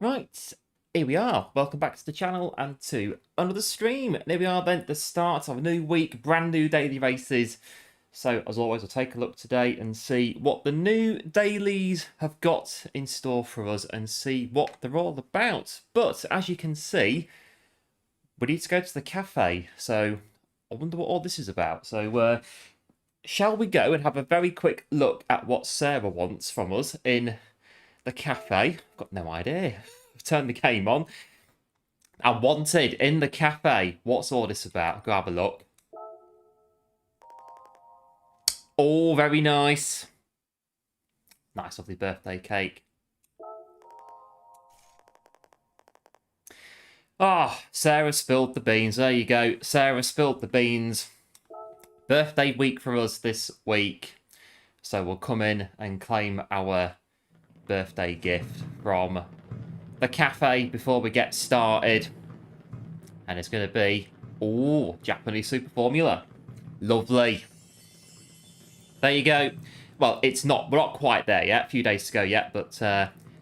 Right, here we are. Welcome back to the channel and to another stream. And here we are then, the start of a new week, brand new daily races. So, as always, I'll take a look today and see what the new dailies have got in store for us and see what they're all about. But, as you can see, we need to go to the cafe. So, I wonder what all this is about. So, shall we go and have a very quick look at what Sarah wants from us in the cafe? I've got no idea. I've turned the game on. I wanted in the cafe. What's all this about? Go have a look. Oh, very nice. Nice, lovely birthday cake. Ah, oh, Sarah spilled the beans. There you go. Sarah spilled the beans. Birthday week for us this week. So we'll come in and claim our birthday gift from the cafe before we get started. And it's going to be, oh, Japanese Super Formula. Lovely. There you go. Well, it's not, we're not quite there yet, a few days to go yet, but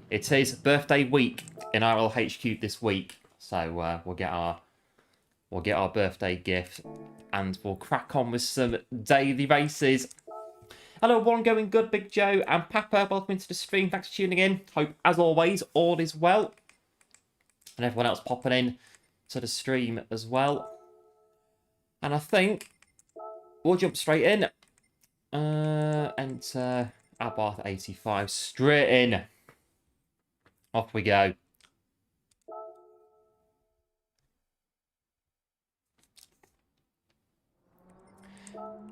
it is birthday week in RLHQ this week. So we'll get our birthday gift and we'll crack on with some daily races. Hello, everyone, going good, Big Joe and Papa. Welcome into the stream. Thanks for tuning in. Hope, as always, all is well. And everyone else popping in to the stream as well. And I think we'll jump straight in. Enter Abarth 85. Straight in. Off we go.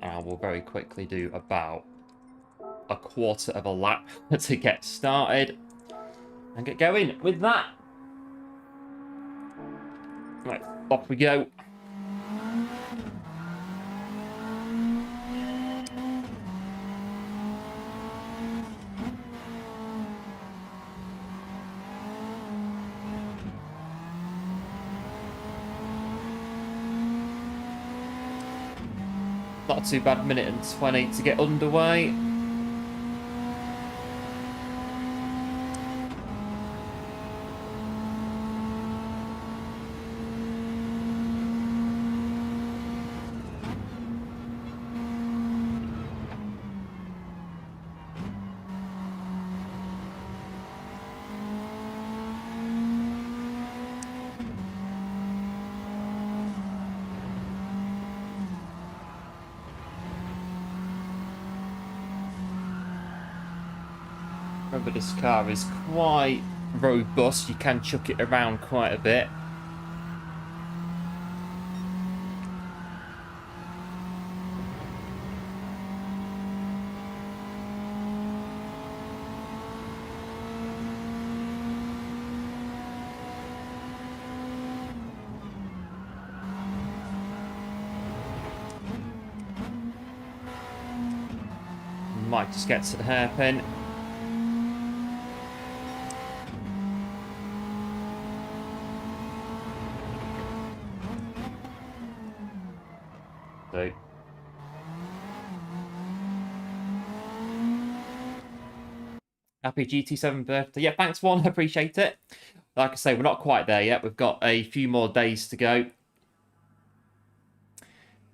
And I will very quickly do about a quarter of a lap to get started and get going with that. Right, off we go. Not too bad, minute and 20 to get underway. Remember, this car is quite robust. You can chuck it around quite a bit. Might just get to the hairpin. Happy GT7 birthday. Yeah, thanks, one. Appreciate it. Like I say, we're not quite there yet. We've got a few more days to go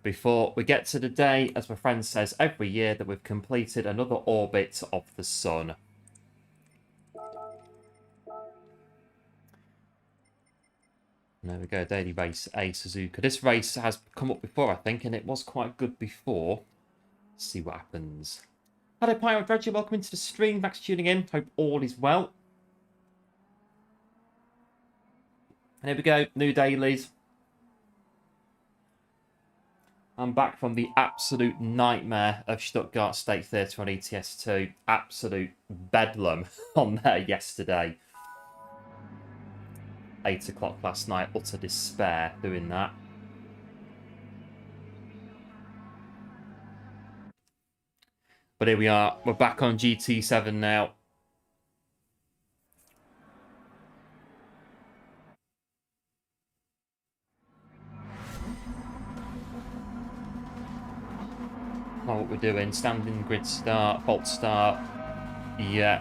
before we get to the day, as my friend says every year, that we've completed another orbit of the sun. There we go, daily race A Suzuka. This race has come up before, I think, and it was quite good before. Let's see what happens. Hello, Pirate Dredger. Welcome into the stream. Thanks for tuning in. Hope all is well. And here we go, new dailies. I'm back from the absolute nightmare of Stuttgart State Theatre on ETS2. Absolute bedlam on there yesterday. 8 o'clock last night. Utter despair doing that. But here we are. We're back on GT7 now. Know what we're doing. Standing grid start, fault start. Yeah.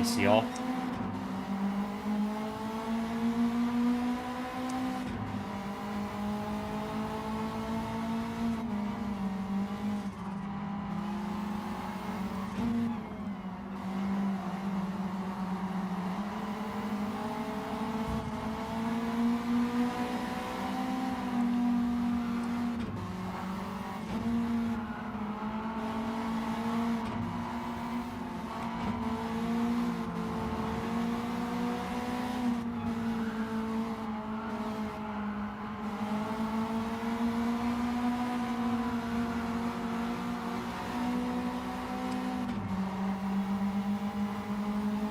AC off.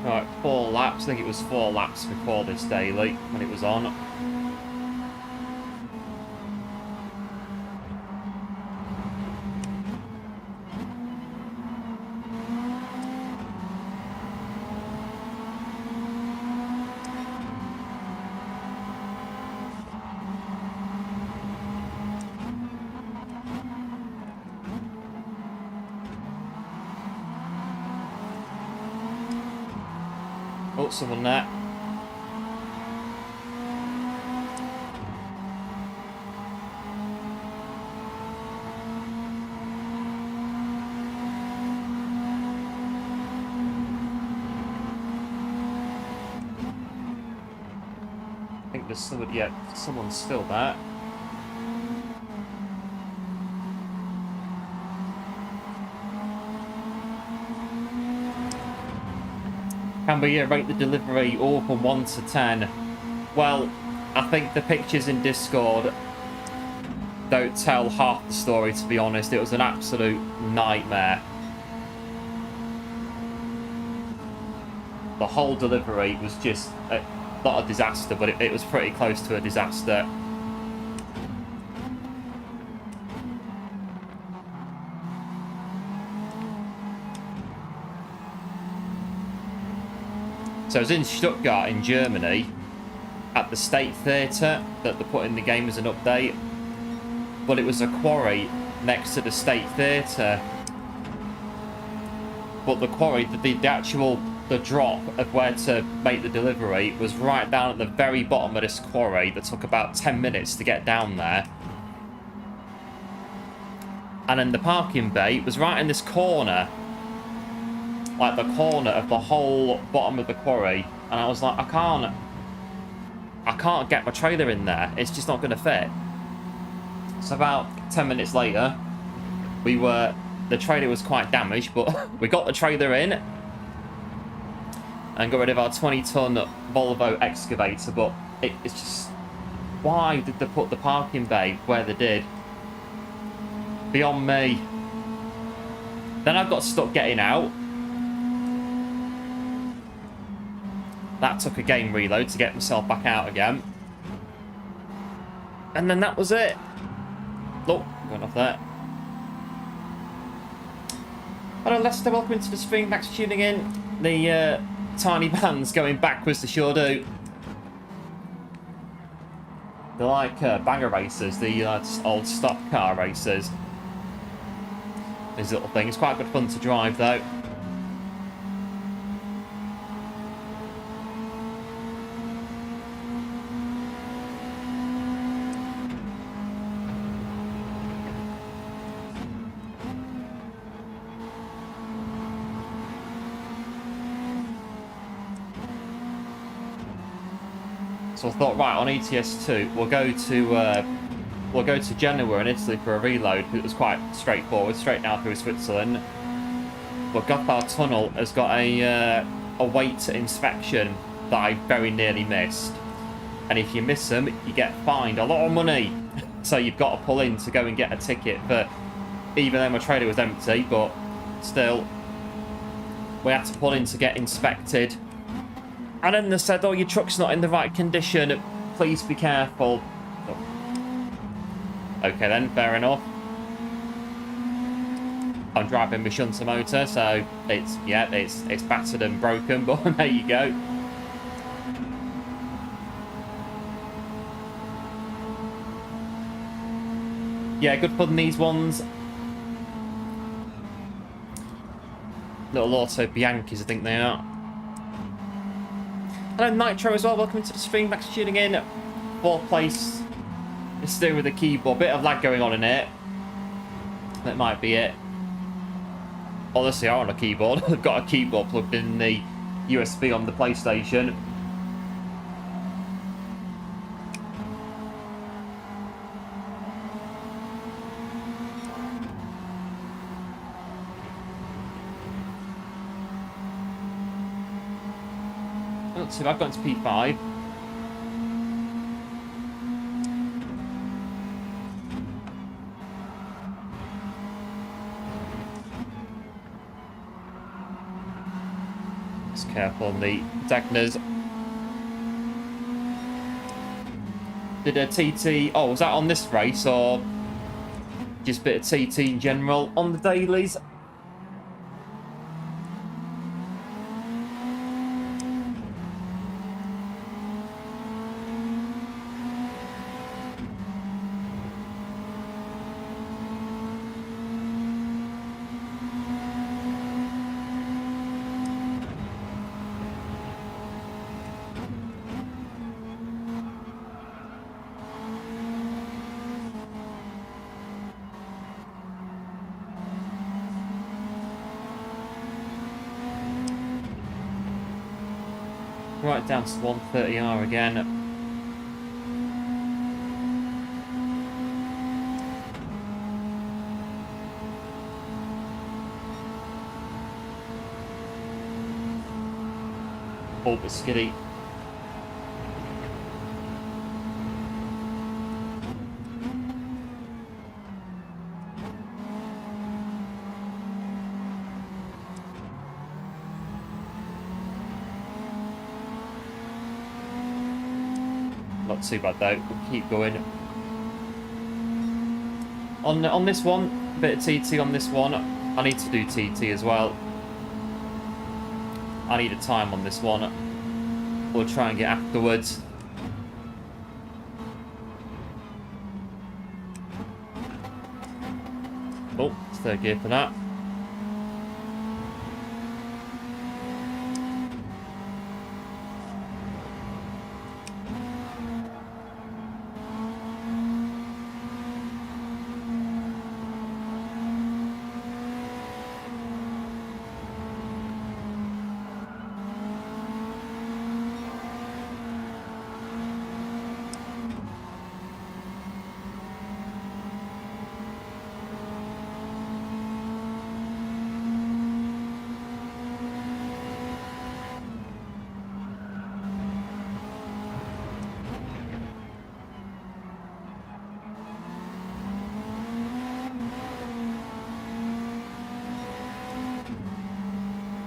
Right, 4 laps. I think it was 4 laps before this daily when it was on. Oh, someone there. I think there's somebody, yeah, someone's still there. Can we rate the delivery all from 1 to 10? Well, I think the pictures in Discord don't tell half the story, to be honest. It was an absolute nightmare. The whole delivery was just not a disaster, but it was pretty close to a disaster. So I was in Stuttgart in Germany at the State Theatre that they put in the game as an update, but it was a quarry next to the State Theatre. But the quarry, the drop of where to make the delivery was right down at the very bottom of this quarry that took about 10 minutes to get down there. And then the parking bay was right in this corner. Like the corner of the whole bottom of the quarry, and I was like, I can't get my trailer in there. It's just not going to fit. So about 10 minutes later, the trailer was quite damaged, but we got the trailer in and got rid of our 20-ton Volvo excavator. But it's just, why did they put the parking bay where they did? Beyond me. Then I got stuck getting out. That took a game reload to get myself back out again. And then that was it. Oh, going off there. Hello Lester, welcome into the stream. Thanks for tuning in. The tiny van's going backwards, they sure do. They're like banger racers, the old stock car racers. These little things. Quite good fun to drive though. So I thought, right, on ETS2, we'll go to Genoa in Italy for a reload. It was quite straightforward, straight down through Switzerland. But Gotthard Tunnel has got a weight inspection that I very nearly missed. And if you miss them, you get fined a lot of money. So you've got to pull in to go and get a ticket for, even though my trailer was empty, but still, we had to pull in to get inspected. And then they said, oh, your truck's not in the right condition. Please be careful. Oh. Okay then, fair enough. I'm driving my shunter motor, so it's battered and broken, but there you go. Yeah, good fun, these ones. Little Auto Bianchis, I think they are. Hello, Nitro as well. Welcome to the stream. Thanks for tuning in. Fourth place is still with the keyboard. Bit of lag going on in it. That might be it. Honestly, I want a keyboard. I've got a keyboard plugged in the USB on the PlayStation. Not too bad. I've got into P5. Just careful on the Degners. Did a TT... Oh, was that on this race or just a bit of TT in general on the dailies? Right down to 130R again. All but skiddy. Not too bad though. We'll keep going. On this one, a bit of TT on this one. I need to do TT as well. I need a time on this one. We'll try and get afterwards. Oh, it's third gear for that.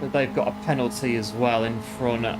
But they've got a penalty as well in front.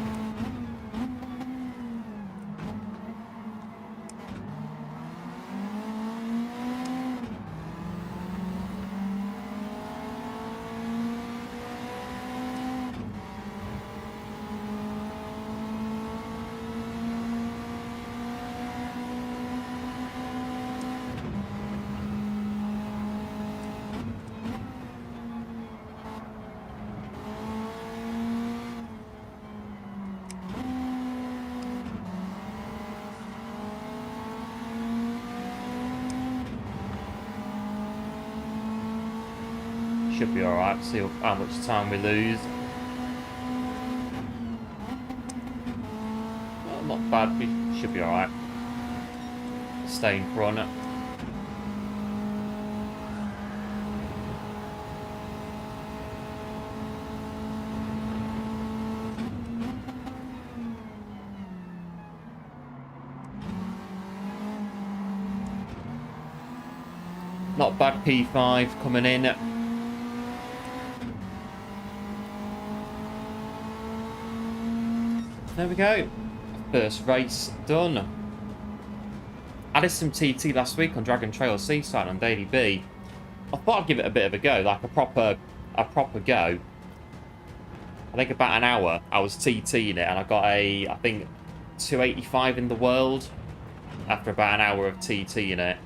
Should be alright, see how much time we lose. Well, not bad, we should be alright. Stay in front. Not bad P5 coming in. There we go. First race done. Added some TT last week on Dragon Trail Seaside on Daily B. I thought I'd give it a bit of a go, like a proper go. I think about an hour I was TTing it and I got a, I think, 285 in the world after about an hour of TTing it.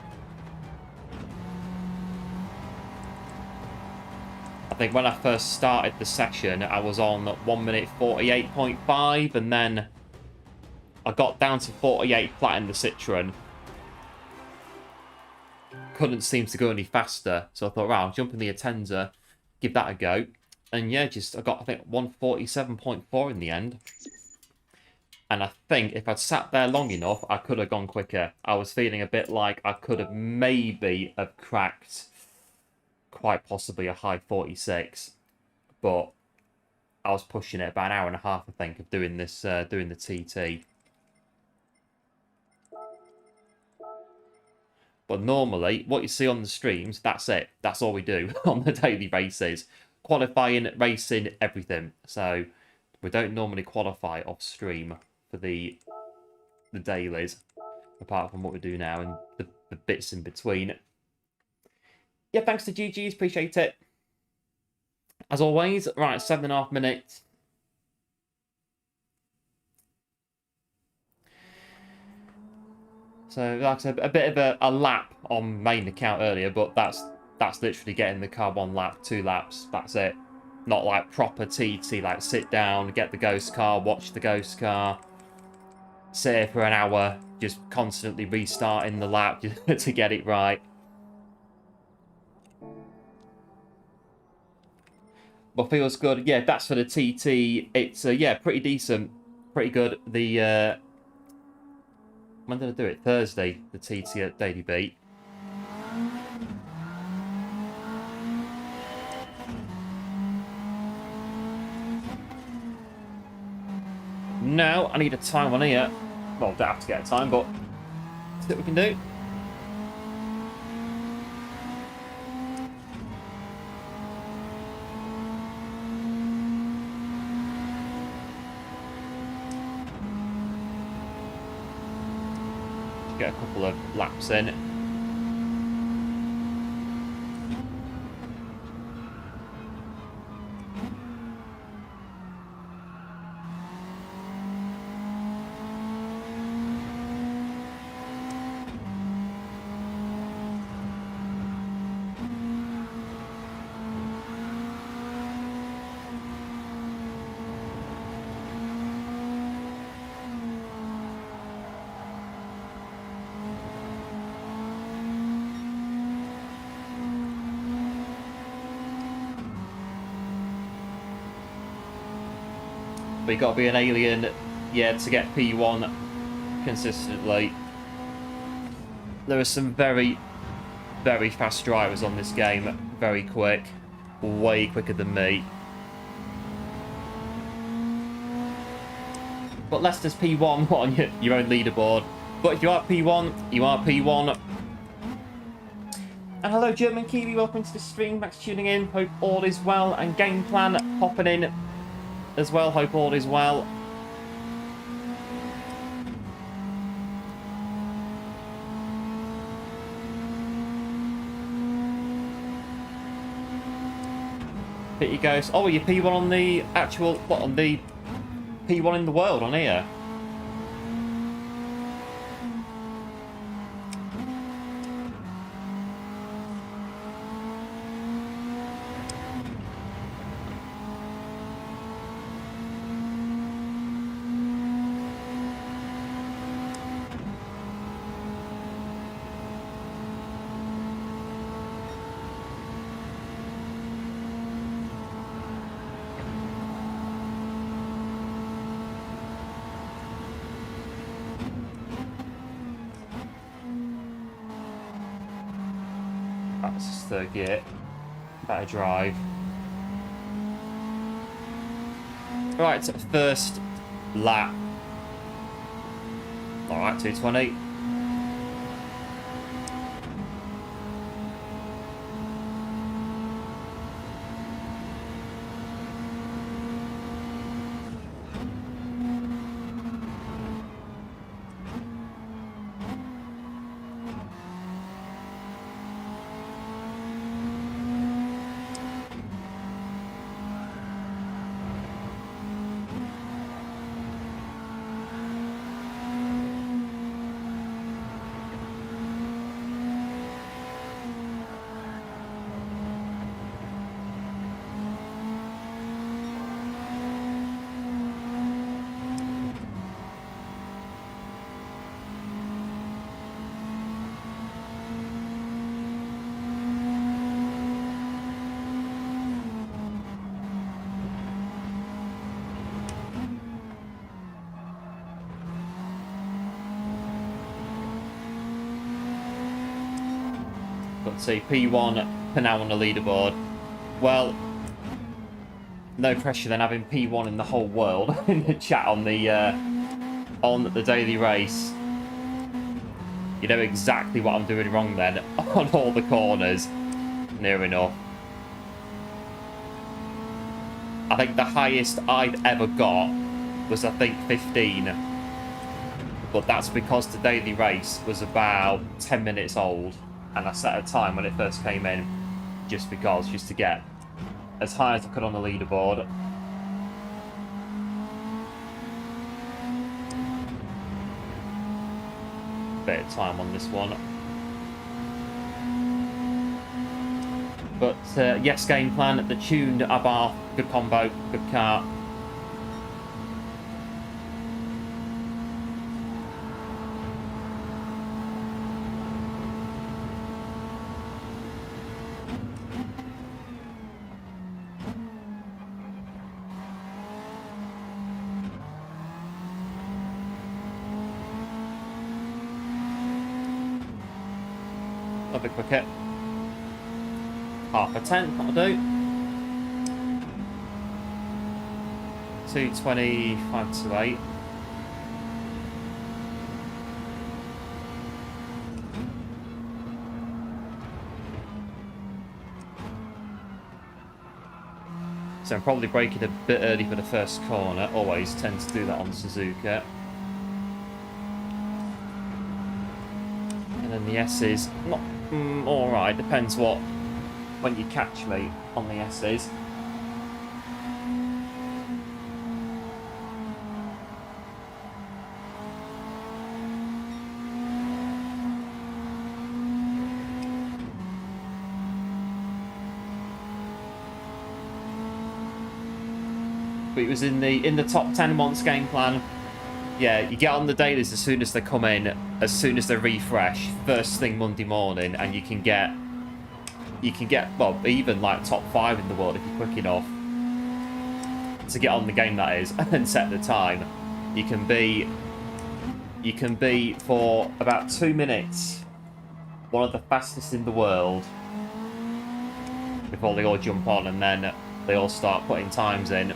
I think when I first started the session, I was on 1 minute 48.5, and then I got down to 48 flat in the Citroen. Couldn't seem to go any faster. So I thought, right, I'll jump in the Atenza, give that a go. And yeah, I got, I think, 147.4 in the end. And I think if I'd sat there long enough, I could have gone quicker. I was feeling a bit like I could have maybe have cracked quite possibly a high 46. But I was pushing it about an hour and a half, I think, of doing this, doing the TT. But normally, what you see on the streams, that's it. That's all we do on the daily races. Qualifying, racing, everything. So we don't normally qualify off stream for the dailies, apart from what we do now and the bits in between. Yeah, thanks to GG's, appreciate it. As always, right, 7.5 minutes. So, like I said, a bit of a lap on main account earlier, but that's literally getting the car 1 lap, 2 laps, that's it. Not like proper TT, like sit down, get the ghost car, watch the ghost car, sit here for an hour, just constantly restarting the lap to get it right. But feels good. Yeah, that's for the TT. It's, yeah, pretty decent. Pretty good. The, when did I do it? Thursday, the TT at Daily Beat. Now, I need a time on here. Well, don't have to get a time, but see what we can do. Get a couple of laps in. But you got to be an alien, yeah, to get P1 consistently. There are some very, very fast drivers on this game. Very quick. Way quicker than me. But Leicester's P1 on your own leaderboard. But if you are P1, you are P1. And hello, German Kiwi. Welcome to the stream. Thanks for tuning in. Hope all is well. And Game Plan popping in as well. Hope all is well. Bit you goes. Oh, you P1 on the actual, what, on the P1 in the world on here? That's third gear. Better drive. Right, first lap. Alright, 220. Let's see, P1 for now on the leaderboard. Well, no pressure then having P1 in the whole world in the chat on the daily race. You know exactly what I'm doing wrong then on all the corners. Near enough. I think the highest I'd ever got was, I think, 15. But that's because the daily race was about 10 minutes old. And I set a time when it first came in. Just to get as high as I could on the leaderboard. Bit of time on this one. But yes, game plan, the tuned Abarth, good combo, good car. A bit quicker. Half a 10, that'll do. 2:25 to 8. So I'm probably braking a bit early for the first corner. Always tend to do that on Suzuka. And then the S's, not alright, depends when you catch me on the S's. But it was in the top 10 once game plan. Yeah, you get on the dailies as soon as they come in, as soon as they refresh, first thing Monday morning, and you can get, well, even like top 5 in the world if you're quick enough to get on the game, that is, and set the time. You can be for about 2 minutes one of the fastest in the world before they all jump on, and then they all start putting times in.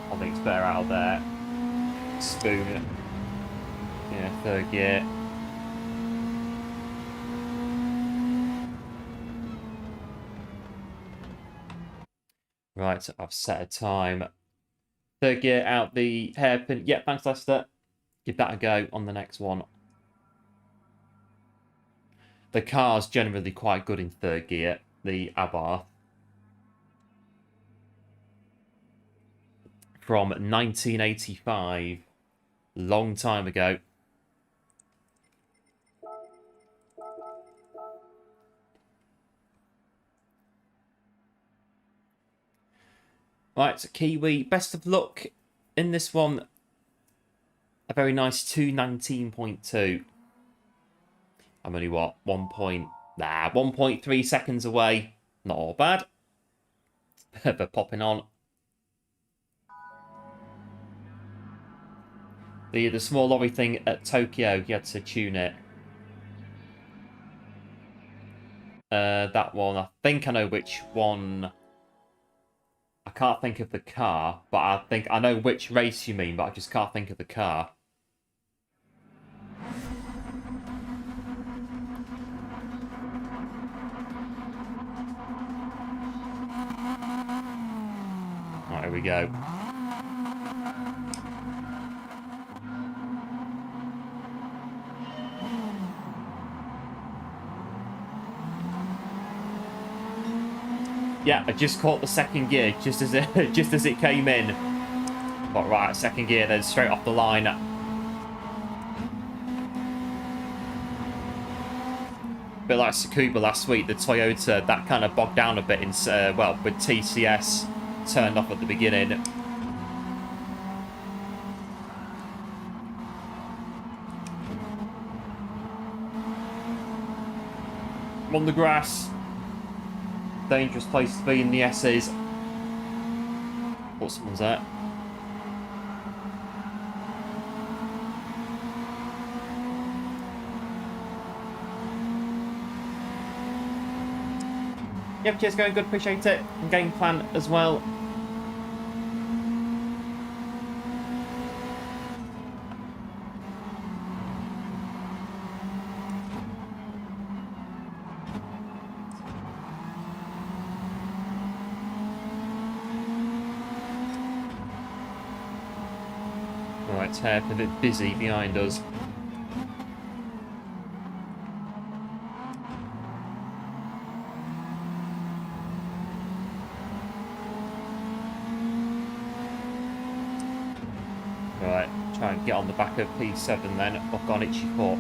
I think it's better out there. Spoon. Yeah, third gear. Right, I've set a time. Third gear out the hairpin. Yeah, thanks, Lester. Give that a go on the next one. The car's generally quite good in third gear, the Abarth. From 1985. Long time ago. Right, Kiwi, best of luck in this one. A very nice 2:19.2. I'm only, what, 1.3 seconds away. Not all bad. But popping on. The small lorry thing at Tokyo, you had to tune it. That one, I think I know which one. I can't think of the car, but I think I know which race you mean, but I just can't think of the car. Right, here we go. Yeah, I just caught the second gear just as it came in. But right, second gear, then straight off the line. Bit like Tsukuba last week, the Toyota, that kind of bogged down a bit in, well, with TCS turned off at the beginning. on the grass. Dangerous place to be in the S's. What someone's at. Yep, cheers, going good, appreciate it. And game plan as well. Right, Terp a bit busy behind us. Right, try and get on the back of P7 then. I've got an itchy foot.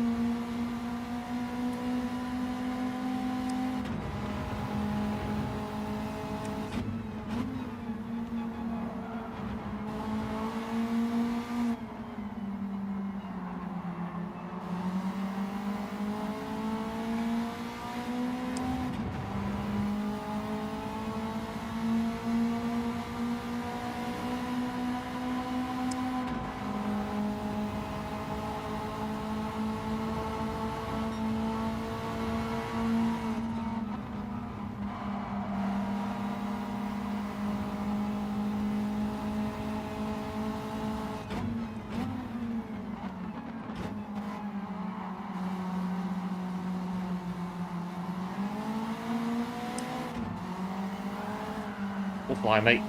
Oh, blimey.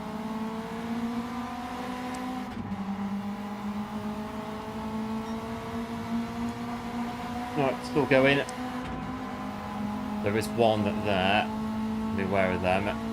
Right, still going. There is one there. Be aware of them.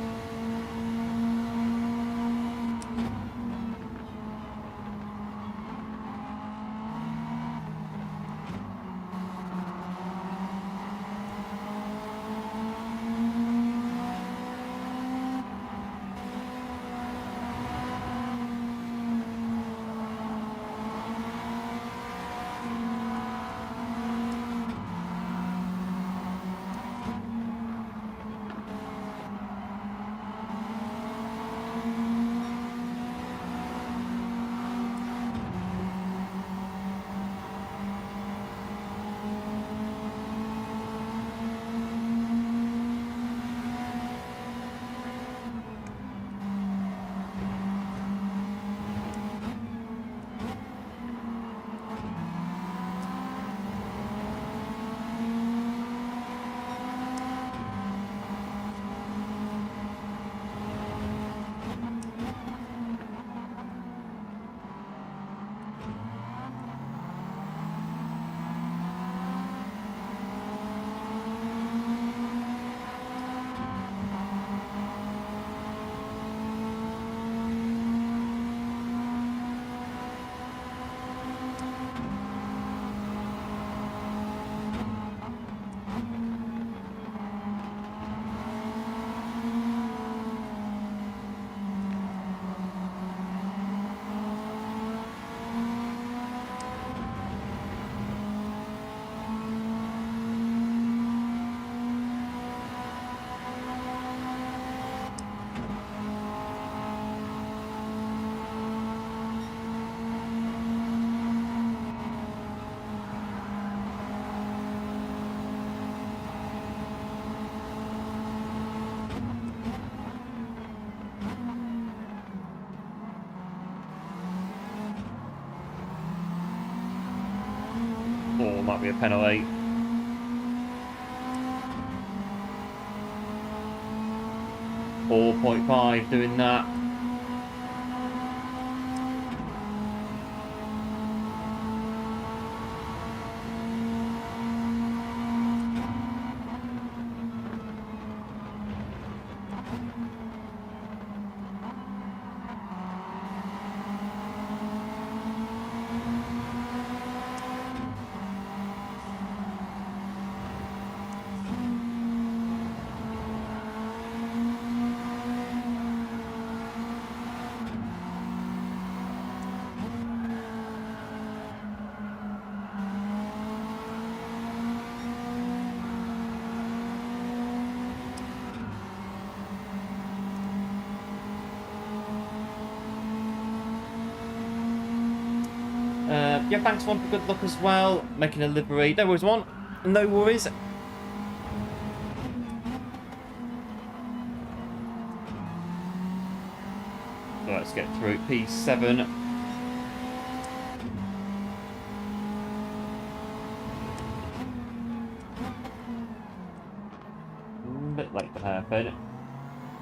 Oh, might be a penalty. .5 doing that. Yeah, thanks one for good luck as well. Making a livery. No worries, one. No worries. So let's get through P7. A bit late for hairpin.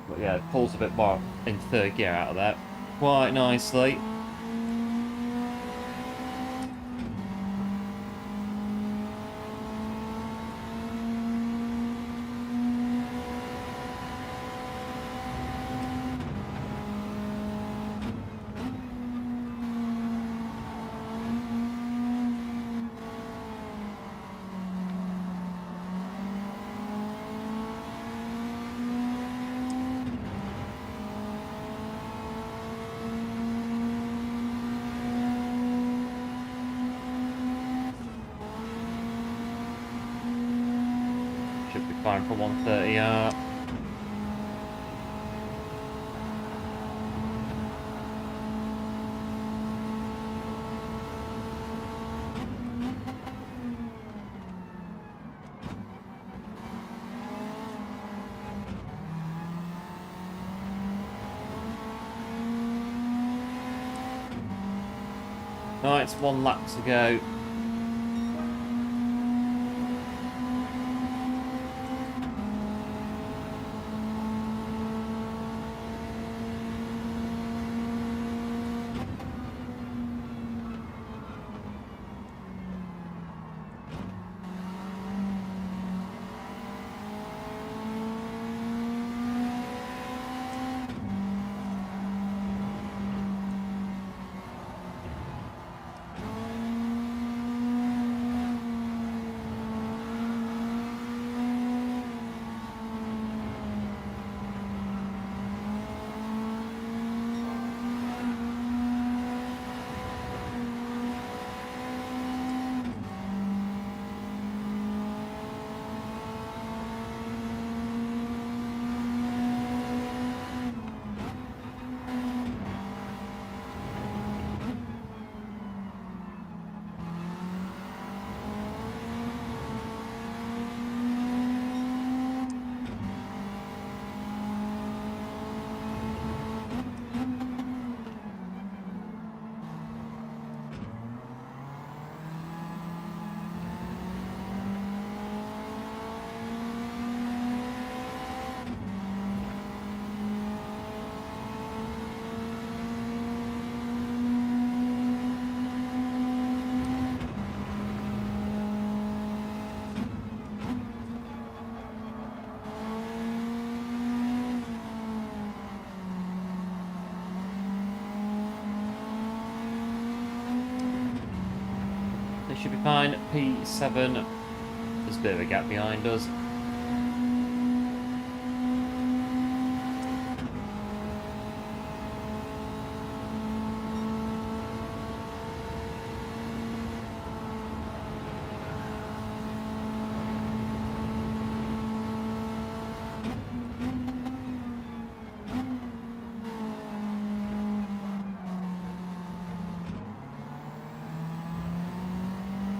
But yeah, it pulls a bit more in third gear out of that. Quite nicely. Should be fine for 130R. Right, it's 1 lap to go. They should be fine. P7. There's a bit of a gap behind us.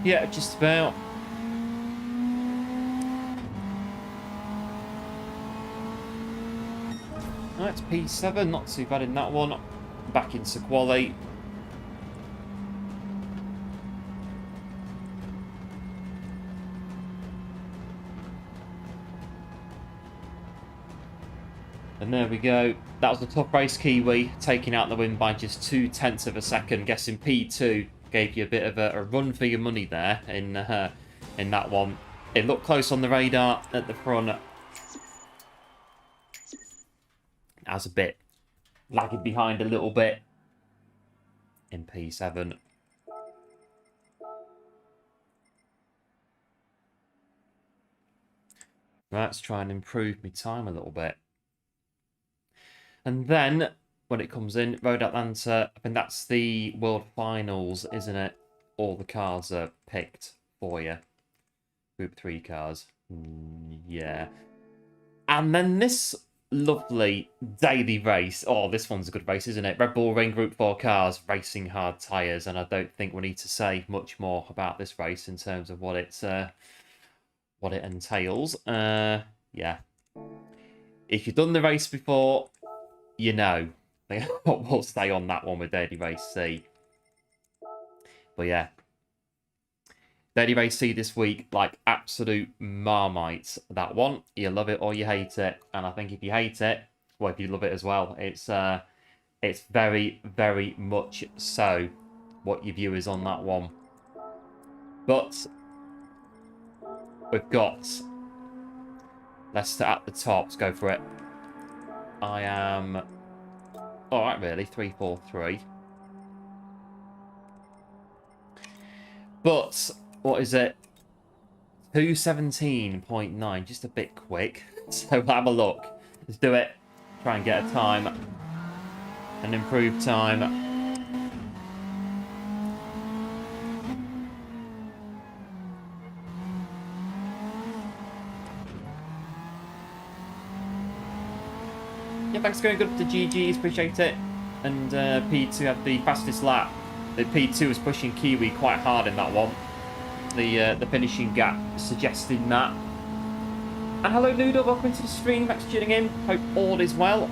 Yeah, just about. That's P7, not too bad in that one. Back into quali. And there we go. That was the top race Kiwi, taking out the win by just 0.2 of a second. Guessing P2 gave you a bit of a run for your money there in that one. It looked close on the radar at the front. I was a bit lagging behind a little bit in P7. Let's try and improve my time a little bit. And then, when it comes in, Road Atlanta, I think that's the World Finals, isn't it? All the cars are picked for you. Group 3 cars. Yeah. And then this lovely daily race. Oh, this one's a good race, isn't it? Red Bull Ring Group 4 cars, racing hard tyres, and I don't think we need to say much more about this race in terms of what it's what it entails. Yeah. If you've done the race before, you know. We'll stay on that one with Daily Race C. But yeah. Daily Race C this week, like absolute marmite, that one. You love it or you hate it. And I think if you hate it, well, if you love it as well, it's very, very much so what your view is on that one. But we've got Leicester at the top. Let's go for it. I am... Alright, really. 3-4-3. But, what is it? 2:17.9. Just a bit quick. So have a look. Let's do it. Try and get a time. An improved time. Yeah, thanks for going good to GG's, appreciate it. And P2 had the fastest lap. The P2 was pushing Kiwi quite hard in that one. The finishing gap suggesting that. And hello Noodle, welcome to the stream, thanks for tuning in. Hope all is well.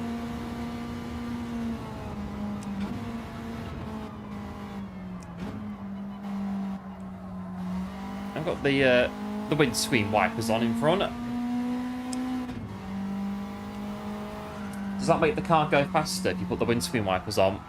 I've got the windscreen wipers on in front. Does that make the car go faster if you put the windscreen wipers on?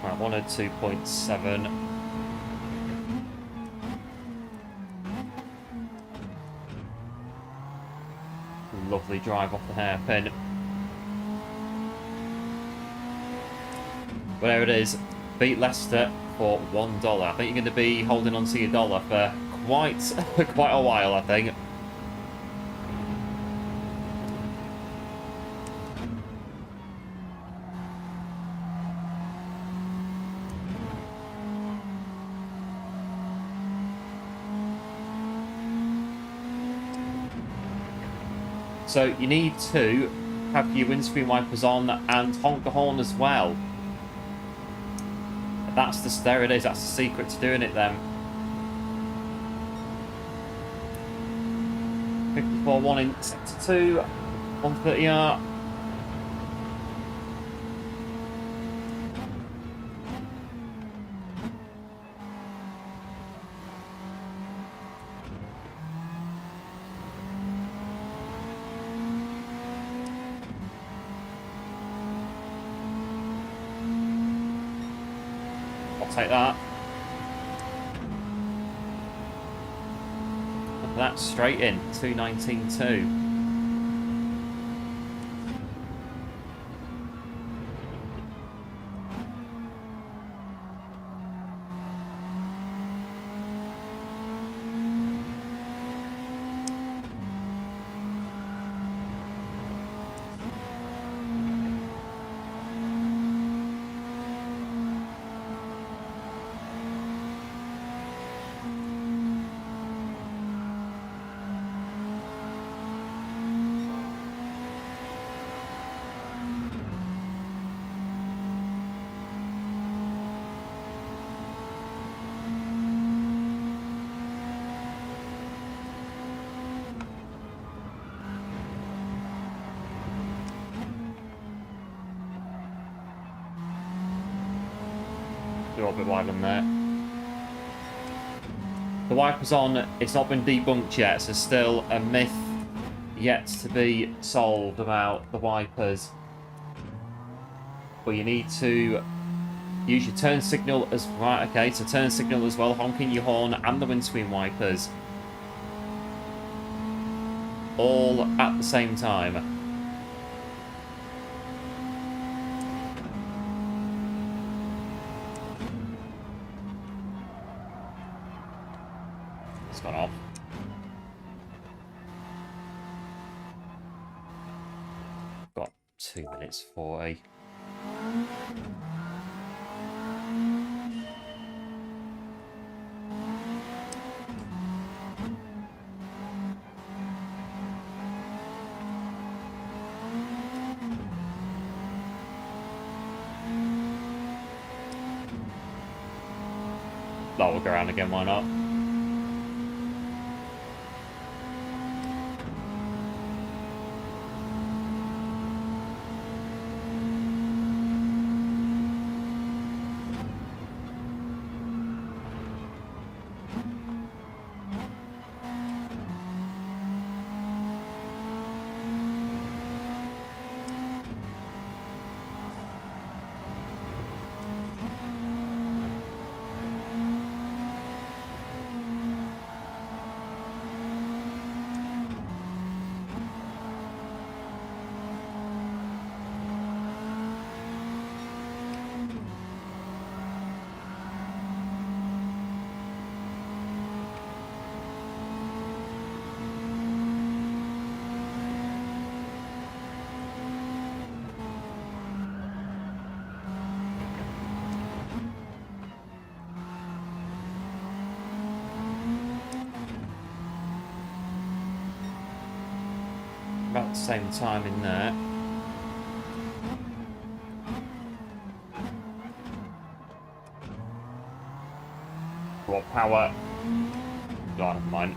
Right, 102.7. Lovely drive off the hairpin. Whatever it is, beat Leicester for $1. I think you're going to be holding on to your dollar for quite a while, I think. So you need to have your windscreen wipers on and honk the horn as well. There it is, that's the secret to doing it then. 54.1 in sector 2, 130R. Take that. That's straight in. 2:19.2. A little bit wide on there. The wiper's on, it's not been debunked yet, so still a myth yet to be solved about the wipers. But you need to Use your turn signal as... Right, okay, so turn signal as well. Honking your horn and the windscreen wipers. All at the same time. It's gone off. Got 2 minutes 40. That will go around again, why not? About the same time in there. What power? Oh, never mind.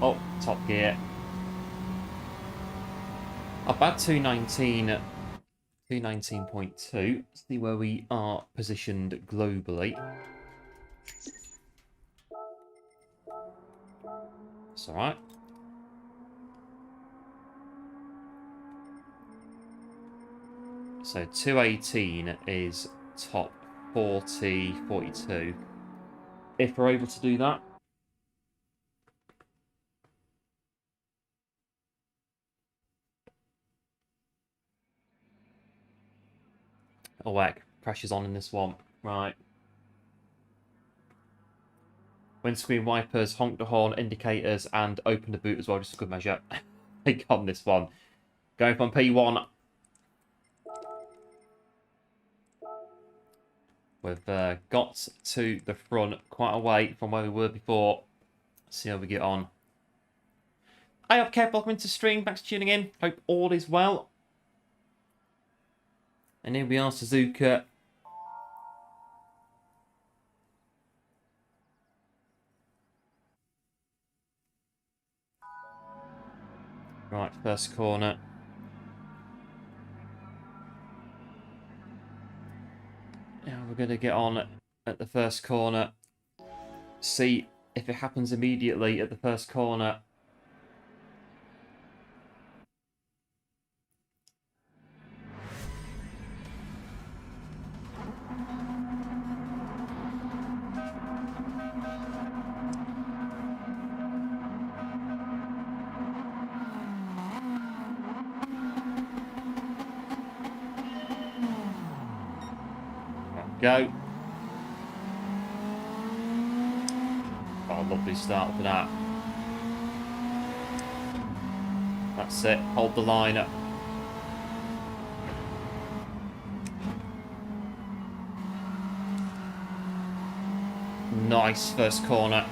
Oh, top gear. About 219, 219.2. See where we are positioned globally. It's alright. So 218 is top 40, 42. If we're able to do that. Oh, heck. Pressure's on in this one. Right. Windscreen wipers, honk the horn, indicators, and open the boot as well, just a good measure. Take on this one. Going from P1. We've got to the front quite a way from where we were before. Let's see how we get on. Hi up, Kev. Welcome into stream. Thanks for tuning in. Hope all is well. And here we are, Suzuka. Right, first corner. Now we're going to get on at the first corner. See if it happens immediately at the first corner. Go. Oh, lovely start for that. That's it. Hold the line up. Nice first corner.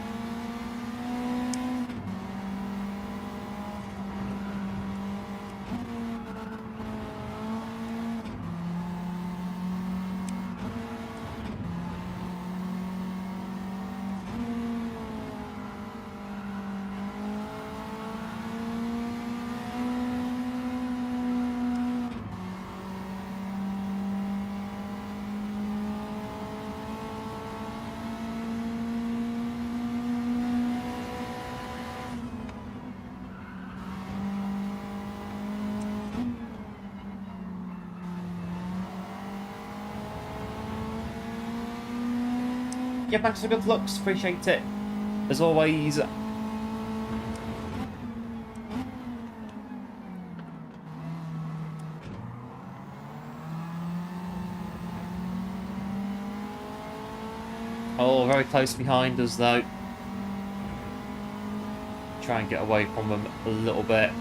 Yeah, thanks for good looks. Appreciate it. As always. Oh, very close behind us, though. Try and get away from them a little bit.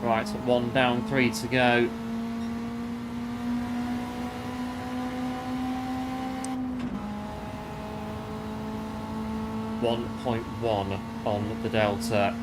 Right, so 1 down, 3 to go. .1 on the Delta.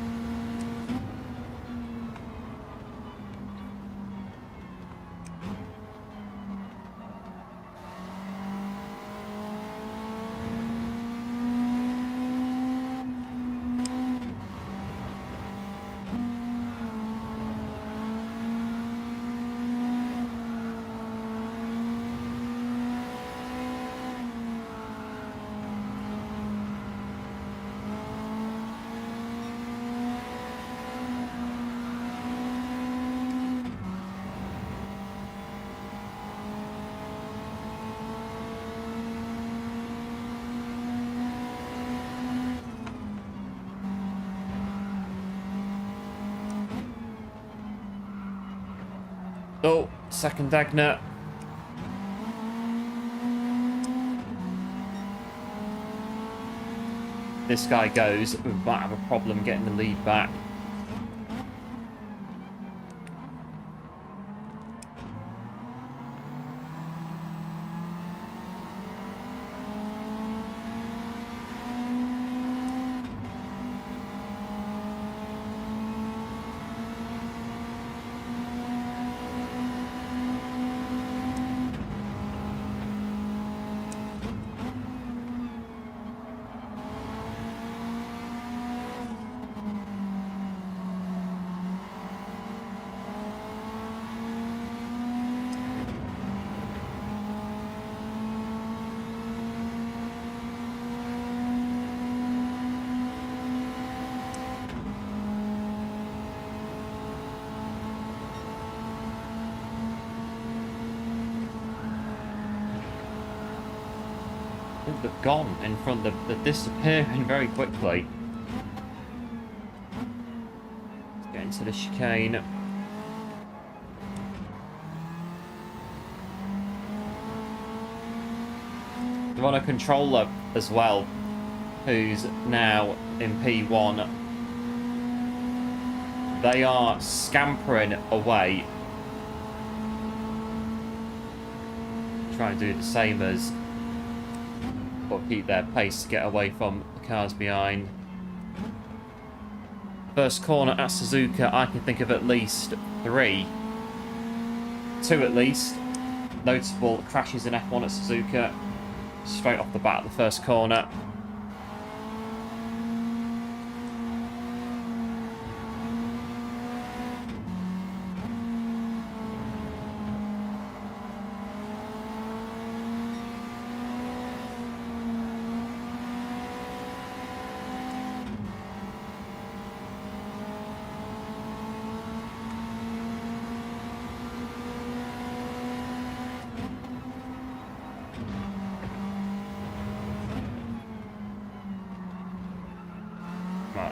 Oh, second Dagner. This guy goes, we might have a problem getting the lead back. They've gone in front of they're disappearing very quickly. Let's get into the chicane. They're on a controller as well, who's now in P1. They are scampering away. Try and do the same as, but keep their pace to get away from the cars behind. First corner at Suzuka, I can think of at least 3. 2 at least. Notable crashes in F1 at Suzuka. Straight off the bat at the first corner.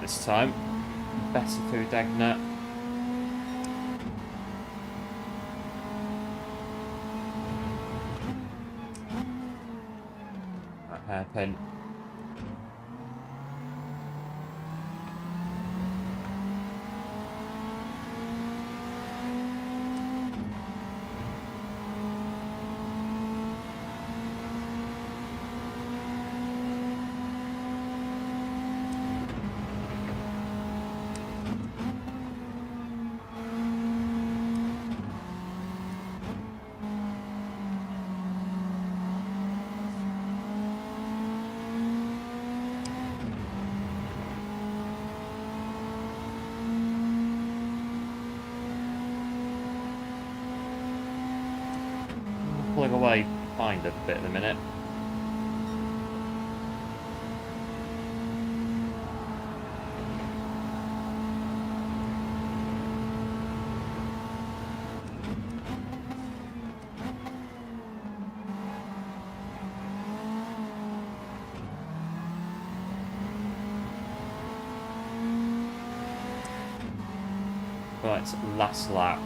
This time, better through Dagner. That hairpin. pulling away behind a bit at the minute. Right, last lap.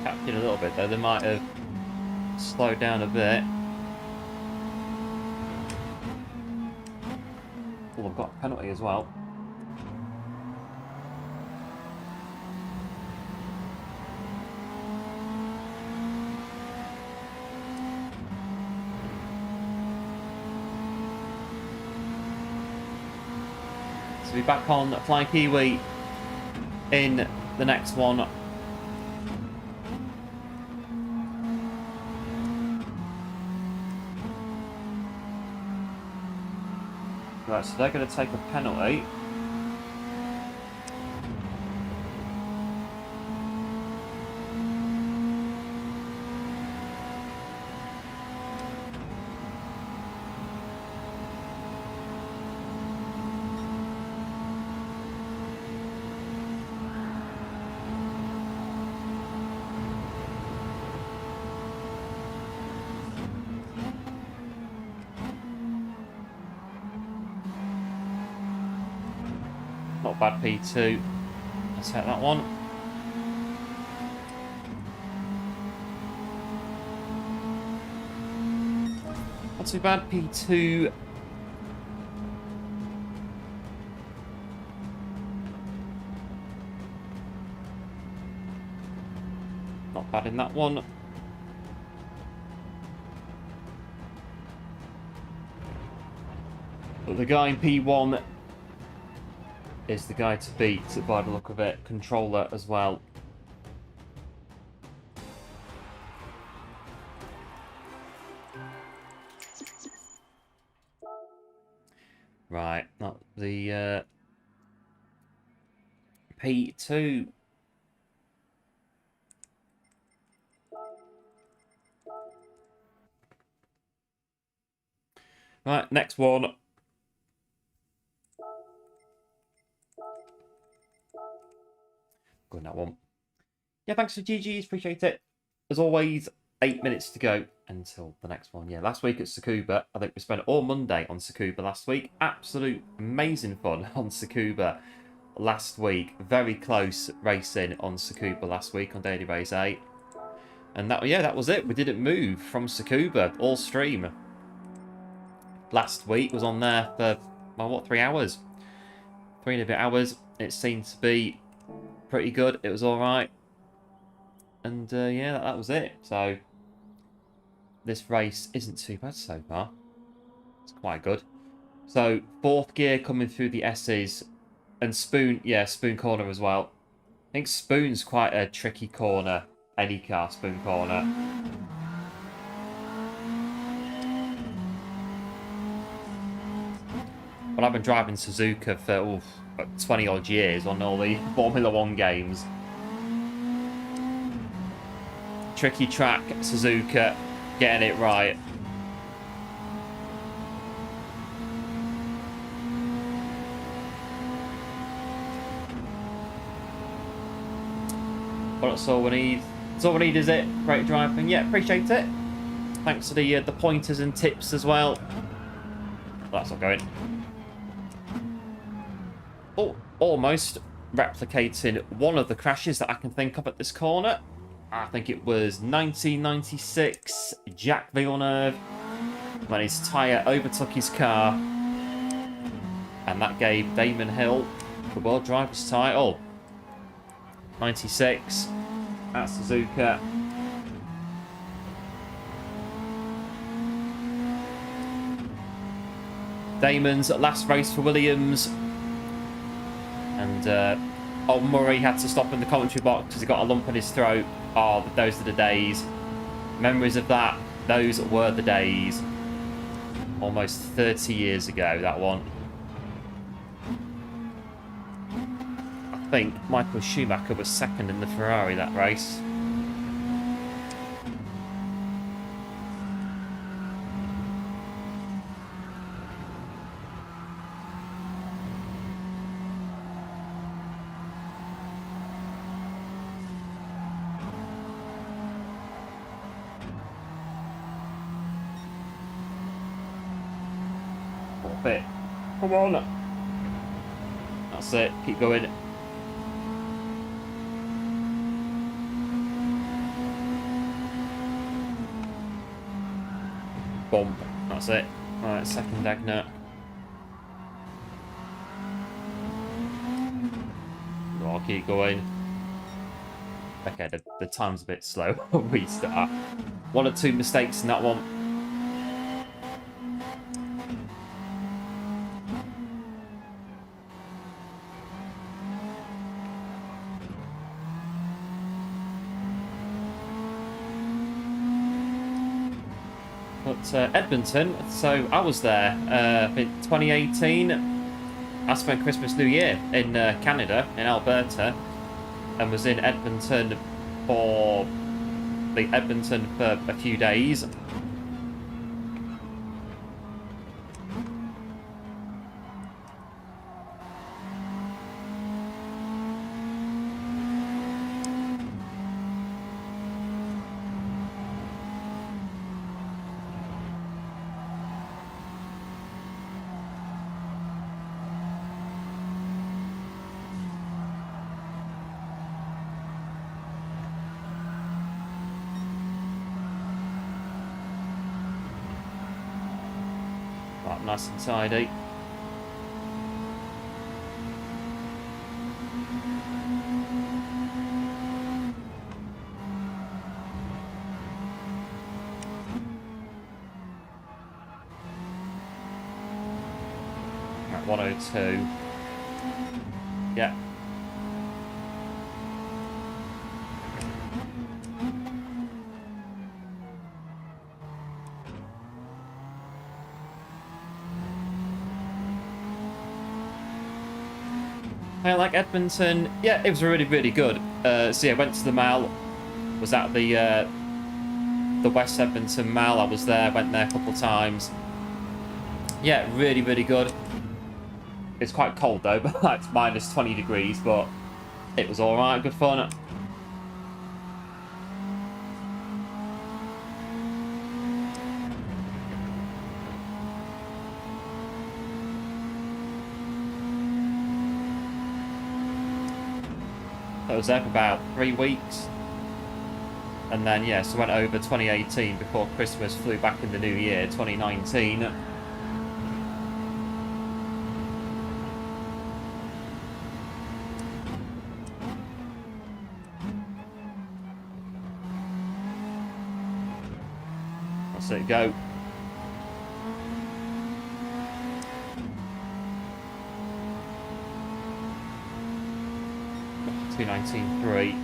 Captured a little bit though, they might have slowed down a bit. Oh, I've got a penalty as well. So we're back on Flying Kiwi in the next one. Right, so they're going to take a penalty. Not bad P2. Let's hit that one. Not too bad P2. Not bad in that one. But the guy in P1 is the guy to beat by the look of it. Controller as well. Right, not the P2. Right, next one. Good, that one. Yeah, thanks for GG's, appreciate it. As always, 8 minutes to go until the next one. Yeah, last week at Tsukuba, I think we spent all Monday on Tsukuba last week. Absolute amazing fun on Tsukuba last week. Very close racing on Tsukuba last week on Daily Race 8. And that, yeah, that was it. We didn't move from Tsukuba all stream. Last week was on there for, well, what, 3 hours? 3 and a bit hours. It seemed to be pretty good. It was all right. And yeah, that was it. So this race isn't too bad so far. It's quite good. So 4th gear coming through the S's. And Spoon, yeah, Spoon corner as well. I think Spoon's quite a tricky corner. Any car, Spoon corner. But I've been driving Suzuka for 20 odd years on all the Formula 1 games. Tricky track, Suzuka, getting it right. But that's all we need. That's all we need, is it? Great driving. Yeah, appreciate it. Thanks for the pointers and tips as well. That's not going. Oh, almost replicating one of the crashes that I can think of at this corner. I think it was 1996, Jacques Villeneuve, when his tyre overtook his car. And that gave Damon Hill the World Driver's title. 96 at Suzuka. Damon's last race for Williams. And old Murray had to stop in the commentary box because he got a lump in his throat. Oh, those are the days. Memories of that. Those were the days. Almost 30 years ago, that one. I think Michael Schumacher was second in the Ferrari that race. Bit. Come on. That's it. Keep going. Bump. That's it. Alright, second Agner. I'll keep going. Okay, the time's a bit slow. Restart. One or two mistakes in that one. But Edmonton, so I was there in 2018. I spent Christmas New Year in Canada, in Alberta, and was in Edmonton for a few days. Nice and tidy. At 102. Yeah. Like Edmonton, yeah, it was really, really good. So yeah, went to the Mall, was at the West Edmonton Mall. I was there, went there a couple of times. Yeah, really, really good. It's quite cold though, but it's minus 20 degrees, but it was alright, good fun. I was there for about 3 weeks. And then, yeah, so went over 2018 before Christmas, flew back in the new year, 2019. That's it, go. .219.3.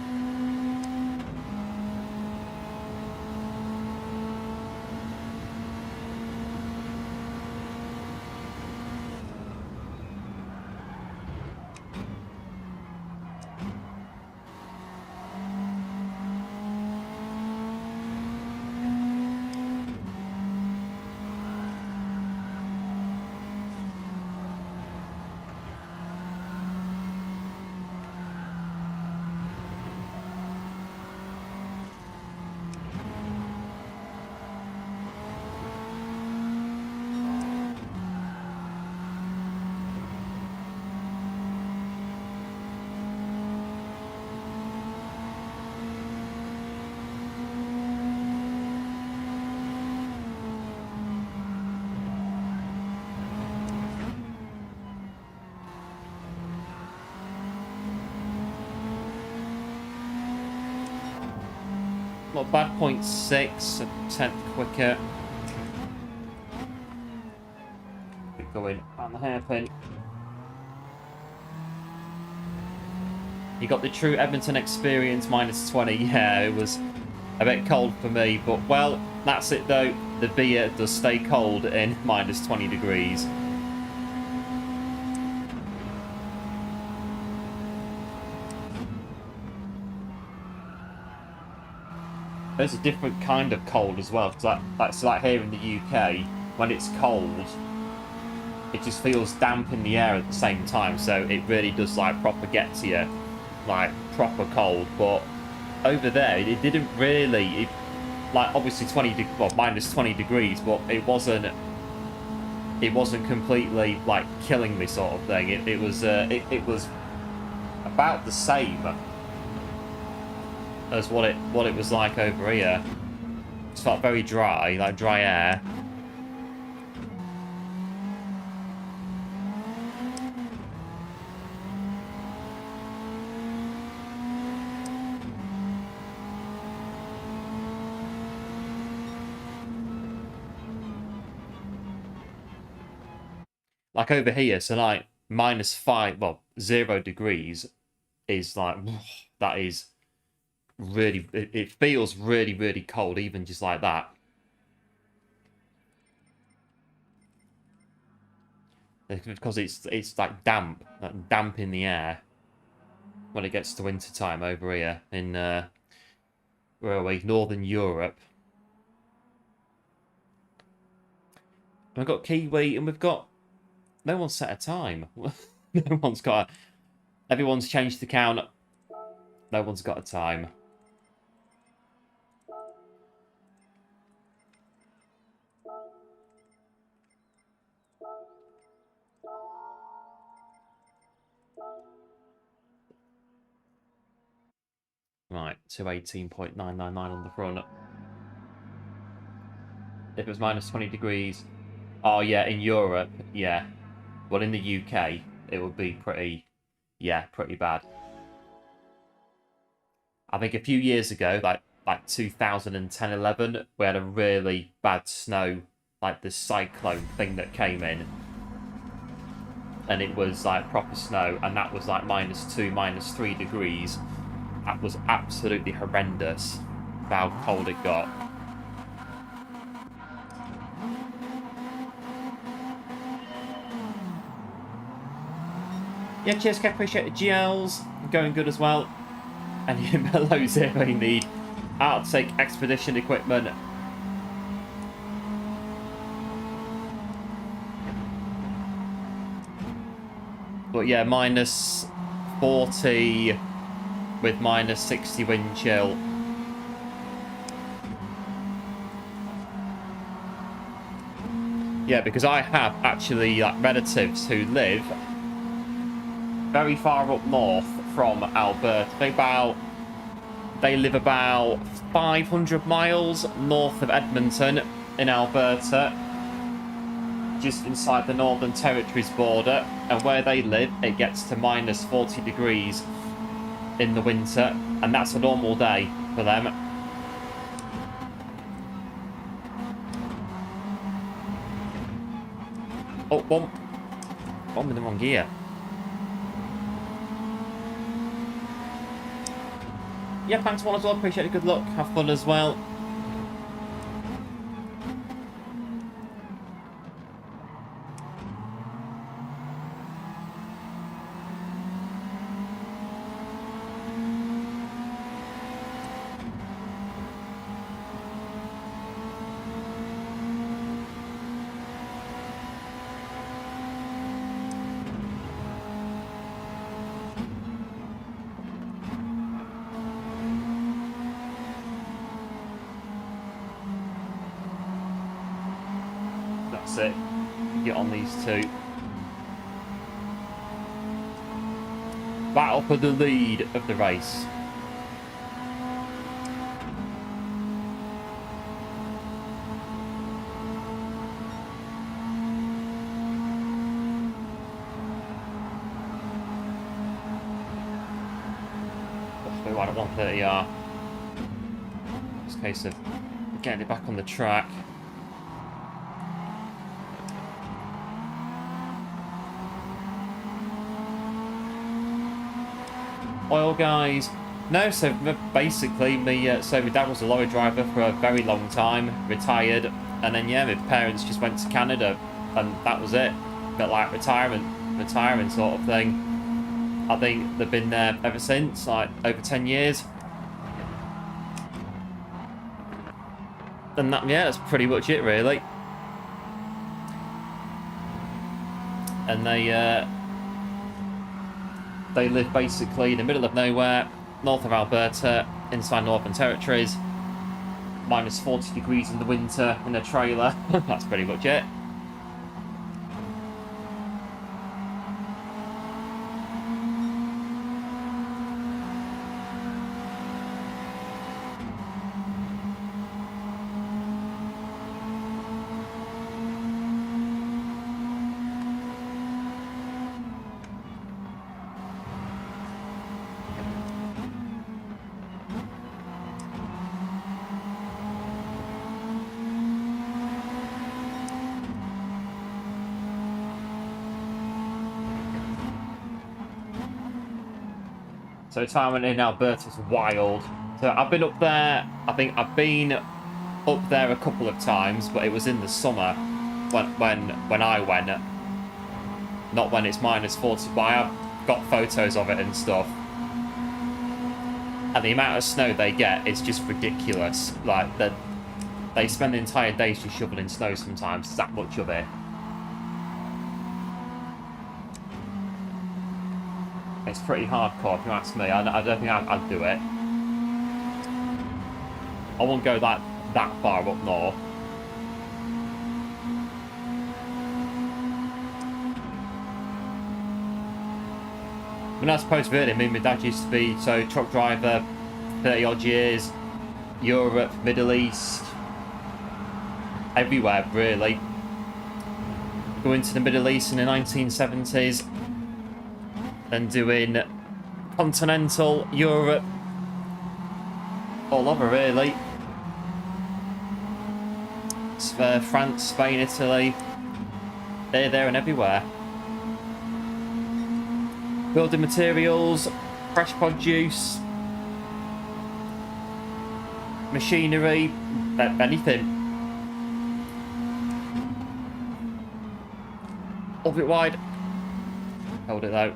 Not bad, 0.6, a tenth quicker. Keep going on the hairpin. You got the true Edmonton experience, -20. Yeah, it was a bit cold for me, but well, that's it though. The beer does stay cold in -20 degrees. There's a different kind of cold as well, because that's like here in the UK, when it's cold, it just feels damp in the air at the same time, so it really does like proper get to you, like proper cold. But over there, it didn't really, like obviously -20 degrees, but it wasn't completely like killing me sort of thing. It was about the same as what it was like over here. It felt very dry, like dry air. Like over here, so like -5, well, 0 degrees is like, that is really, it feels really, really cold, even just like that. Because it's like damp in the air when it gets to winter time over here in where are we? Northern Europe. We've got Kiwi and we've got no one's set a time. No one's got everyone's changed the count. No one's got a time. Right, 218.999 on the front. If it was -20 degrees. Oh, yeah, in Europe, yeah. Well, in the UK, it would be pretty bad. I think a few years ago, like 2010-11, we had a really bad snow, like the cyclone thing that came in. And it was like proper snow, and that was like -2, -3 degrees. That was absolutely horrendous, how cold it got. Yeah, cheers, Kev. Appreciate the GLs. Going good as well. And you below 0 need Arctic expedition equipment. But yeah, -40 with -60 wind chill. Yeah, because I have actually like relatives who live very far up north from Alberta. They live about 500 miles north of Edmonton in Alberta, just inside the Northern Territories border. And where they live, it gets to -40 degrees in the winter, and that's a normal day for them. Oh, bump in the wrong gear. Yeah, thanks one as well. Appreciate it. Good luck. Have fun as well. That's it. Get on these two. Battle for the lead of the race. Right at 130R. It's a case of getting it back on the track. Oil guys. No, so basically, so my dad was a lorry driver for a very long time, retired, and then yeah, my parents just went to Canada, and that was it. Bit like retiring sort of thing. I think they've been there ever since, like over 10 years. And that, yeah, that's pretty much it, really. And they live basically in the middle of nowhere, north of Alberta, inside Northern Territories. Minus 40 degrees in the winter in a trailer. That's pretty much it. So time in Alberta's wild. So I've been up there, I think I've been up there a couple of times, but it was in the summer when I went. Not when it's minus 40, but I have got photos of it and stuff. And the amount of snow they get is just ridiculous. Like, they spend the entire day just shoveling snow sometimes. It's that much of it. It's pretty hardcore, if you ask me. I don't think I'd do it. I won't go that far up north. I mean, I suppose really, I mean, my dad used to be, so, truck driver, 30 odd years, Europe, Middle East, everywhere, really. Going to the Middle East in the 1970s. Then doing continental Europe, all over really. France, Spain, Italy, there and everywhere. Building materials, fresh produce, machinery, anything. Up it wide. Hold it out.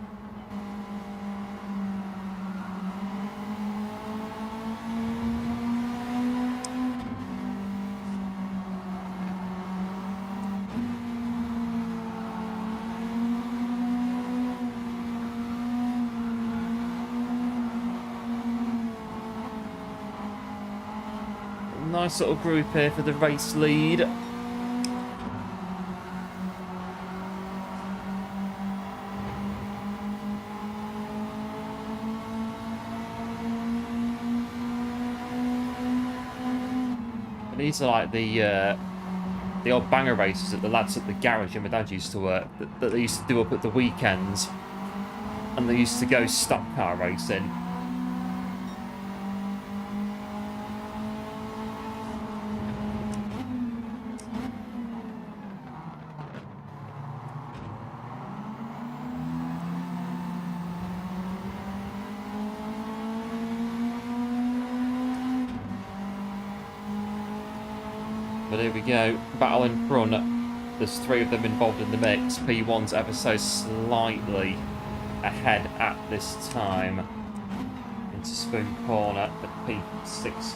Nice little group here for the race lead. And these are like the old banger races that the lads at the garage and my dad used to work, that they used to do up at the weekends, and they used to go stock car racing. But here we go, battle in front. There's 3 of them involved in the mix. P1's ever so slightly ahead at this time into Spoon Corner, but P6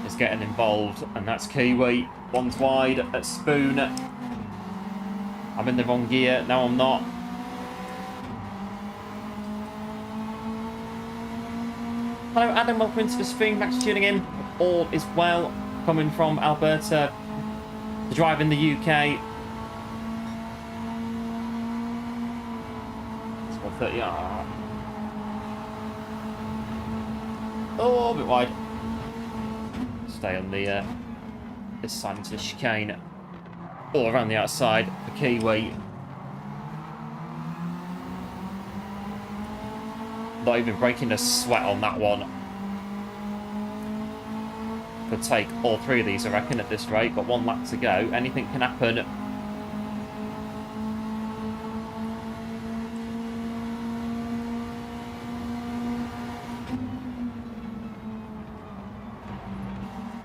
is getting involved, and that's Kiwi. One's wide at Spoon. I'm in the wrong gear. No, I'm not. Hello, Adam. Welcome to the stream. Thanks for tuning in. All is well. Coming from Alberta. The drive in the UK. It's 130. Oh, a bit wide. Stay on the this side into the chicane. All around the outside for Kiwi. Not even breaking a sweat on that one. could take all 3 of these, I reckon, at this rate. Got 1 lap to go. Anything can happen.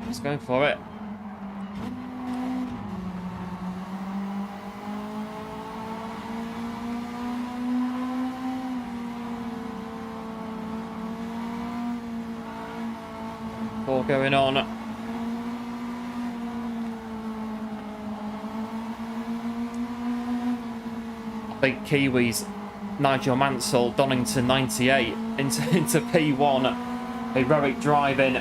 Just going for it. All going on. Big Kiwis, Nigel Mansell, Donington 98 into P1. Heroic driving.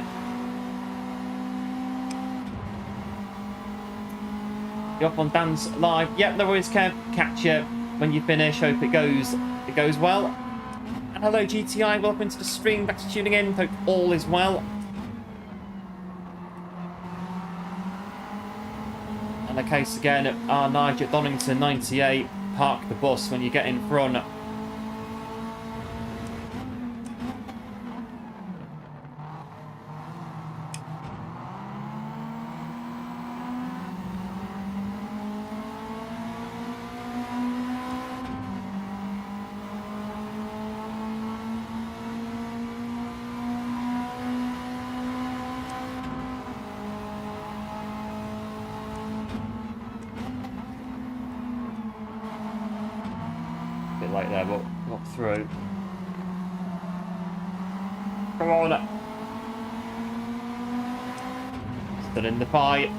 You up on Dan's live? Yep, no worries, Kev. Catch you when you finish. Hope it goes well. And hello, GTI. Welcome to the stream. Thanks for tuning in. Hope all is well. And the case again, our Nigel Donington 98. Park the bus when you get in front. Like there, but got through. Come on. Still in the fight.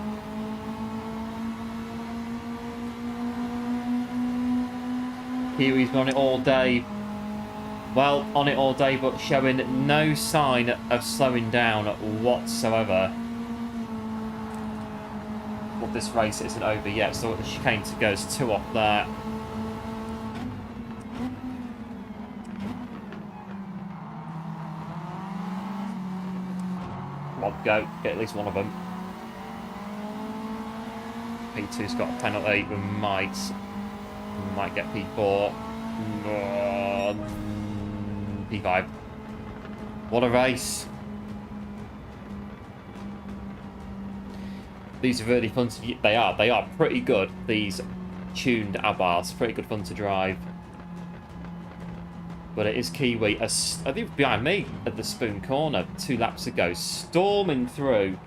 Kiwi's been on it all day. Well, on it all day, but showing no sign of slowing down whatsoever. Well, this race isn't over yet, so the chicane to go is 2 off there. Go, get at least one of them. P2's got a penalty. We might get P4. P5. What a race. These are really fun to... They are pretty good, these tuned Abarths. Pretty good fun to drive. But it is Kiwi. I think behind me at the Spoon Corner 2 laps ago. Storming through.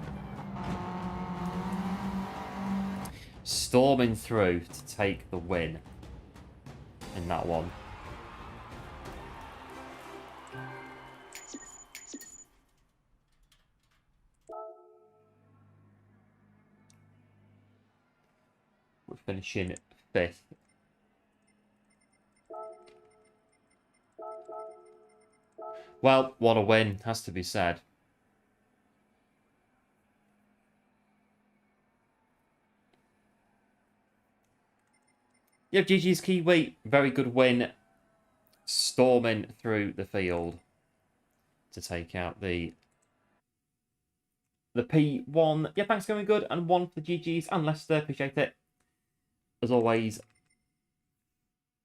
Storming through to take the win in that one. We're finishing 5th. Well, what a win, has to be said. Yeah, GG's Kiwi, very good win. Storming through the field to take out the P1. Yeah, thanks, going good. And 1 for the GG's and Leicester, appreciate it. As always,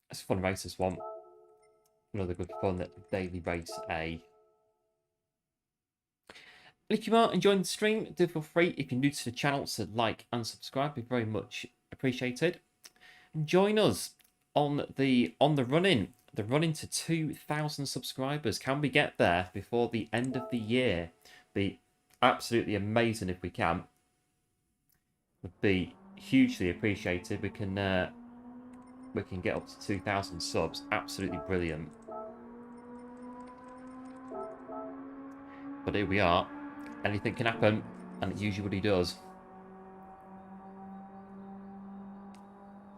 it's a fun race, this one. Another good fun daily race A. If you are enjoying the stream, do feel free, if you're new to the channel, to like and subscribe. Be very much appreciated. And join us on the run-in. The run-in to 2,000 subscribers. Can we get there before the end of the year? Be absolutely amazing if we can. Would be hugely appreciated. We can get up to 2,000 subs. Absolutely brilliant. But here we are. Anything can happen, and it usually does.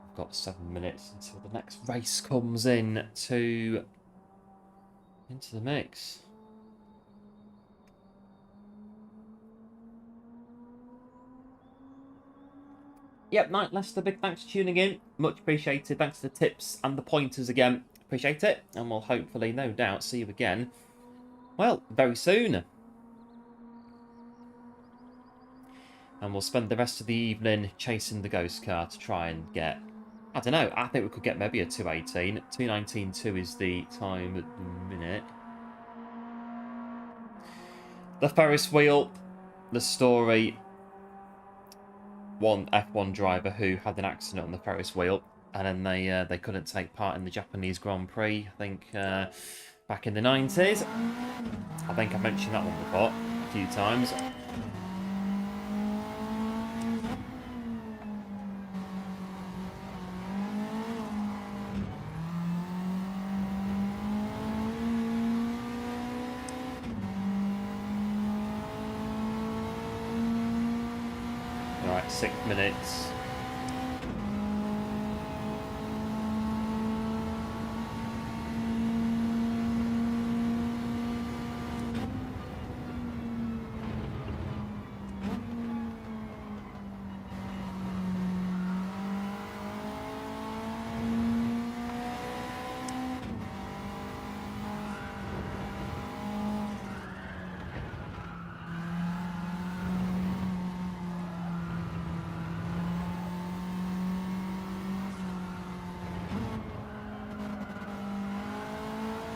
We've got 7 minutes until the next race comes into the mix. Yep, Night Leicester, big thanks for tuning in. Much appreciated. Thanks for the tips and the pointers again. Appreciate it. And we'll hopefully, no doubt, see you again, well, very soon. And we'll spend the rest of the evening chasing the ghost car to try and get... I don't know, I think we could get maybe a 218. 219.2 is the time at the minute. The Ferris wheel. the story, one F1 driver who had an accident on the Ferris wheel, and then they couldn't take part in the Japanese Grand Prix, I think, back in the 90s. I think I've mentioned that one before a few times. Alright, 6 minutes.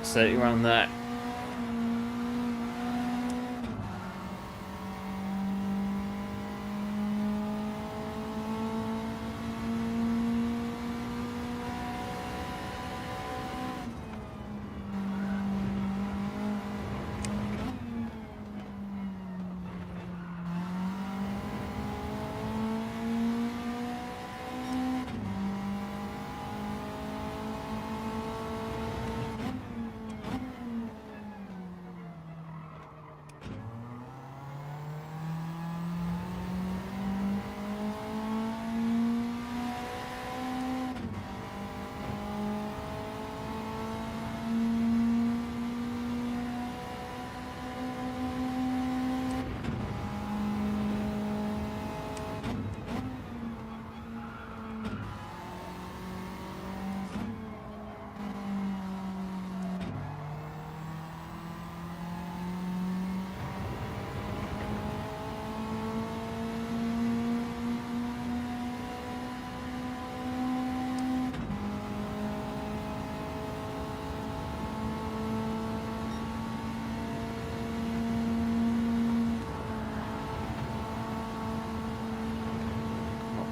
So around that.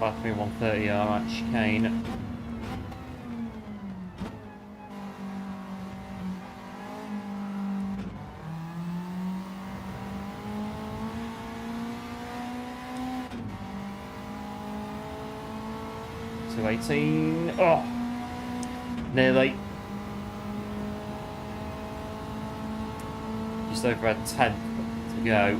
Battery 130R at chicane. To 18. Oh, nearly. Just over a 10th to go.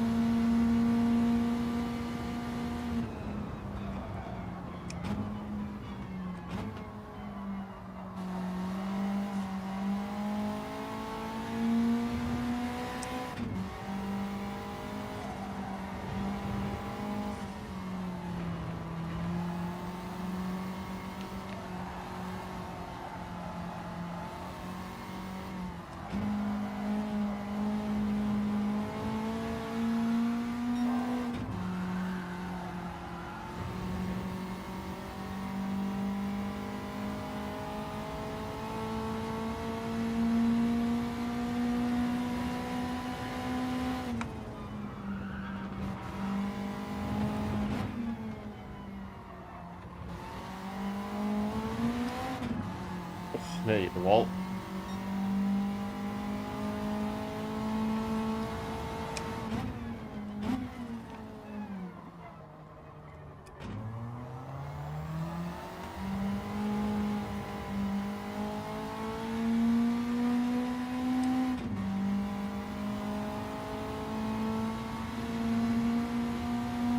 Nearly at the wall.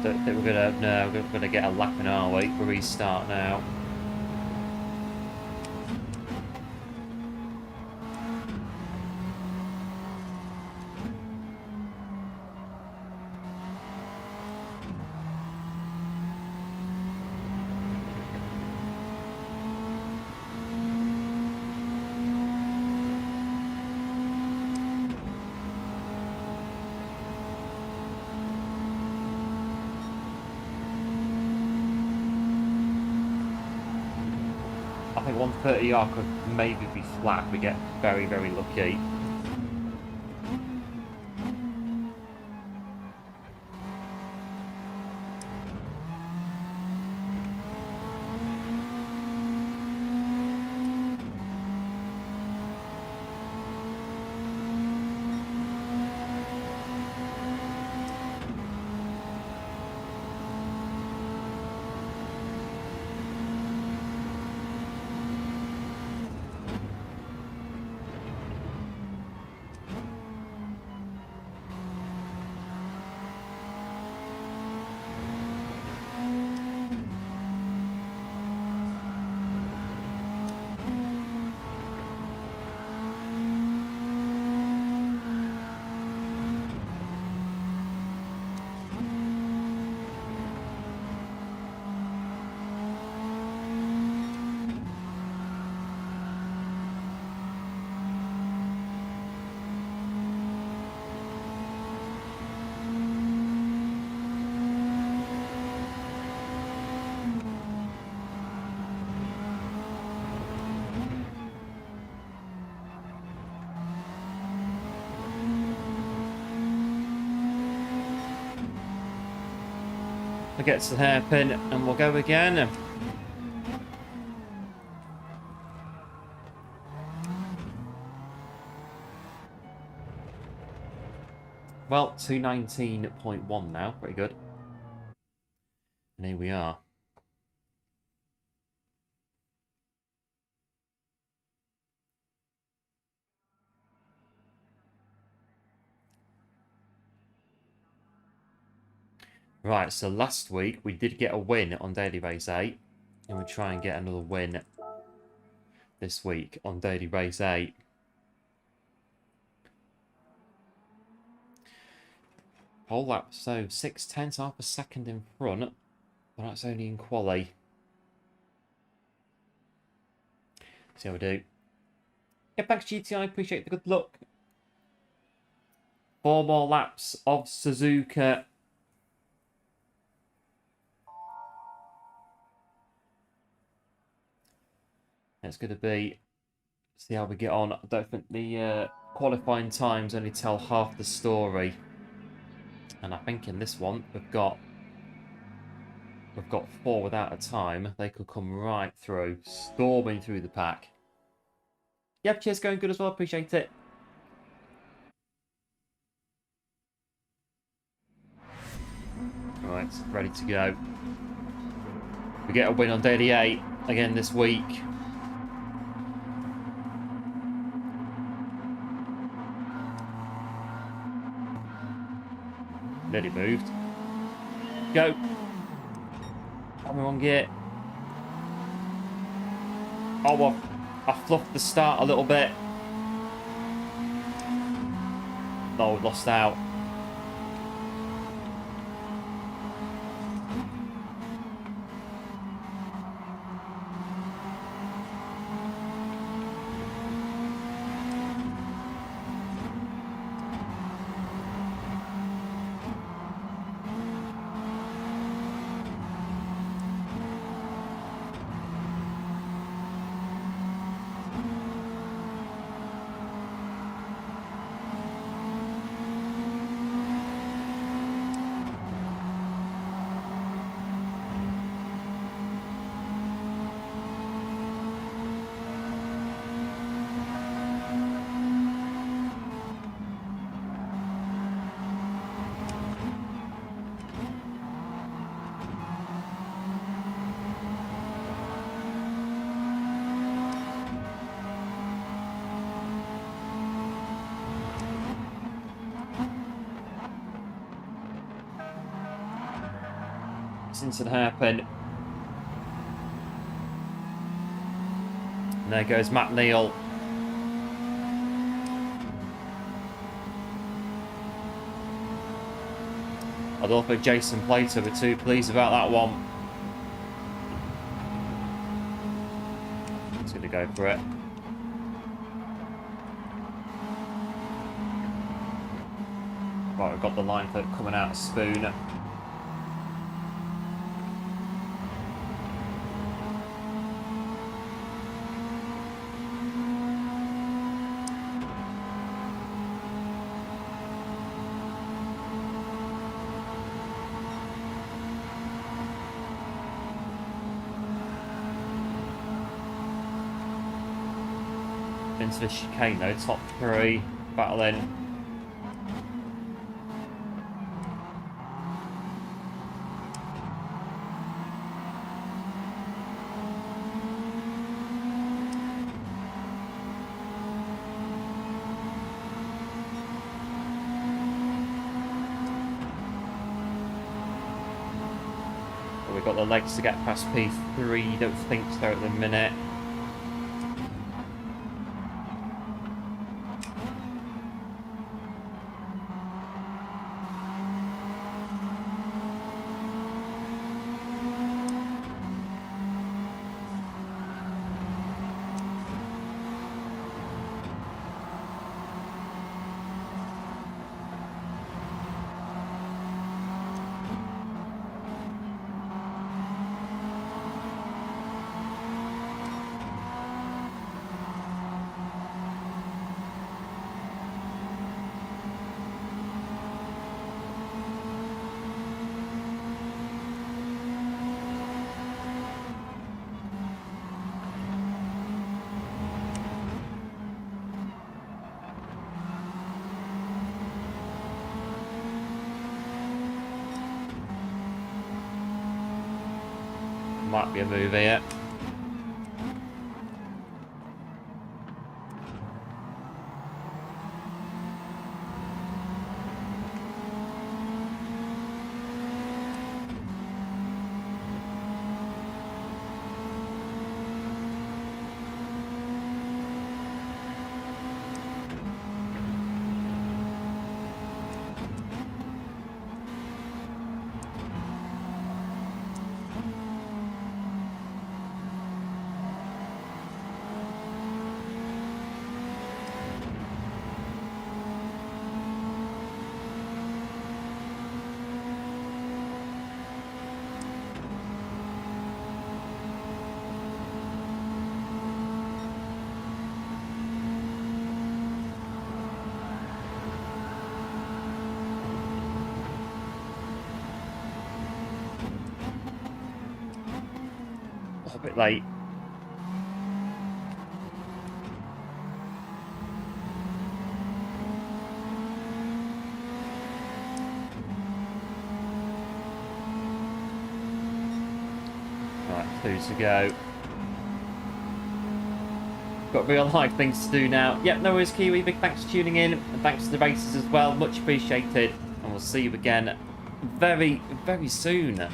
Don't think we're gonna get a lap in our way. We restart now. I think 130R could maybe be flat if we get very, very lucky. We'll get to the hairpin and we'll go again. Well, 219.1 now. Pretty good. And here we are. Right, so last week we did get a win on Daily Race 8. And we'll try and get another win this week on Daily Race 8. Whole lap, so 6/10, half a second in front. But that's only in quali. See how we do. Yeah, thanks GTI, appreciate the good luck. 4 more laps of Suzuka. It's going to be, see how we get on. I don't think the qualifying times only tell half the story. And I think in this one, we've got 4 without a time. They could come right through, storming through the pack. Yep, cheers, going good as well, appreciate it. Right, ready to go. We get a win on Daily 8 again this week. Nearly moved. Go. I'm on gear. Oh, well, I fluffed the start a little bit. No, lost out. Into the hairpin. And there goes Matt Neal. I don't think Jason Plater were too pleased about that one. He's going to go for it. Right, we've got the line clip coming out of Spoon. Into the chicane though, top 3 battling. But we've got the legs to get past P3, don't think so at the minute. Might be a move here. A bit late. Right, 2 to go. Got real life things to do now. Yep, no worries, Kiwi. Big thanks for tuning in, and thanks to the racers as well. Much appreciated, and we'll see you again very, very soon.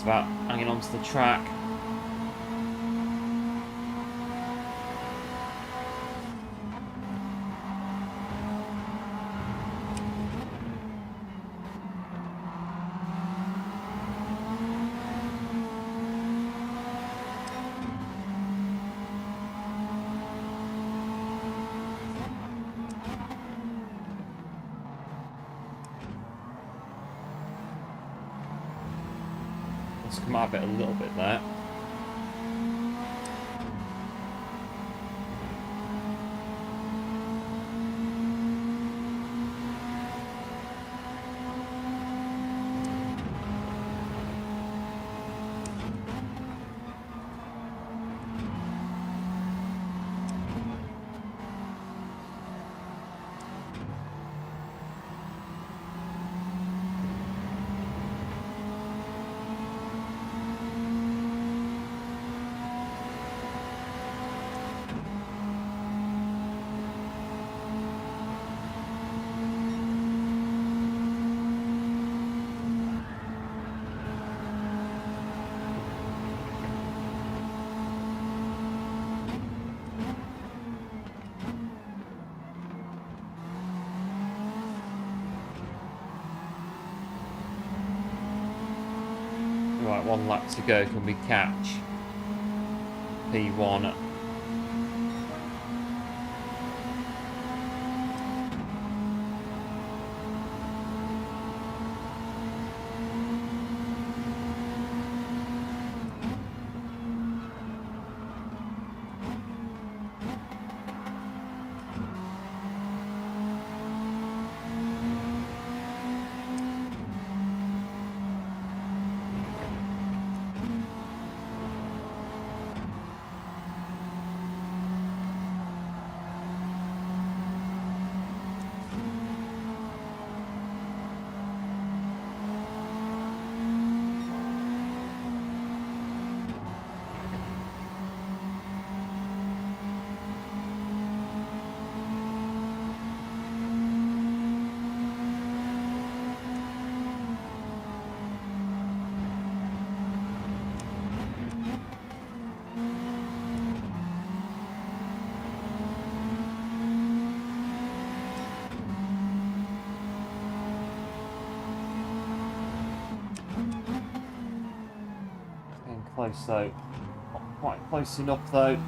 About hanging onto the track. Let's come out of it a little bit there. Right, 1 lap to go. Can we catch P1? Close though, not quite close enough though.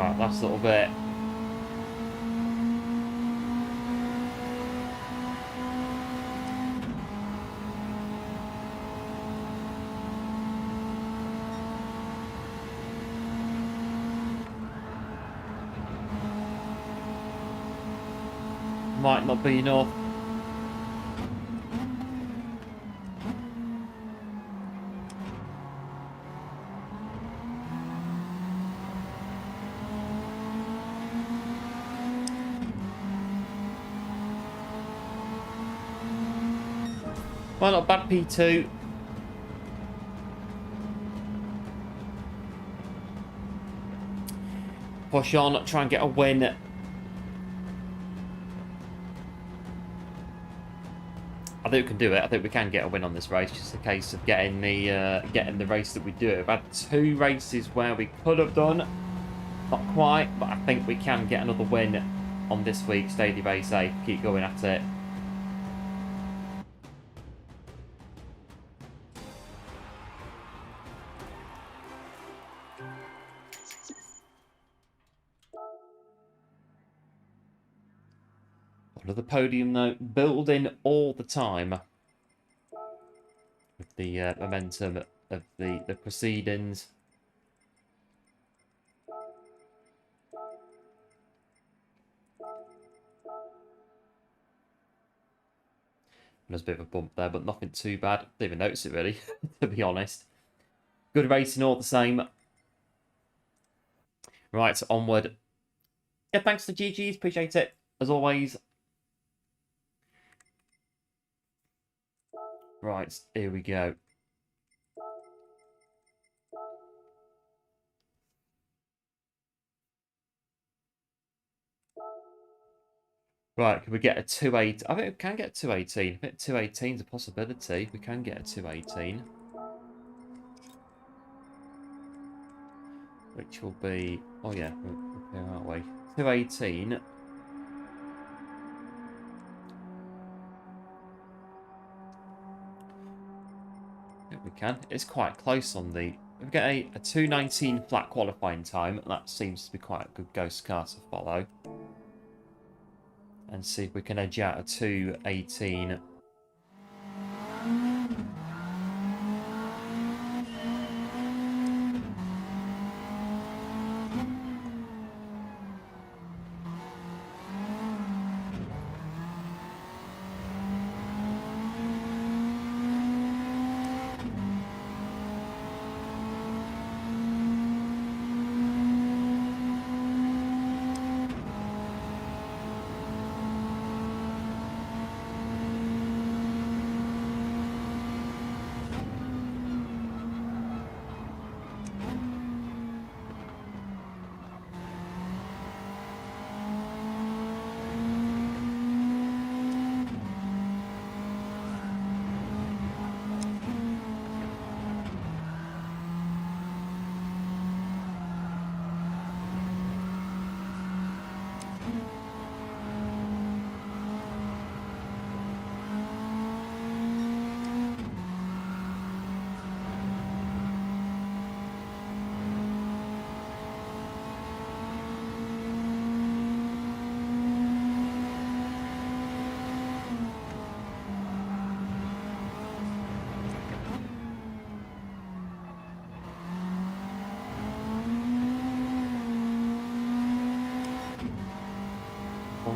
Right, last little bit. Might not be enough. Well, not bad, P2. Push on, try and get a win. I think we can do it. I think we can get a win on this race. Just a case of getting the race that we do. We've had 2 races where we could have done, not quite, but I think we can get another win on this week's daily race. Keep going at it. Another podium though, building all the time with the momentum of the proceedings. There's a bit of a bump there, but nothing too bad. Didn't even notice it really, to be honest. Good racing all the same. Right, onward. Yeah, thanks to GG's, appreciate it as always. Right, here we go. Right, can we get a 2.8? I think we can get a 2.18. I think 2.18 is a possibility. We can get a 2.18. Which will be... Oh yeah, we're here, aren't we? 2.18. I think we can. It's quite close on the... If we get a 2.19 flat qualifying time, that seems to be quite a good ghost car to follow. And see if we can edge out a 2.18.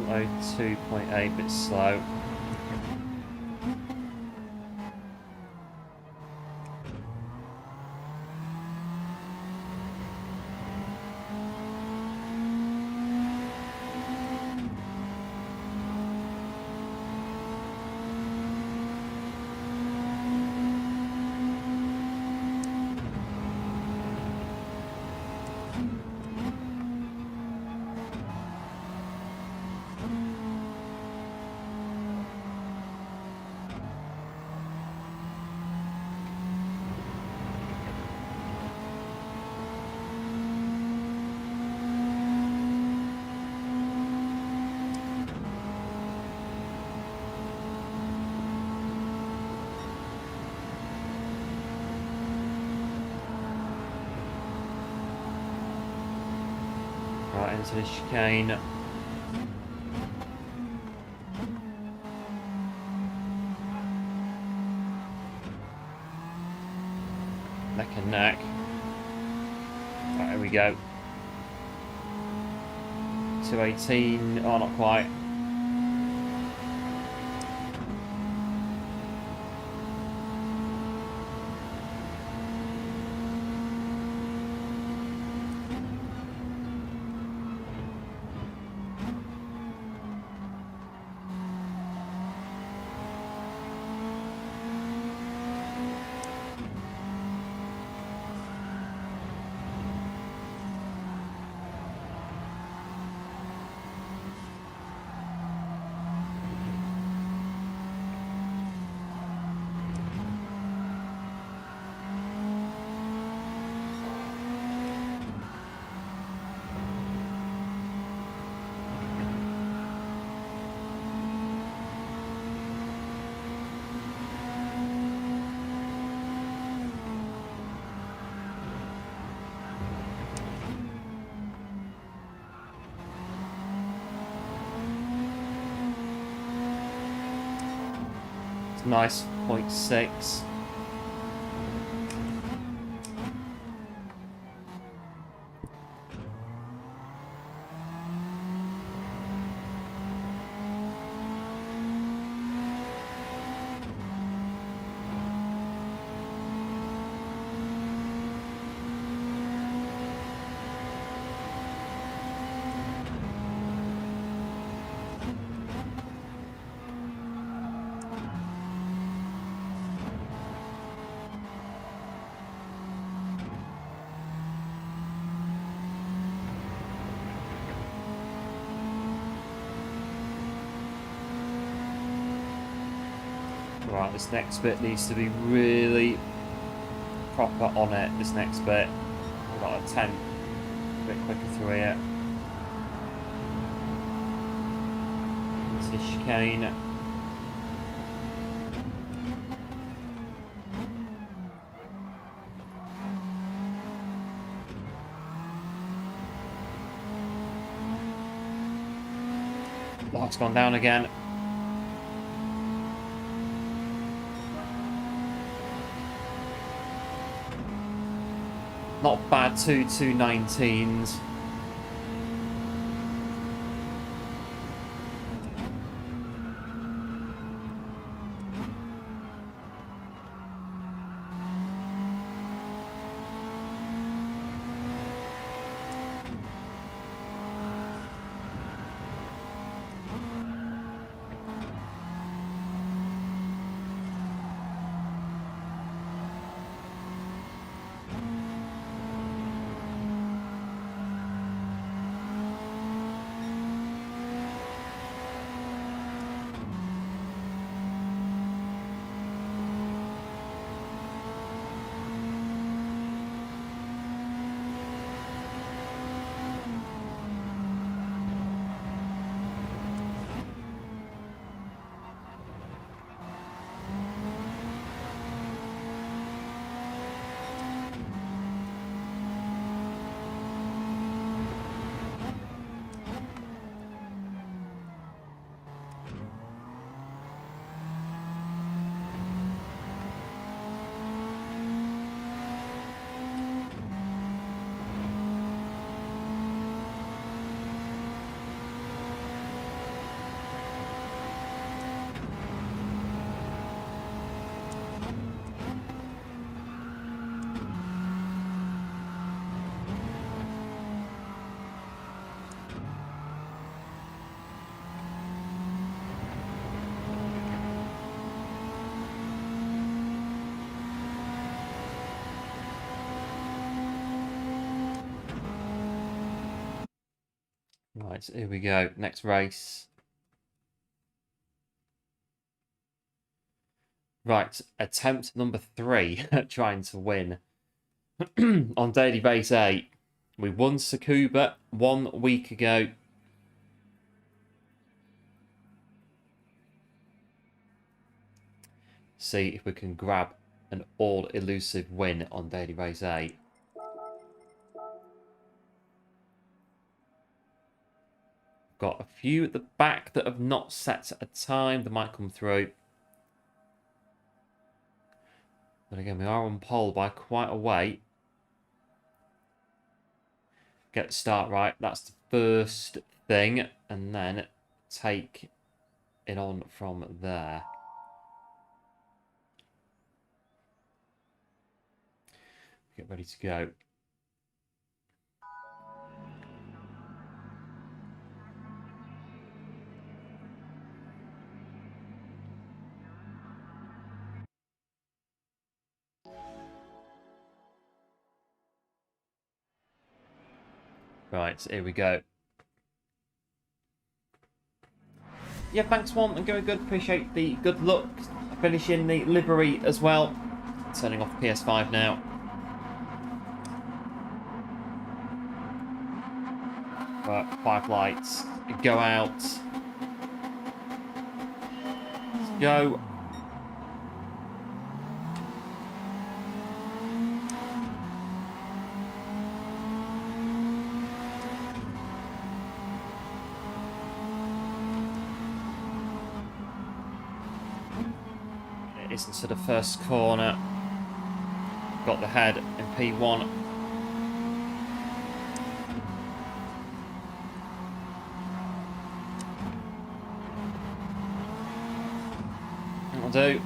Oh, 2.8, bit slow. Right into the chicane. Neck and neck. Right, here we go. 218. Oh, not quite. Nice, 0.6. Right, this next bit needs to be really proper on it, this next bit. We've got a 10 a bit quicker through here. Into the chicane. Light's gone down again. Not bad, 2.219s. Right, so here we go. Next race. Right, attempt number 3, trying to win on Daily Base 8. We won Tsukuba 1 week ago. See if we can grab an all-elusive win on Daily Base 8. few at the back that have not set a time. They might come through. But again, we are on pole by quite a way. Get the start right. That's the first thing. And then take it on from there. Get ready to go. Right, here we go. Yeah, thanks, one. I'm going good. Appreciate the good luck. Finishing the livery as well. Turning off PS5 now. Right, 5 lights. Go out. Let's go. It is into the first corner. Got the head in P1. That'll do.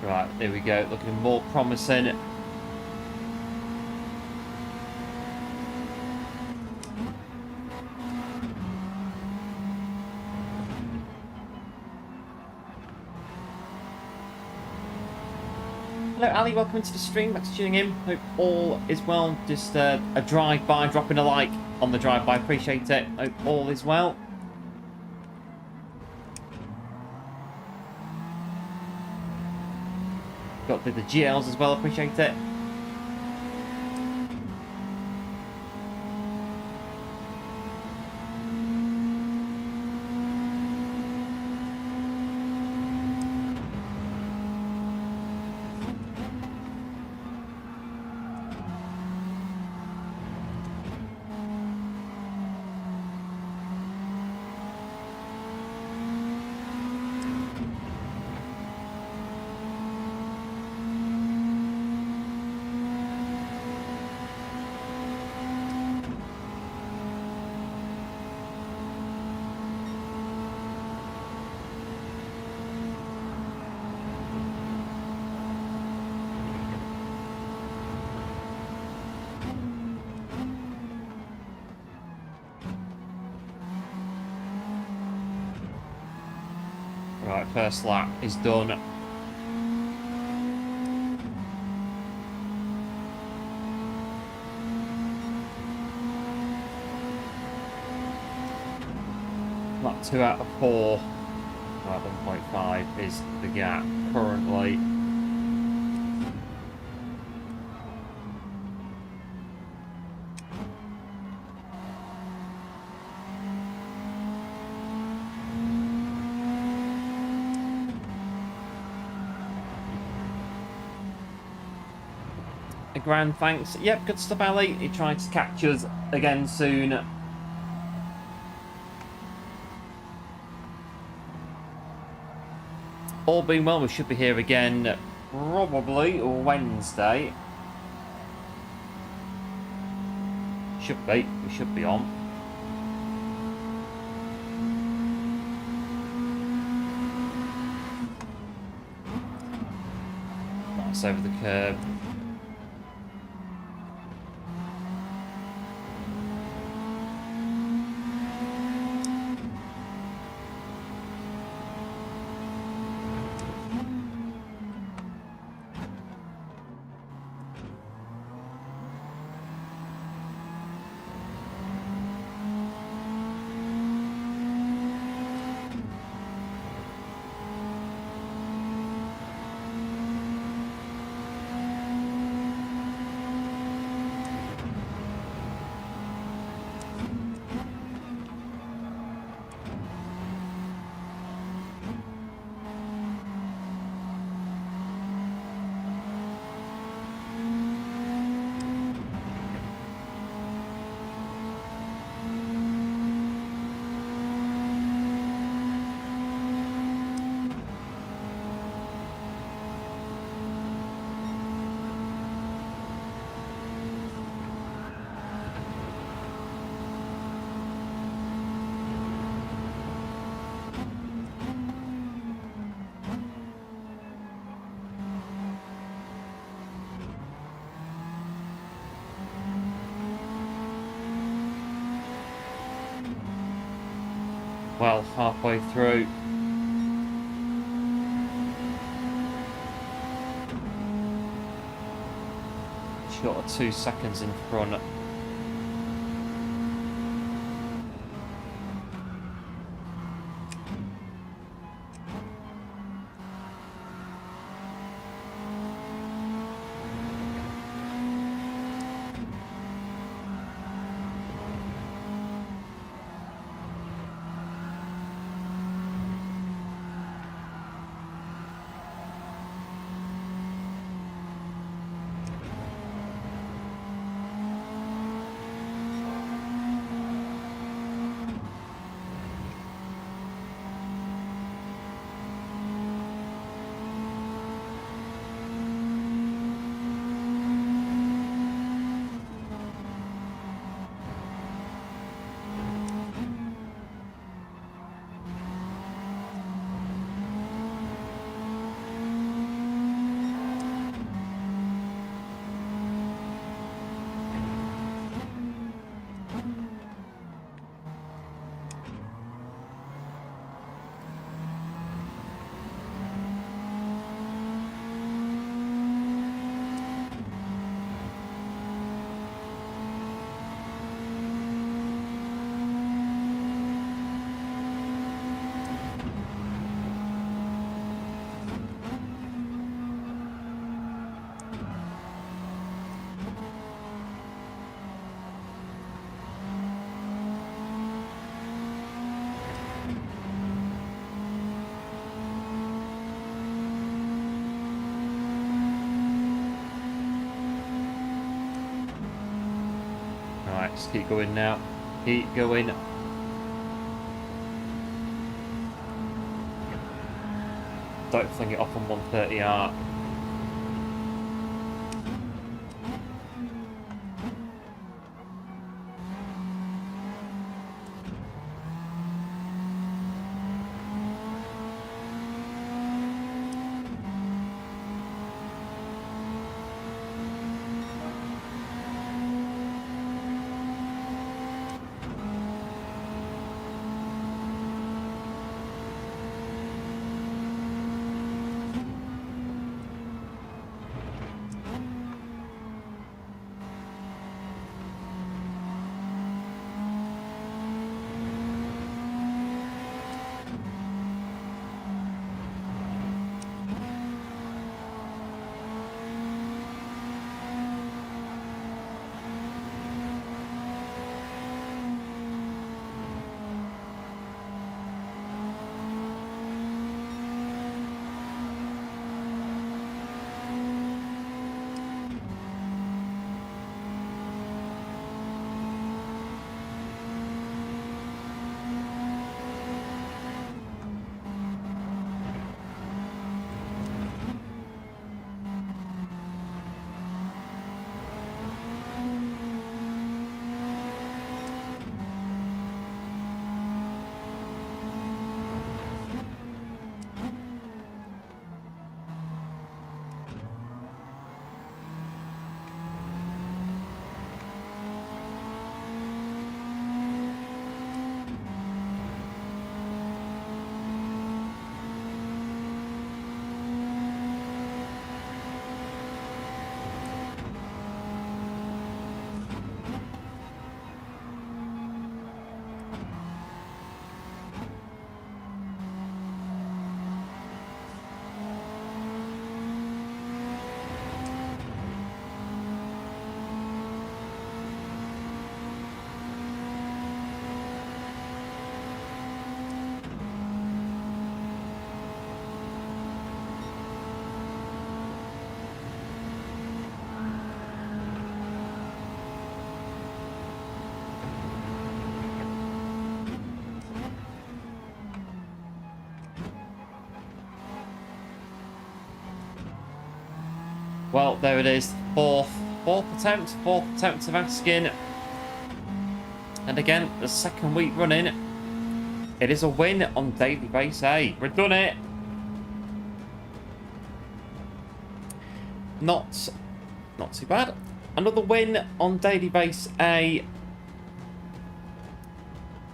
Right, there we go. Looking more promising. Hello Ali, welcome into the stream, thanks for tuning in. Hope all is well. Just a drive-by, dropping a like on the drive-by, appreciate it. Hope all is well. Got the GLs as well, appreciate it. Right, first lap is done. Lap 2 out of 4. Right, 1.5 is the gap currently. Grand, thanks. Yep, good stuff, Ali. He tried to catch us again soon. All being well, we should be here again probably Wednesday. Should be. We should be on. Nice over the curb. well halfway through. Short of 2 seconds in front. Right, just keep going now. Keep going. Don't fling it off on 130R. Well, there it is. Fourth attempt of asking. And again, the second week running, it is a win on daily base A. We've done it. Not too bad. Another win on daily base A.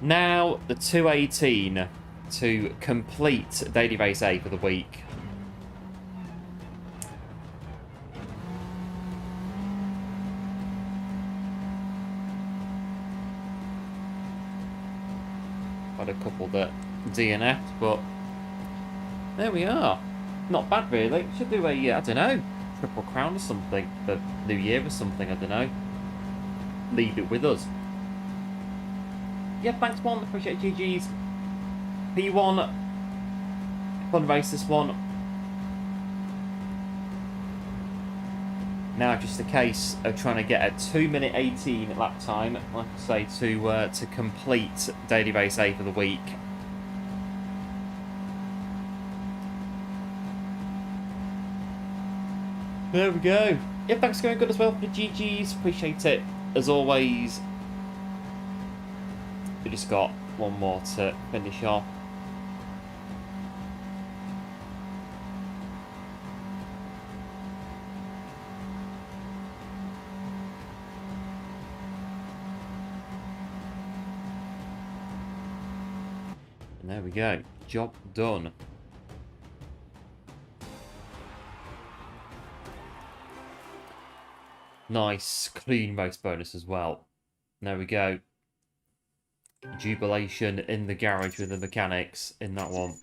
Now, the 218 to complete daily race A for the week. Had a couple that DNF'd, but there we are. Not bad, really. Should do a, I don't know, Triple Crown or something for New Year or something, I don't know. Leave it with us. Yeah, thanks, One. Appreciate GG's. P1. Fun race, this one. Now, just a case of trying to get a 2:18 lap time, like I say, to complete daily race A for the week. There we go. Yeah, thanks for going good as well for the GG's. Appreciate it, as always. We just got one more to finish off. And there we go. Job done. Nice, clean race bonus as well. There we go. Jubilation in the garage with the mechanics in that one.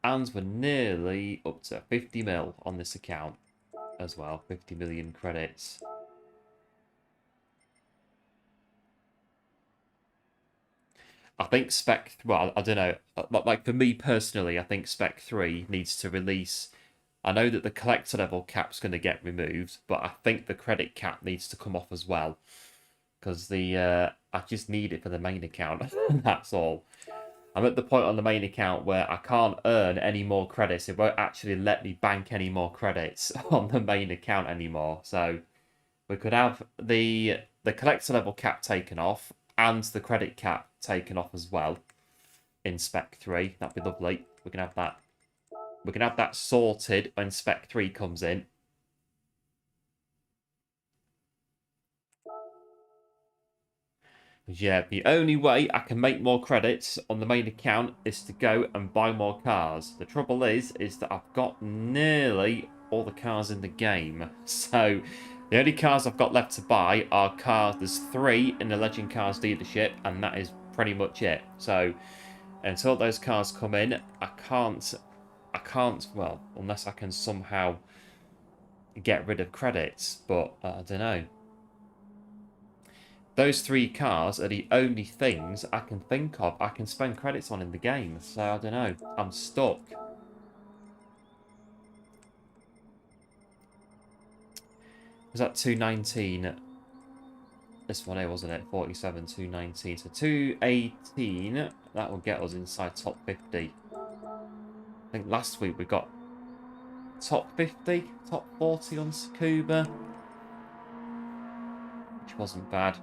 And we're nearly up to 50 mil on this account as well. 50 million credits. I think Spec... Well, I don't know. Like, for me personally, I think Spec 3 needs to release... I know that the collector level cap's going to get removed, but I think the credit cap needs to come off as well. Because I just need it for the main account. That's all. I'm at the point on the main account where I can't earn any more credits. It won't actually let me bank any more credits on the main account anymore. So we could have the collector level cap taken off and the credit cap taken off as well in Spec 3. That'd be lovely. We can have that. We can have that sorted when Spec 3 comes in. Yeah, the only way I can make more credits on the main account is to go and buy more cars. The trouble is that I've got nearly all the cars in the game. So the only cars I've got left to buy are cars. There's 3 in the Legend Cars dealership, and that is pretty much it. So until those cars come in, I can't, well, unless I can somehow get rid of credits, but I don't know. Those 3 cars are the only things I can think of I can spend credits on in the game. So, I don't know. I'm stuck. Was that 219? This one here, wasn't it? 47, 219. So, 218. That will get us inside top 50. I think last week we got top 50, top 40 on Tsukuba. Which wasn't bad.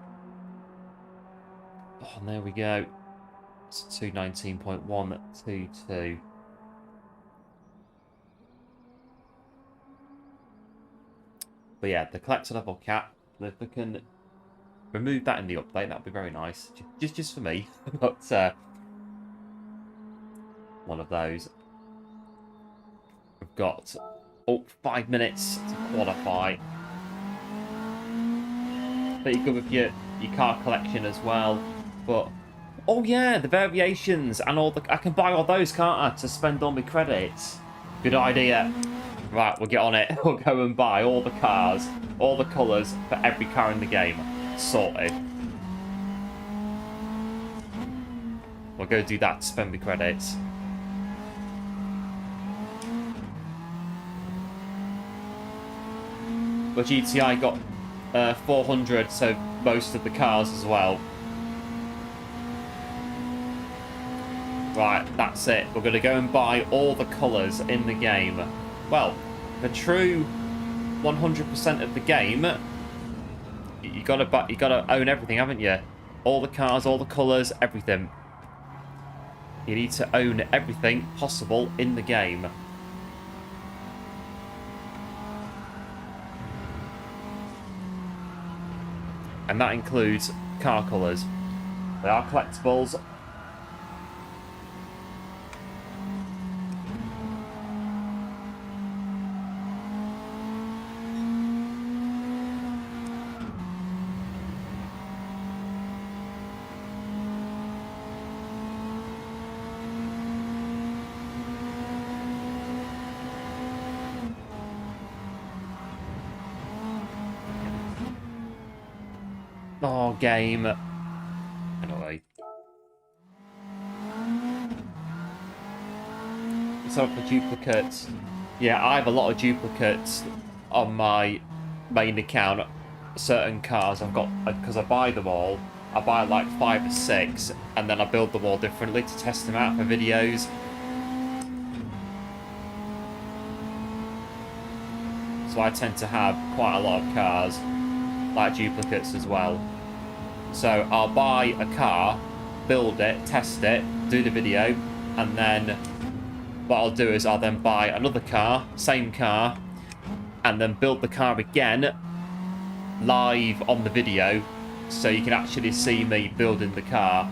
Oh, and there we go. It's 219.122. But yeah, the collector level cap, if we can remove that in the update, that'd be very nice. Just for me. But one of those. We've got 5 minutes to qualify. Pretty good with your car collection as well. But oh yeah, the variations and all the I can buy all those, can't I, to spend all my credits? Good idea. Right, we'll get on it. We'll go and buy all the cars, all the colours for every car in the game. Sorted. We'll go do that to spend my credits. But GTI got 400, so most of the cars as well. Right, that's it. We're going to go and buy all the colours in the game. Well, the true 100% of the game, you gotta own everything, haven't you? All the cars, all the colours, everything. You need to own everything possible in the game. And that includes car colours. They are collectibles. Oh, game. Anyway. So for duplicates. Yeah, I have a lot of duplicates on my main account. Certain cars I've got, because I buy them all. I buy like 5 or 6, and then I build them all differently to test them out for videos. So I tend to have quite a lot of cars, like duplicates as well. So I'll buy a car, build it, test it, do the video, and then what I'll do is I'll then buy another car, same car, and then build the car again live on the video, so you can actually see me building the car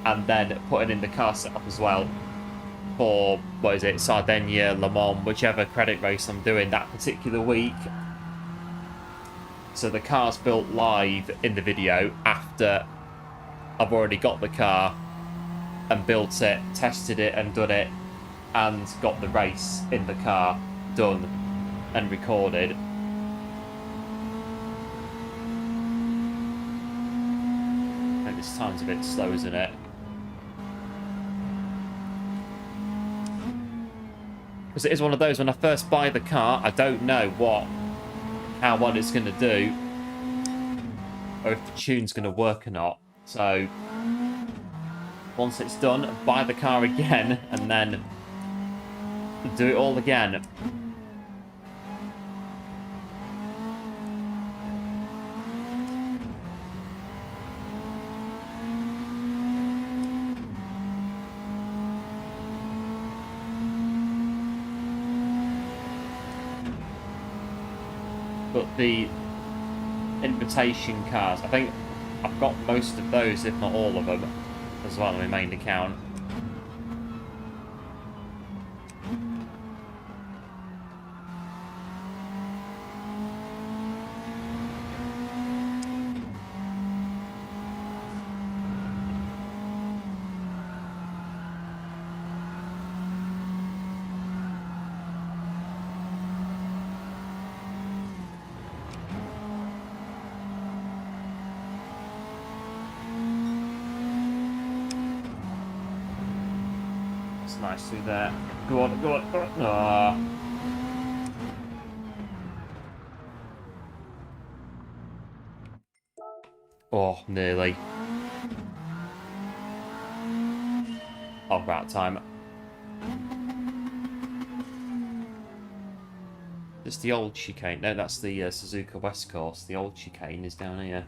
and then putting in the car setup as well for, what is it, Sardinia, Le Mans, whichever credit race I'm doing that particular week. So the car's built live in the video after I've already got the car and built it, tested it and done it, and got the race in the car done and recorded. And this time's a bit slow, isn't it? Because it is one of those, when I first buy the car, I don't know how well it's going to do, or if the tune's going to work or not. So once it's done, buy the car again, and then do it all again. But the invitation cars, I think I've got most of those, if not all of them, as well on my main account. Nice through there. Go on, go on, go on. Oh. Oh, nearly. Oh, about time. It's the old chicane. No, that's the Suzuka West Course. The old chicane is down here.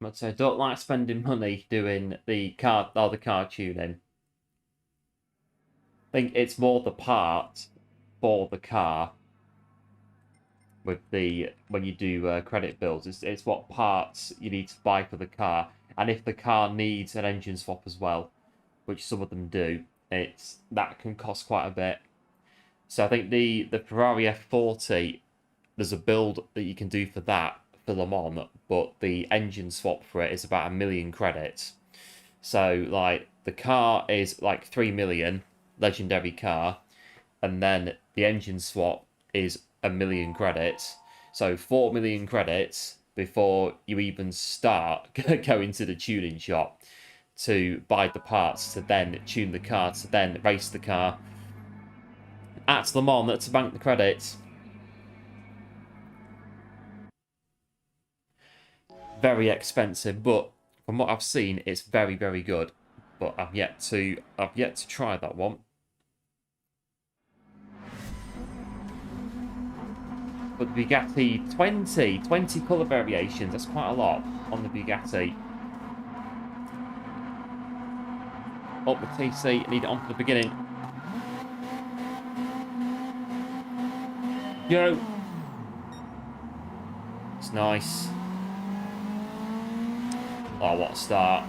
But I don't like spending money doing the car tuning. I think it's more the part for the car with the when you do credit builds. It's what parts you need to buy for the car, and if the car needs an engine swap as well, which some of them do, that can cost quite a bit. So I think the Ferrari F40, there's a build that you can do for that for Le Mans, but the engine swap for it is about 1 million credits. So like the car is like 3 million, legendary car, and then the engine swap is 1 million credits. So 4 million credits before you even start going to the tuning shop to buy the parts, to then tune the car, to then race the car at Le Mans, to bank the credits. Very expensive, but from what I've seen, it's very, very good. But I've yet to try that one. But the Bugatti, 20 colour variations. That's quite a lot on the Bugatti. Up the TC, need it on for the beginning. Yo! It's nice. Oh, what a start.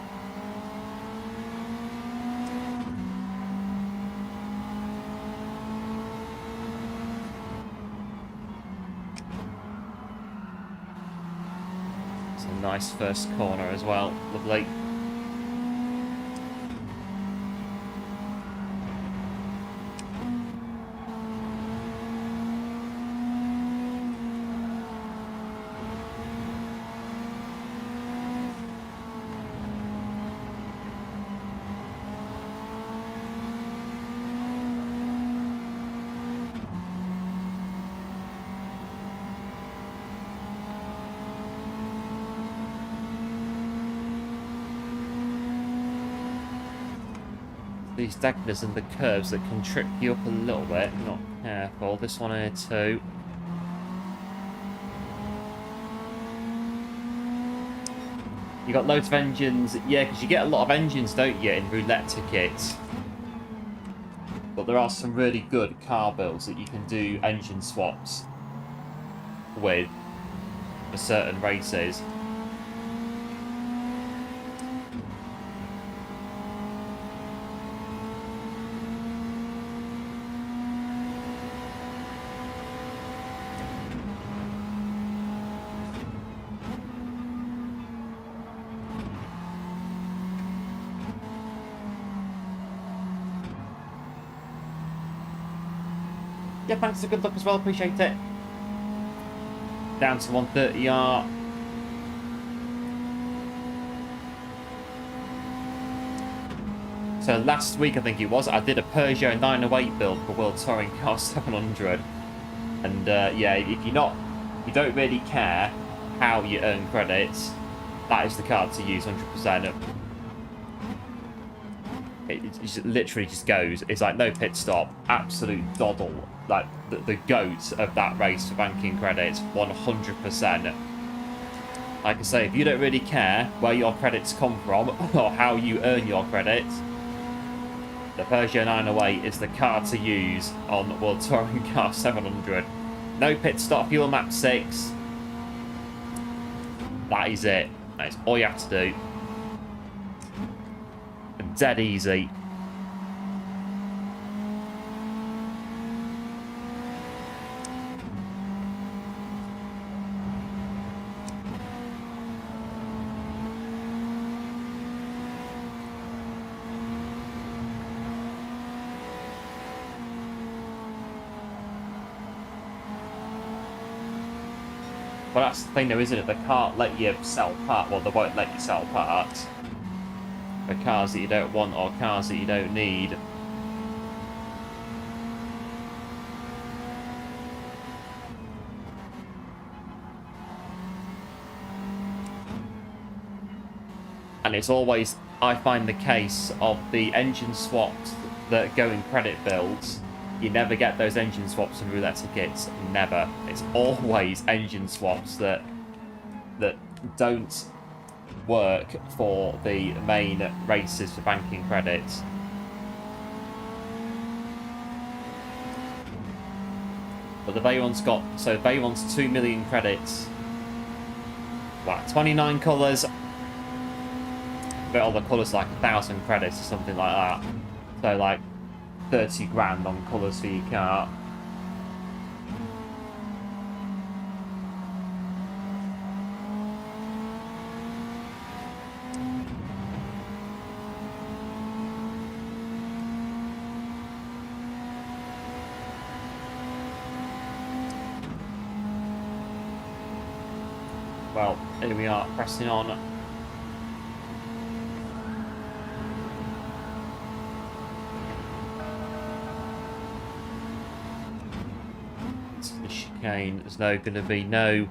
It's a nice first corner as well. Lovely. These daggers and the curves that can trip you up a little bit. If you're not careful. This one here too. You got loads of engines. Yeah, because you get a lot of engines, don't you, in roulette tickets. But there are some really good car builds that you can do engine swaps with for certain races. Yeah, thanks for the good luck as well, appreciate it. Down to 130R. So last week, I think it was, I did a Peugeot 908 build for World Touring Car 700. And yeah, if you don't really care how you earn credits, that is the card to use 100%. It just literally just goes. It's like no pit stop, absolute doddle. Like the goat of that race for banking credits, 100%. Like I say, if you don't really care where your credits come from or how you earn your credits, the Peugeot 908 is the car to use on World Touring Car 700. No pit stop, fuel map 6. That is it. That is all you have to do. Dead easy. Well, that's the thing though, isn't it? They can't let you sell parts. Well, they won't let you sell parts for cars that you don't want or cars that you don't need. And it's always, I find, the case of the engine swaps that go in credit builds. You never get those engine swaps in roulette tickets. Never. It's always engine swaps that don't work for the main races for banking credits. But the Veyron's got, so Veyron's 2 million credits. What, 29 colours? But all the colours like 1,000 credits or something like that. So like 30 grand on colours for your car. Well, here we are, pressing on. It's the chicane. There's no going to be no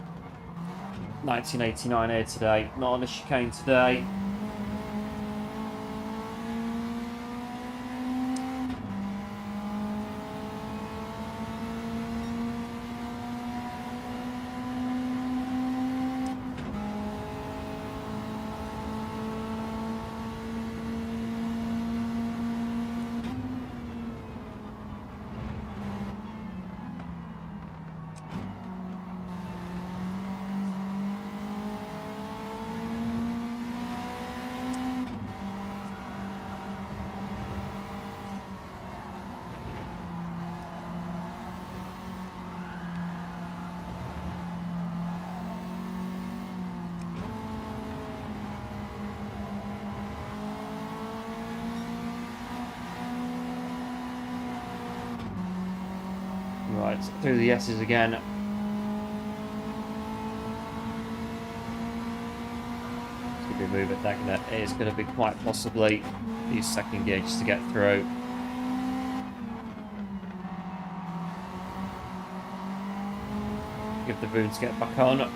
1989 here today. Not on the chicane today. Right, through the S's again. It's going to be moving negative. It is going to be quite possibly these second gauges to get through. Give the boom to get back on.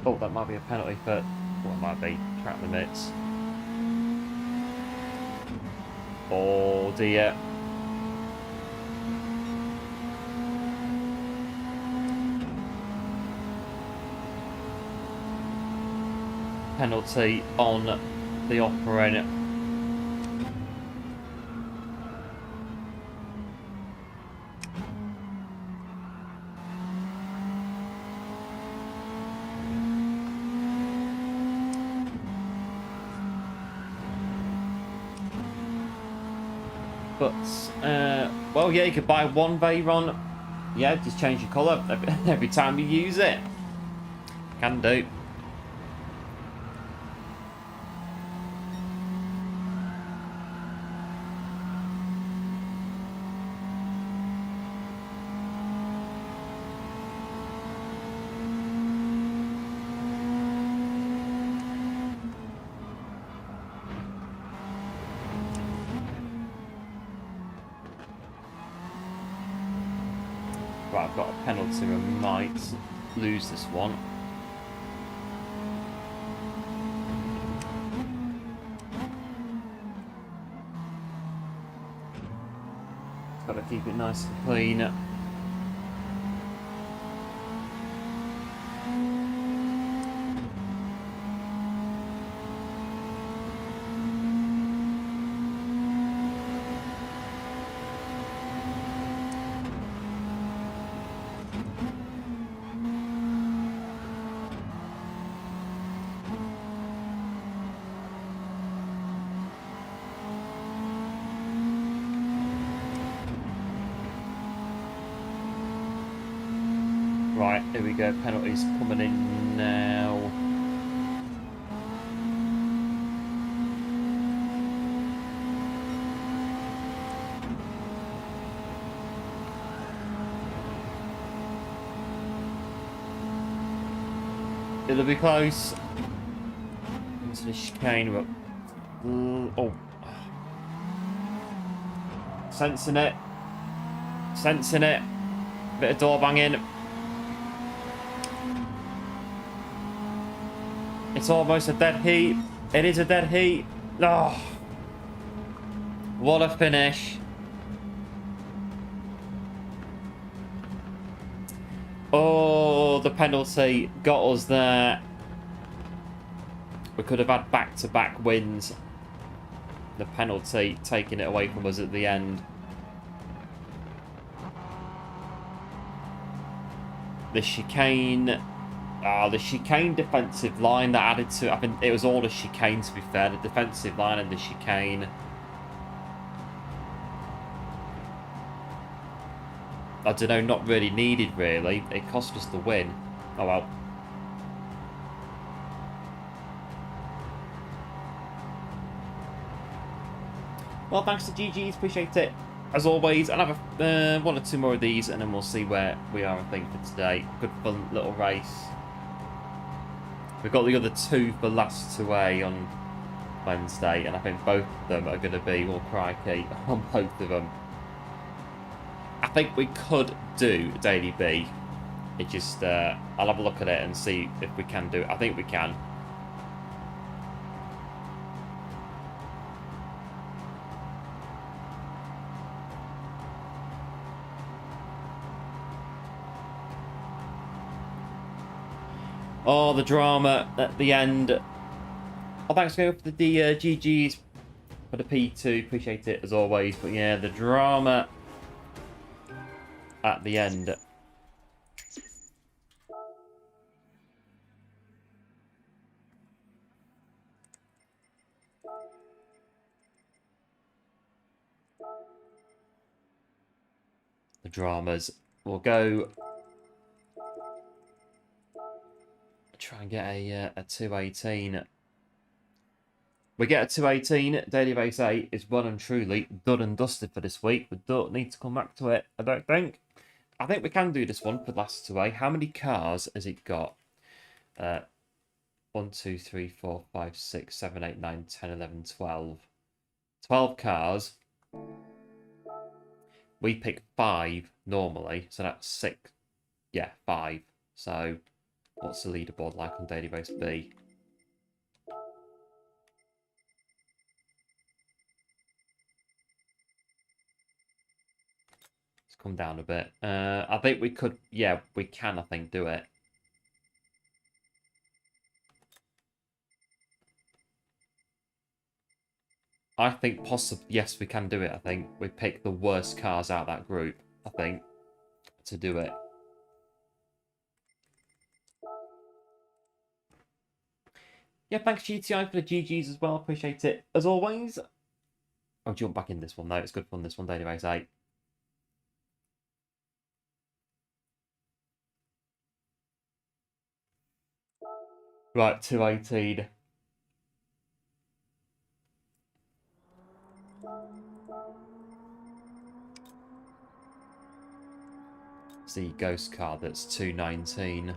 Oh, that might be a penalty for... Well, it might be track limits. Oh dear. Penalty on the operator. But, well, yeah, you could buy one Veyron. Yeah, just change your colour every time you use it. Can do. Right, I've got a penalty. I might lose this one. Got to keep it nice and clean. Right, here we go, penalties coming in now. It'll be close. Into the chicane, but... oh. Sensing it. Sensing it. Bit of door banging. It's almost a dead heat. It is a dead heat. Oh, what a finish. Oh, the penalty got us there. We could have had back-to-back wins. The penalty taking it away from us at the end. The chicane... the chicane defensive line that added to... I think it was all the chicane, to be fair. The defensive line and the chicane. I don't know, not really needed, really. It cost us the win. Oh, well. Well, thanks to GG's. Appreciate it. As always, I'll have one or two more of these, and then we'll see where we are, I think, for today. Good fun little race. We've got the other two for last 2A on Wednesday, and I think both of them are going to be, well, crikey, on both of them. I think we could do Daily B. It just, I'll have a look at it and see if we can do it. I think we can. Oh, the drama at the end. Oh, thanks for the GGs for the P2. Appreciate it as always. But yeah, the drama at the end. The dramas. We'll go. Try and get a 218. We get a 218. Daily Race 8 is well and truly done and dusted for this week. We don't need to come back to it, I don't think. I think we can do this one for the last 2A. How many cars has it got? 1, 2, 3, 4, 5, 6, 7, 8, 9, 10, 11, 12. 12 cars. We pick 5 normally, so that's 6. Yeah, 5. So, what's the leaderboard like on Daily Race B? Let's come down a bit. I think we could, yeah, we can, I think, do it. I think possibly, yes, we can do it, I think. We pick the worst cars out of that group, I think, to do it. Yeah, thanks GTI for the GGs as well. Appreciate it as always. I'll jump back in this one though. It's good fun, this one, Daily Race 8. Right, 218. See, ghost car that's 219.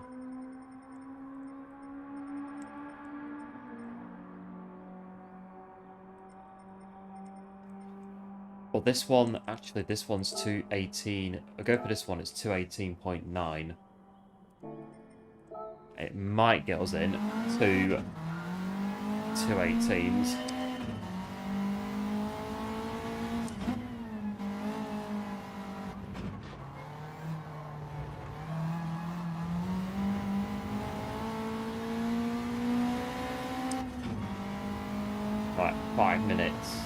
Well, this one, actually, this one's 218. I'll go for this one, it's 218.9. It might get us in to 218s. Right, 5 minutes.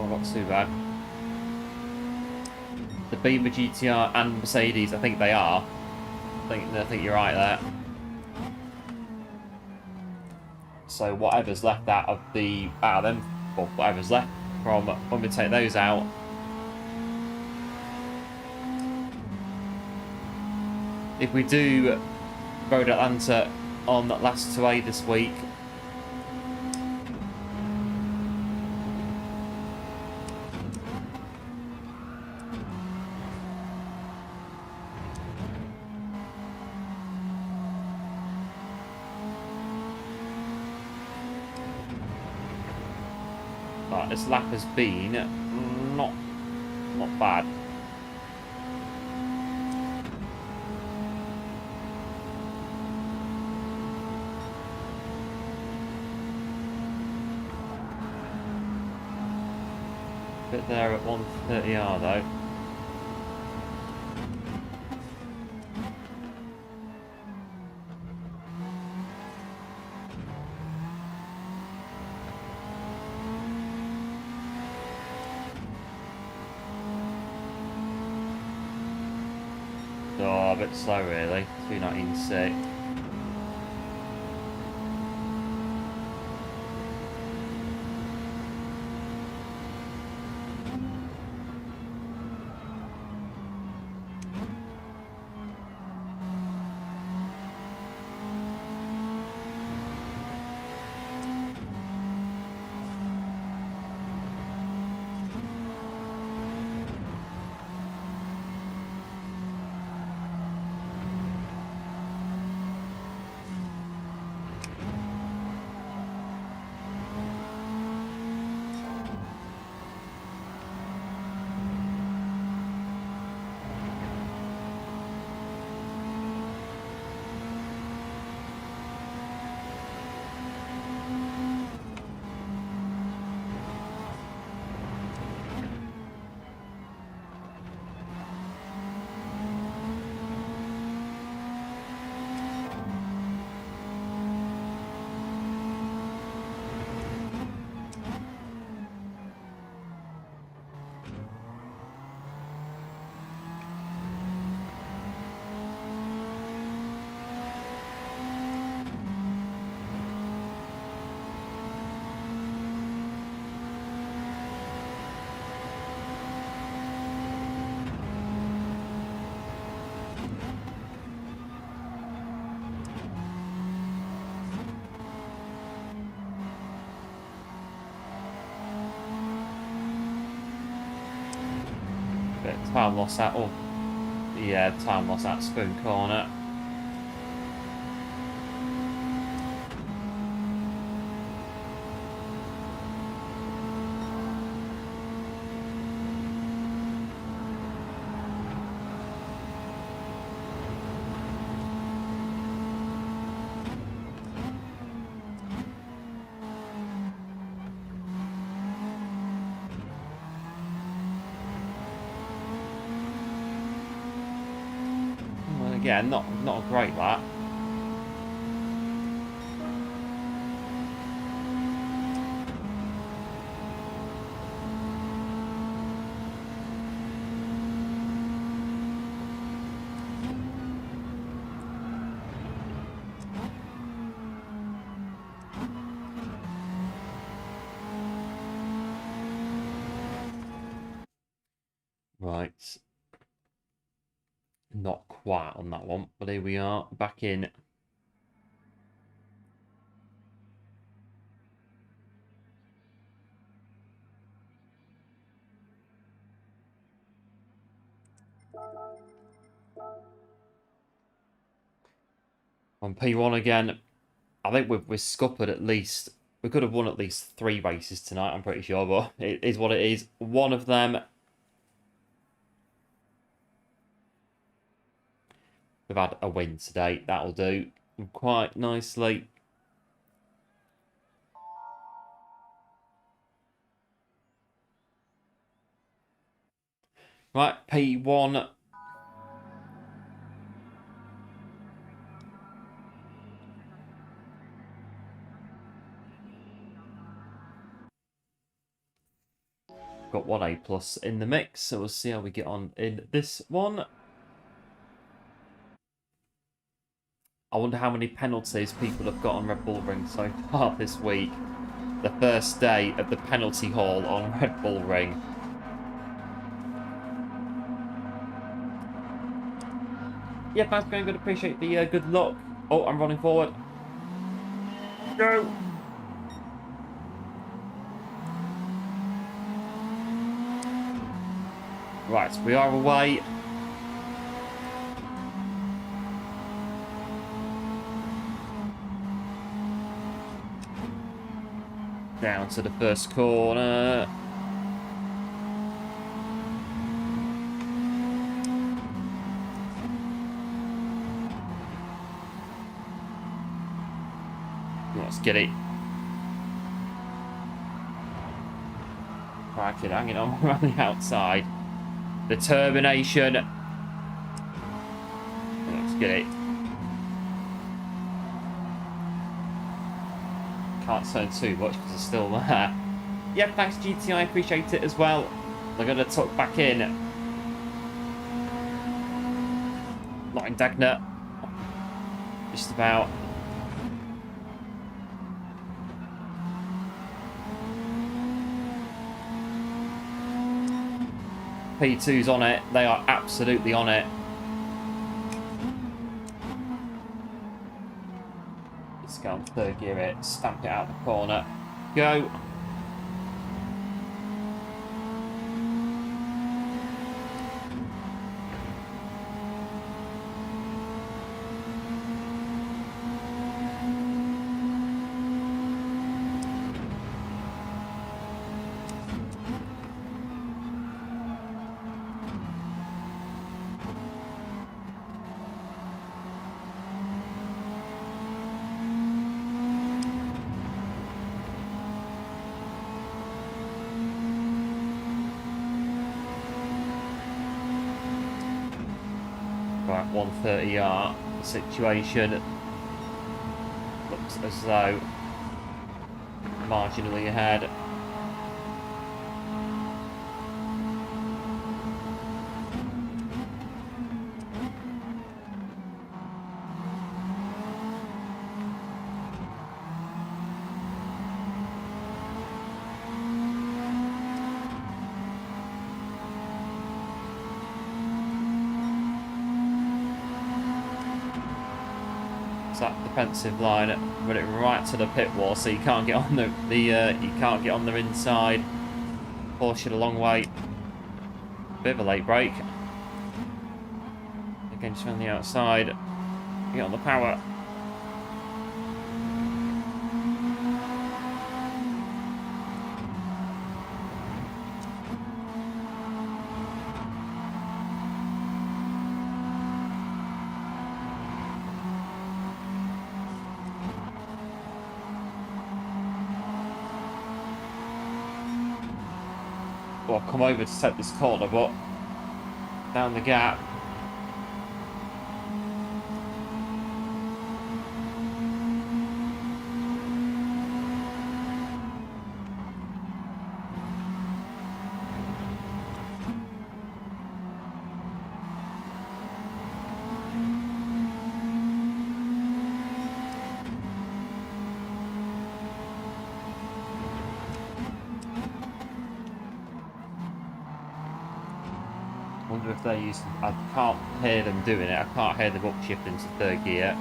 Not too bad. The Beamer GTR and Mercedes, I think they are. I think you're right there. So whatever's left out of them, well, whatever's left from when we take those out. If we do Road Atlanta on that last 2A this week, this lap has been not bad. bit there at 130R though. Oh, a bit slow really. 219.6. Time loss at, oh, yeah, time loss at spoon corner. Yeah, not a great lap. Right. Not quite on that one, but here we are, back in. On P1 again. I think we're scuppered at least. We could have won at least 3 races tonight, I'm pretty sure, but it is what it is. One of them, we've had a win today. That'll do quite nicely. Right, P1. Got 1 A+ in the mix, so we'll see how we get on in this one. I wonder how many penalties people have got on Red Bull Ring so far this week. The first day of the penalty haul on Red Bull Ring. Yeah, thanks, going good. Appreciate the good luck. Oh, I'm running forward. Go! Right, we are away. Down to the first corner. Let's get it. cracking, hanging on around the outside. Determination. Let's get it. Can't turn too much because it's still there. Yep, thanks GTI, appreciate it as well. They're going to tuck back in. Not in Dagner. Just about. P2's on it. They are absolutely on it. Let's go on third gear it. Stamp it out the corner. Go. Right, 130R. The situation looks as though marginally ahead. That defensive line, run it right to the pit wall, so you can't get on you can't get on the inside. Push it a long way. Bit of a late break. Again, just on the outside. Get on the power. Well, come over to set this corner, but down the gap. Wonder if they're using. I can't hear them doing it. I can't hear them upshifting to third gear.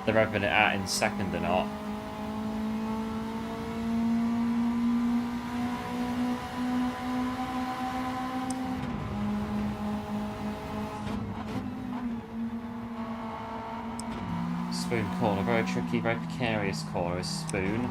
They're revving it out in second or not. Spoon corner, very tricky, very precarious corner is spoon.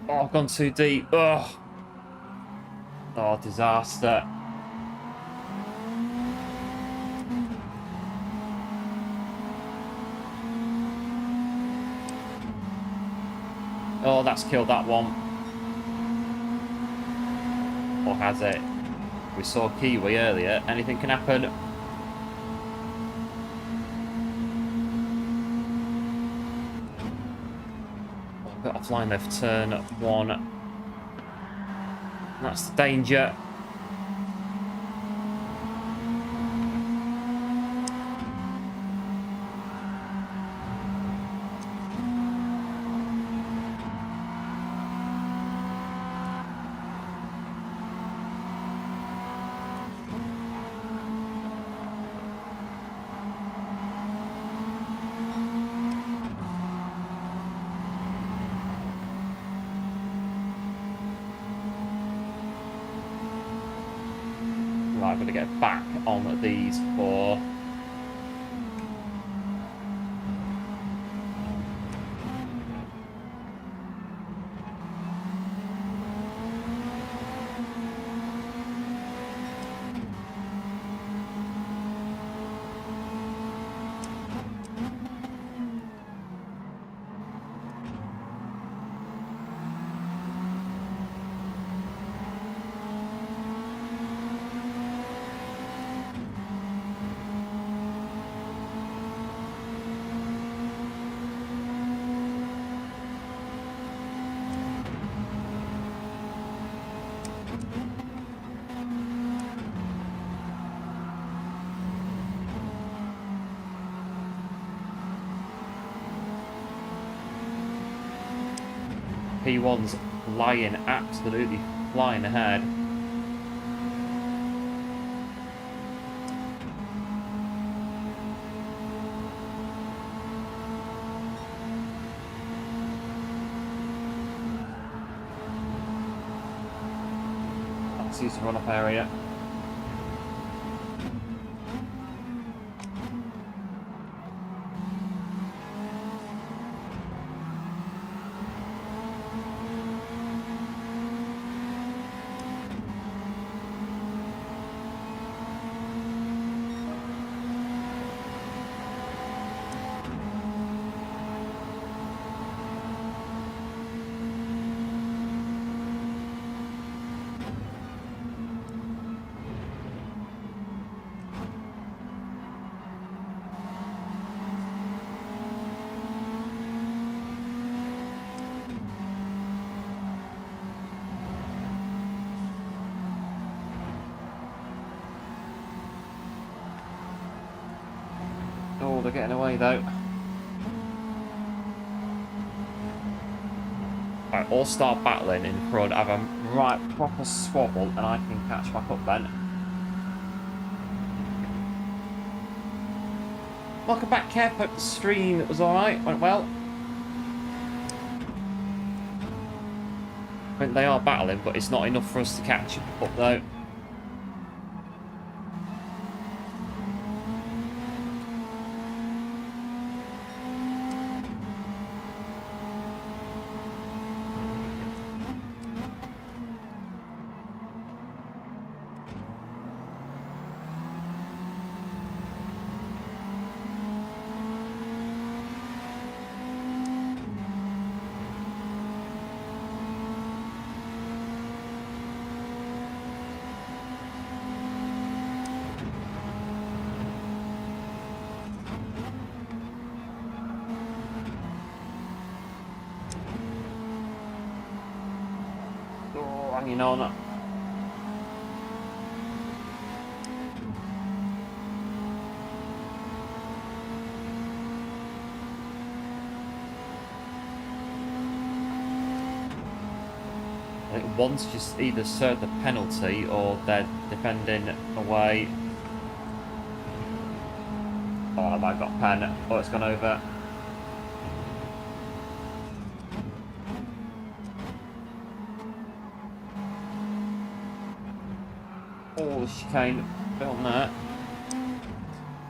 Oh, I've gone too deep. Ugh. Oh, disaster. Oh, that's killed that one. Or has it? We saw Kiwi earlier. Anything can happen. Bit offline there for turn one. That's the danger. Right, I'm going to get back on these four. P1's flying, absolutely flying ahead. Let's use the run-up area. Oh, they're getting away though. Right, all start battling in front, have a right proper swabble, and I can catch back up then. Welcome back, Kev. Hope the stream was alright, went well. I think they are battling, but it's not enough for us to catch up though. Hanging on. I think one's just either served the penalty or they're defending away. Oh, I've got pen. Oh, it's gone over. Oh, the chicane. Bit on that.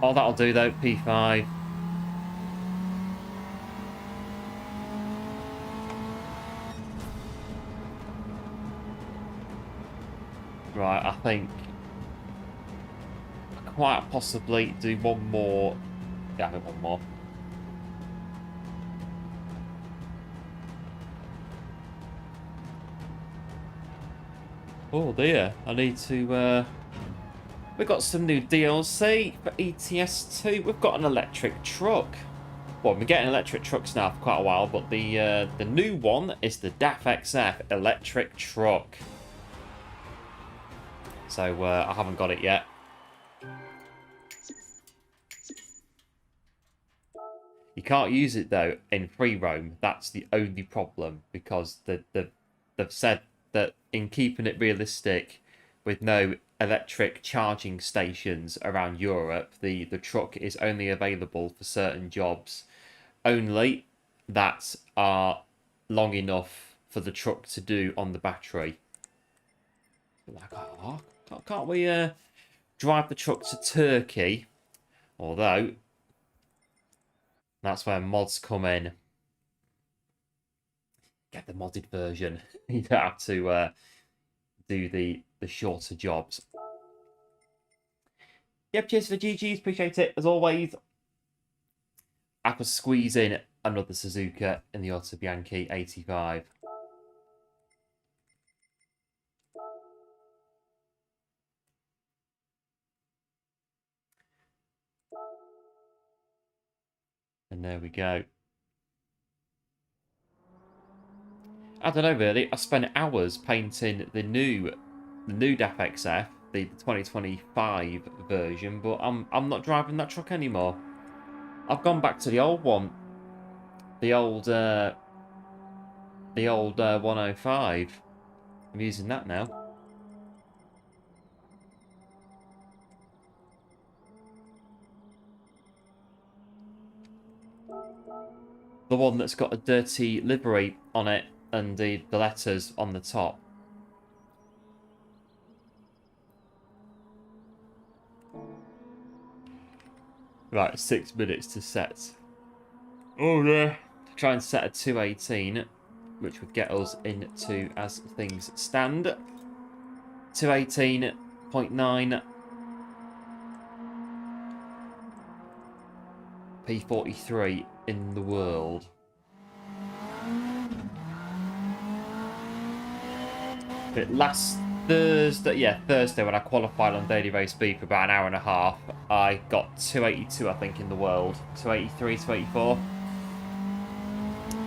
Oh, that'll do though. P5. Right, I think I could quite possibly do one more. Yeah, I think one more. Oh dear, I need to, we've got some new DLC for ETS2. We've got an electric truck. Well, we've been getting electric trucks now for quite a while, but the new one is the DAF XF electric truck. So, I haven't got it yet. You can't use it, though, in free roam. That's the only problem, because they've said that in keeping it realistic with no electric charging stations around Europe, the truck is only available for certain jobs only that are long enough for the truck to do on the battery. Like, oh, can't we drive the truck to Turkey, although that's where mods come in. Get the modded version. You don't have to do the shorter jobs. Yep, cheers for the GGs. Appreciate it, as always. I could squeeze in another Suzuka in the Auto Bianchi 85. And there we go. I don't know really. I spent hours painting the new DAF XF, the 2025 version, but I'm not driving that truck anymore. I've gone back to the old one, the old 105. I'm using that now. The one that's got a dirty livery on it and the letters on the top. Right, 6 minutes to set. Oh yeah. Try and set a 218, which would get us into as things stand. 218.9. P43 in the world. But last Thursday when I qualified on Daily Race B for about an hour and a half, I got 282, I think, in the world. 283, 284.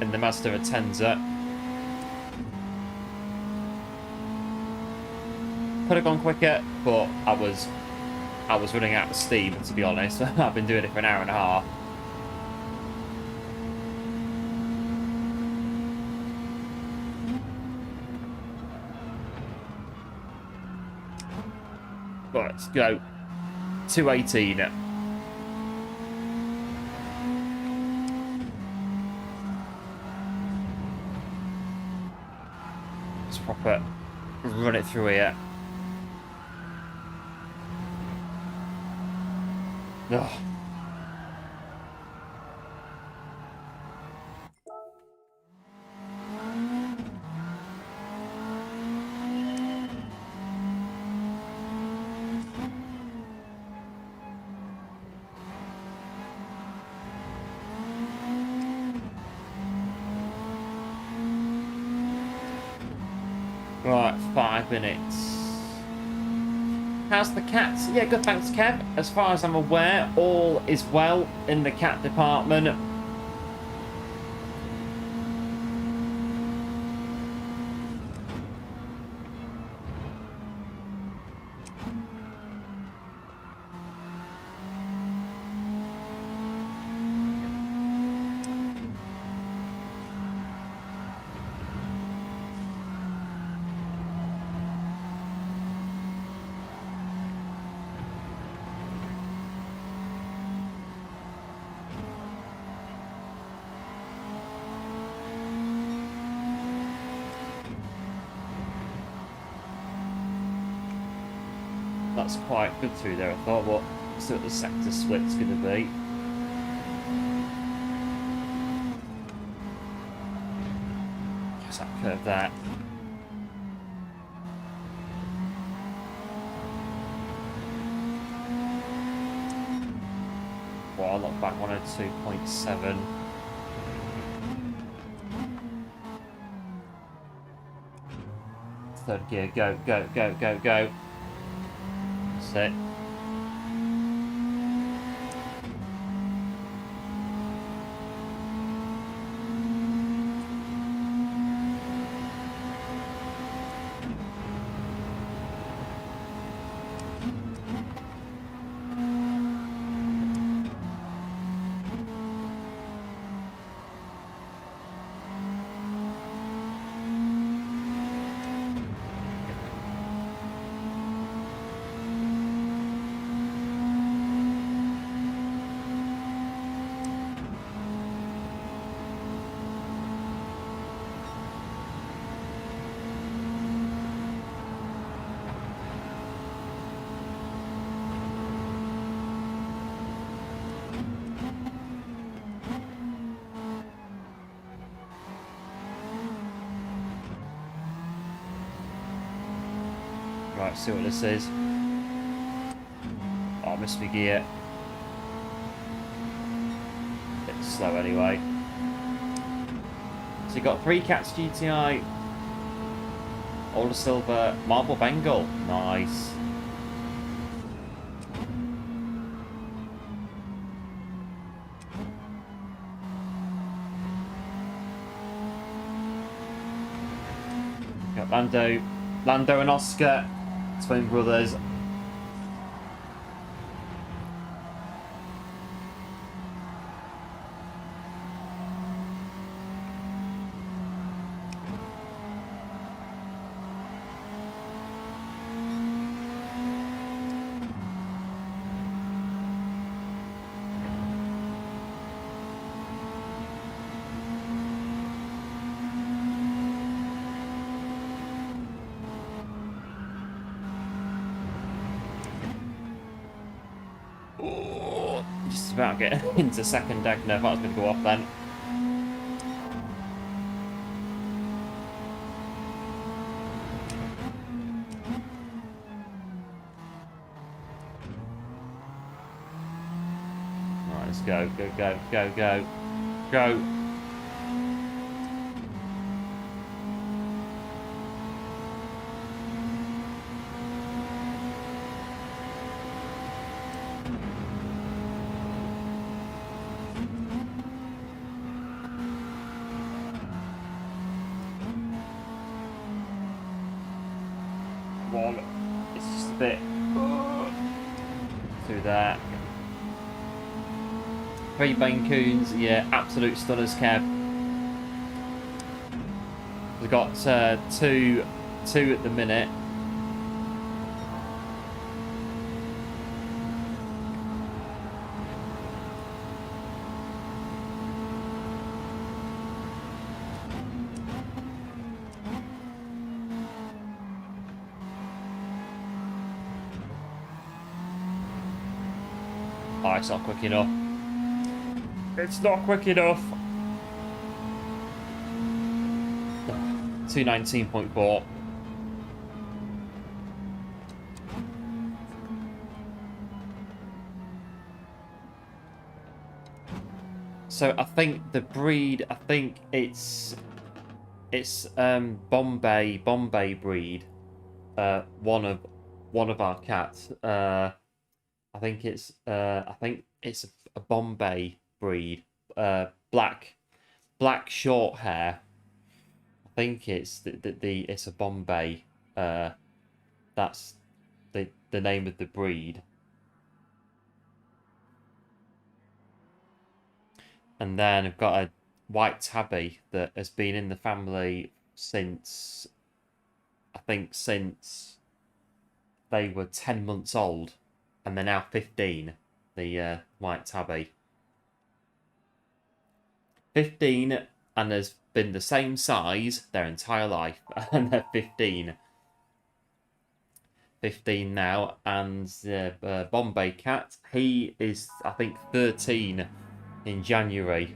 In the Mazda Atenza. Could have gone quicker, but I was running out of steam, to be honest. I've been doing it for an hour and a half. Right, let's go. 218. Let's proper run it through here. Ugh. Right, 5 minutes. How's the cats? Yeah, good, thanks, Kev. As far as I'm aware, all is well in the cat department. That's quite good through there, I thought. What's what the sector split's going to be? What's that curve there? Well, I'll look back 102.7. Third gear, go, go, go, go, go. That's it. Right, see what this is. Oh, I missed my gear. Bit slow anyway. So you got 3 Cats GTI, Older Silver, Marble Bengal. Nice. Got Lando and Oscar, twin brothers. Just about getting into second deck now. I thought I was going to go off then. Alright, let's go, go, go, go, go, go. It's just a bit through that. 3 Bancoons, yeah, absolute stunners, Kev. We've got two at the minute. Oh, it's not quick enough. It's not quick enough. 219.4. So I think the breed, I think it's Bombay breed. One of our cats. I think it's a Bombay breed. Black short hair. I think it's it's a Bombay. That's the name of the breed. And then I've got a white tabby that has been in the family since, I think, since they were 10 months old, and they're now 15. The white tabby. 15, and has been the same size their entire life, and they're 15. 15 now, and the Bombay cat, he is, I think, 13 in January.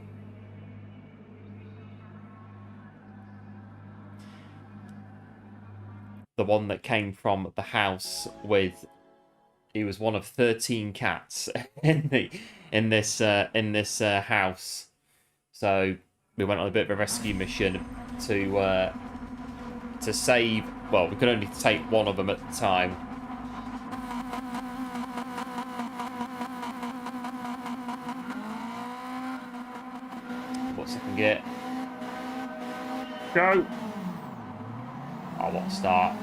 The one that came from the house with, he was one of 13 cats in this house. So we went on a bit of a rescue mission to save. Well, we could only take one of them at the time. What's I can get? Go! Oh, what a start.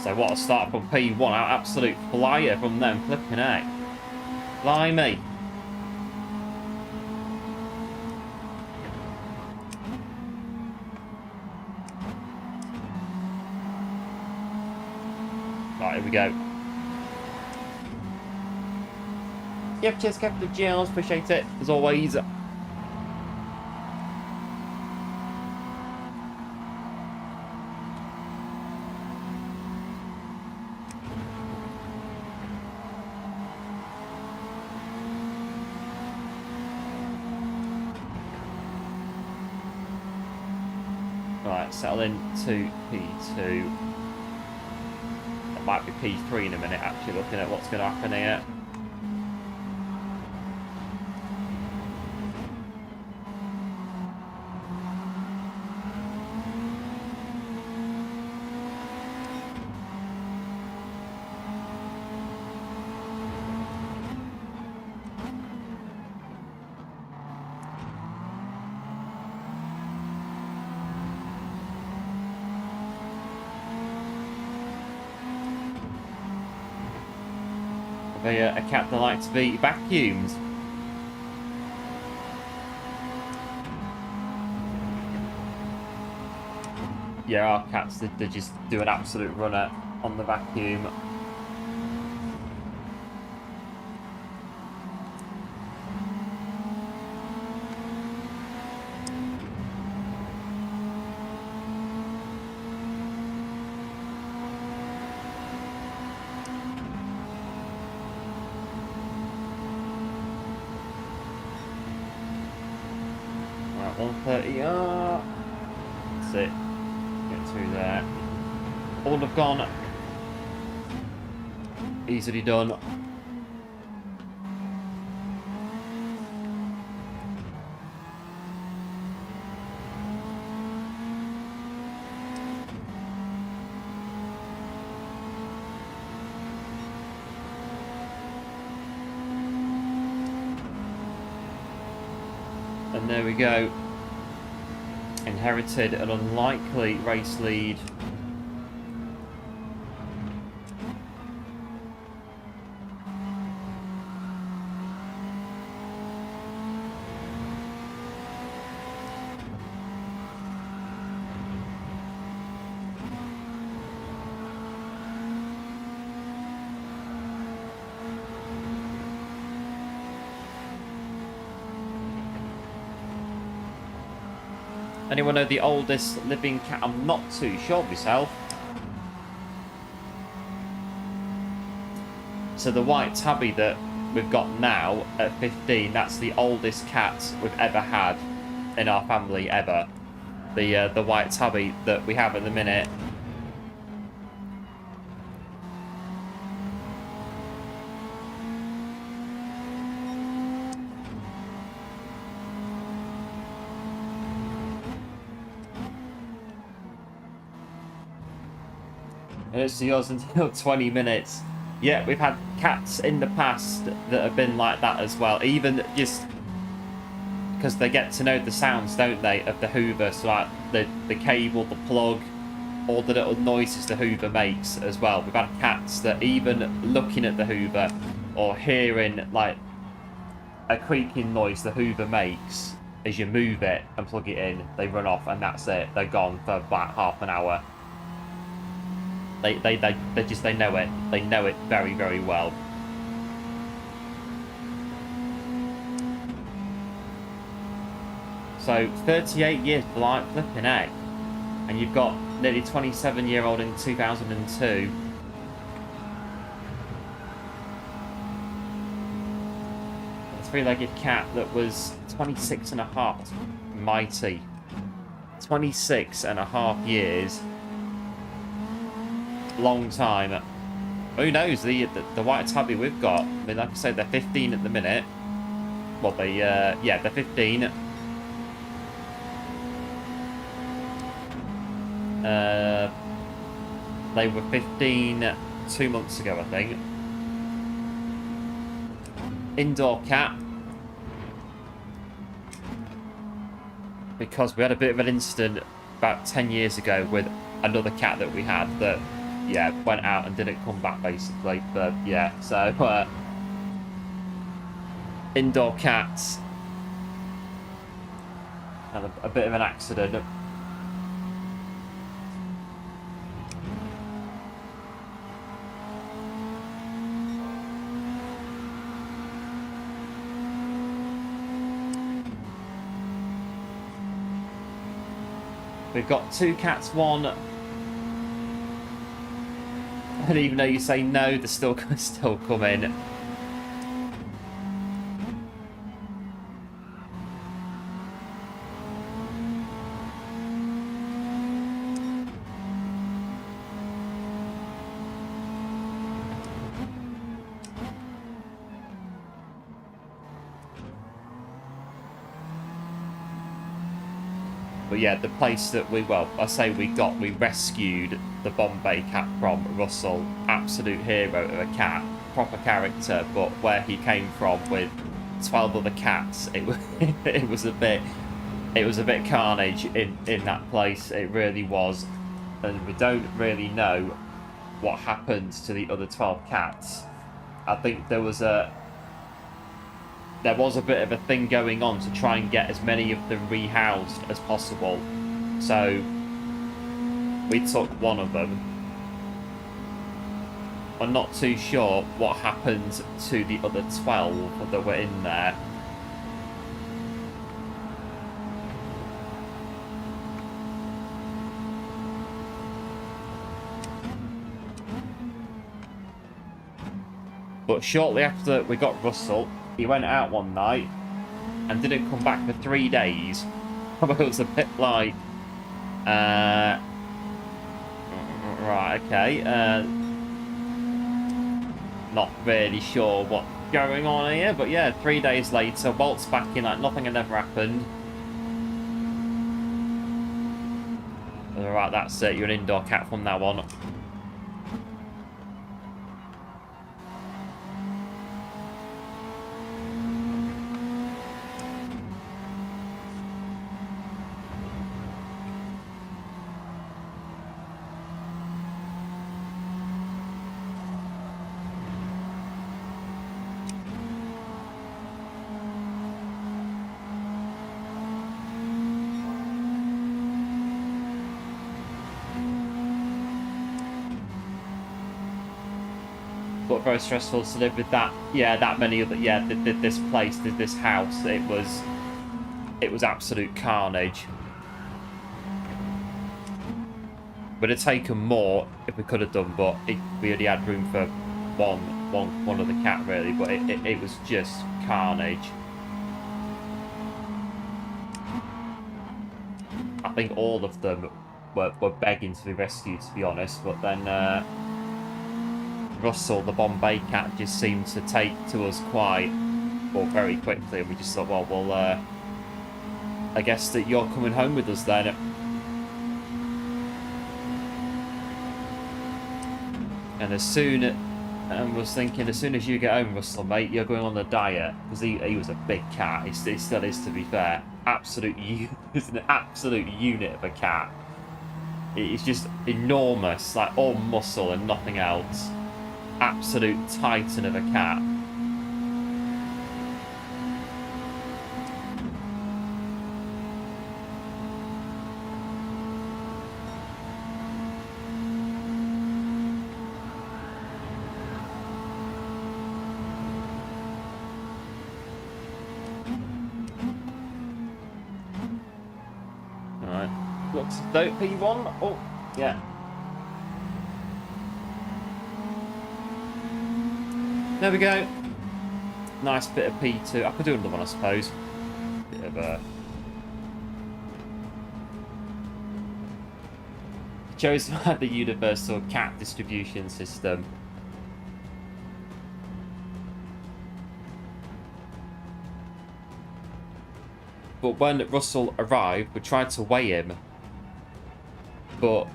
So what a start from P1. An absolute flyer from them. Flipping heck. Blimey. Right, here we go. Yep, cheers, Captain Giles. Appreciate it, as always. Right, settle in to P2. It might be P3 in a minute, actually, looking at what's going to happen here. A cat that likes to be vacuumed. Yeah, our cats, they just do an absolute runner on the vacuum. Right, 130. That's it. Get through there. All have gone. Easily done. And there we go. Inherited an unlikely race lead. Anyone know the oldest living cat? I'm not too sure myself. So the white tabby that we've got now at 15, that's the oldest cat we've ever had in our family ever. The white tabby that we have at the minute. And it's yours until 20 minutes. Yeah, we've had cats in the past that have been like that as well. Even just because they get to know the sounds, don't they, of the Hoover. So like the cable, the plug, all the little noises the Hoover makes as well. We've had cats that even looking at the Hoover or hearing like a creaking noise the Hoover makes as you move it and plug it in, they run off and that's it. They're gone for about half an hour. They know it. They know it very, very well. So 38 years, blind flipping egg, and you've got nearly 27-year-old in 2002. A three-legged cat that was 26 and a half. Mighty. 26 and a half years. Long time. Who knows? The white tabby we've got. I mean, like I said, they're 15 at the minute. Well, yeah, they're 15. They were 15 2 months ago, I think. Indoor cat. Because we had a bit of an incident about 10 years ago with another cat that we had that, yeah, went out and didn't come back, basically. But, yeah, so, indoor cats. Had a bit of an accident. We've got two cats, one. And even though you say no, they're still coming. But yeah, the place that we rescued the Bombay cat from Russell. Absolute hero of a cat. Proper character, but where he came from with 12 other cats, it was it was a bit carnage in that place. It really was. And we don't really know what happened to the other 12 cats. I think there was a bit of a thing going on to try and get as many of them rehoused as possible. So we took one of them. I'm not too sure what happened to the other 12 that were in there. But shortly after we got Russell, he went out one night and didn't come back for 3 days. It was a bit like, right, okay, not really sure what's going on here, but yeah, 3 days later, Walt's back in like nothing had ever happened. Alright, that's it, you're an indoor cat from now on. But very stressful to live with that. Yeah, that many of the, yeah, this place, this house. It was absolute carnage. Would have taken more if we could have done, but we only had room for one other cat really. But it was just carnage. I think all of them were begging to be rescued, to be honest. But then. Russell, the Bombay cat, just seemed to take to us very quickly, and we just thought, well, I guess that you're coming home with us then. And I was thinking, as soon as you get home, Russell, mate, you're going on the diet, because he was a big cat. He still is, to be fair. He's an absolute unit of a cat. It's just enormous, like all muscle and nothing else. Absolute titan of a cat. Alright. Looks dope, P1. Oh, yeah. There we go. Nice bit of P2. I could do another one, I suppose. Bit of a... Chose the universal cat distribution system. But when Russell arrived, we tried to weigh him. But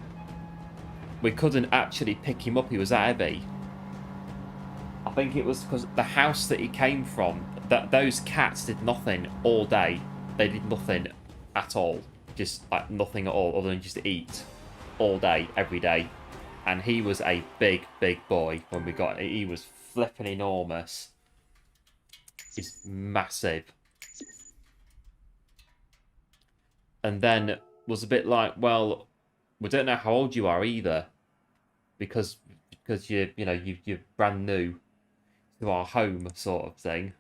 we couldn't actually pick him up. He was that heavy. I think it was because the house that he came from, those cats did nothing all day. They did nothing at all. Just like nothing at all other than just eat all day, every day. And he was a big boy when we got it. He was flipping enormous. He's massive. And then was a bit like, well, we don't know how old you are either. Because you're brand new to our home, sort of thing,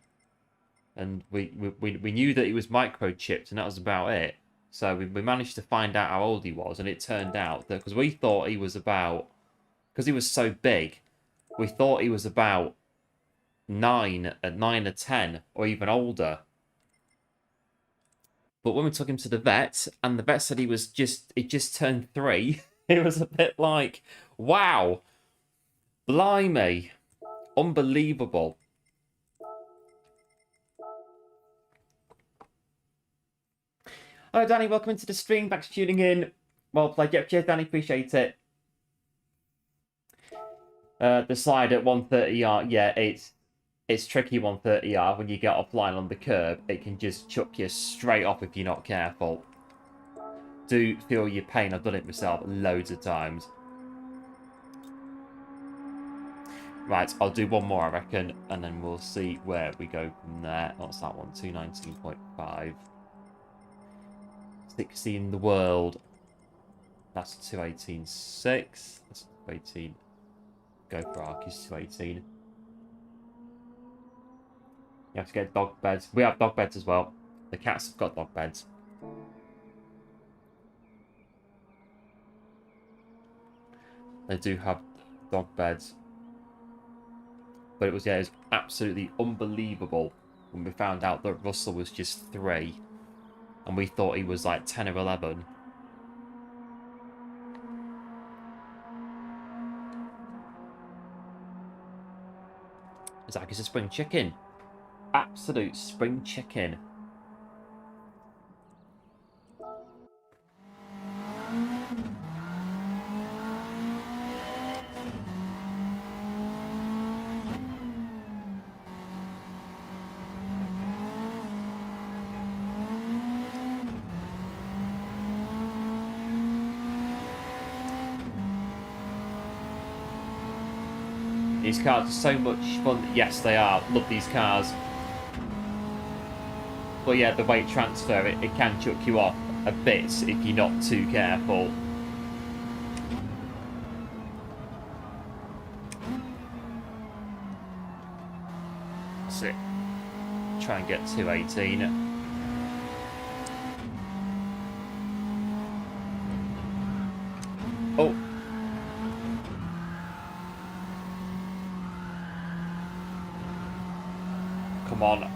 and we knew that he was microchipped, and that was about it. So we managed to find out how old he was, and it turned out that because we thought he was about, because he was so big, we thought he was about 9 or 10 or even older. But when we took him to the vet, and the vet said he just turned 3, it was a bit like, wow, blimey. Unbelievable. Hello, Danny. Welcome into the stream. Thanks for tuning in. Well played. Yep, cheers, Danny. Appreciate it. The slide at 130R. Yeah, it's tricky 130R. When you get offline on the curb, it can just chuck you straight off if you're not careful. Do feel your pain. I've done it myself loads of times. Right, I'll do one more, I reckon, and then we'll see where we go from there. What's that one? 219.5. 60 in the world. That's 218.6. That's 218. Go for Arc is 218. You have to get dog beds. We have dog beds as well. The cats have got dog beds. They do have dog beds. But it was absolutely unbelievable when we found out that Russell was just 3. And we thought he was like 10 or 11. It's like it's a spring chicken. Absolute spring chicken. These cars are so much fun. Yes, they are. Love these cars. But yeah, the weight transfer, it can chuck you off a bit if you're not too careful. So, try and get 218. Oh. Come on.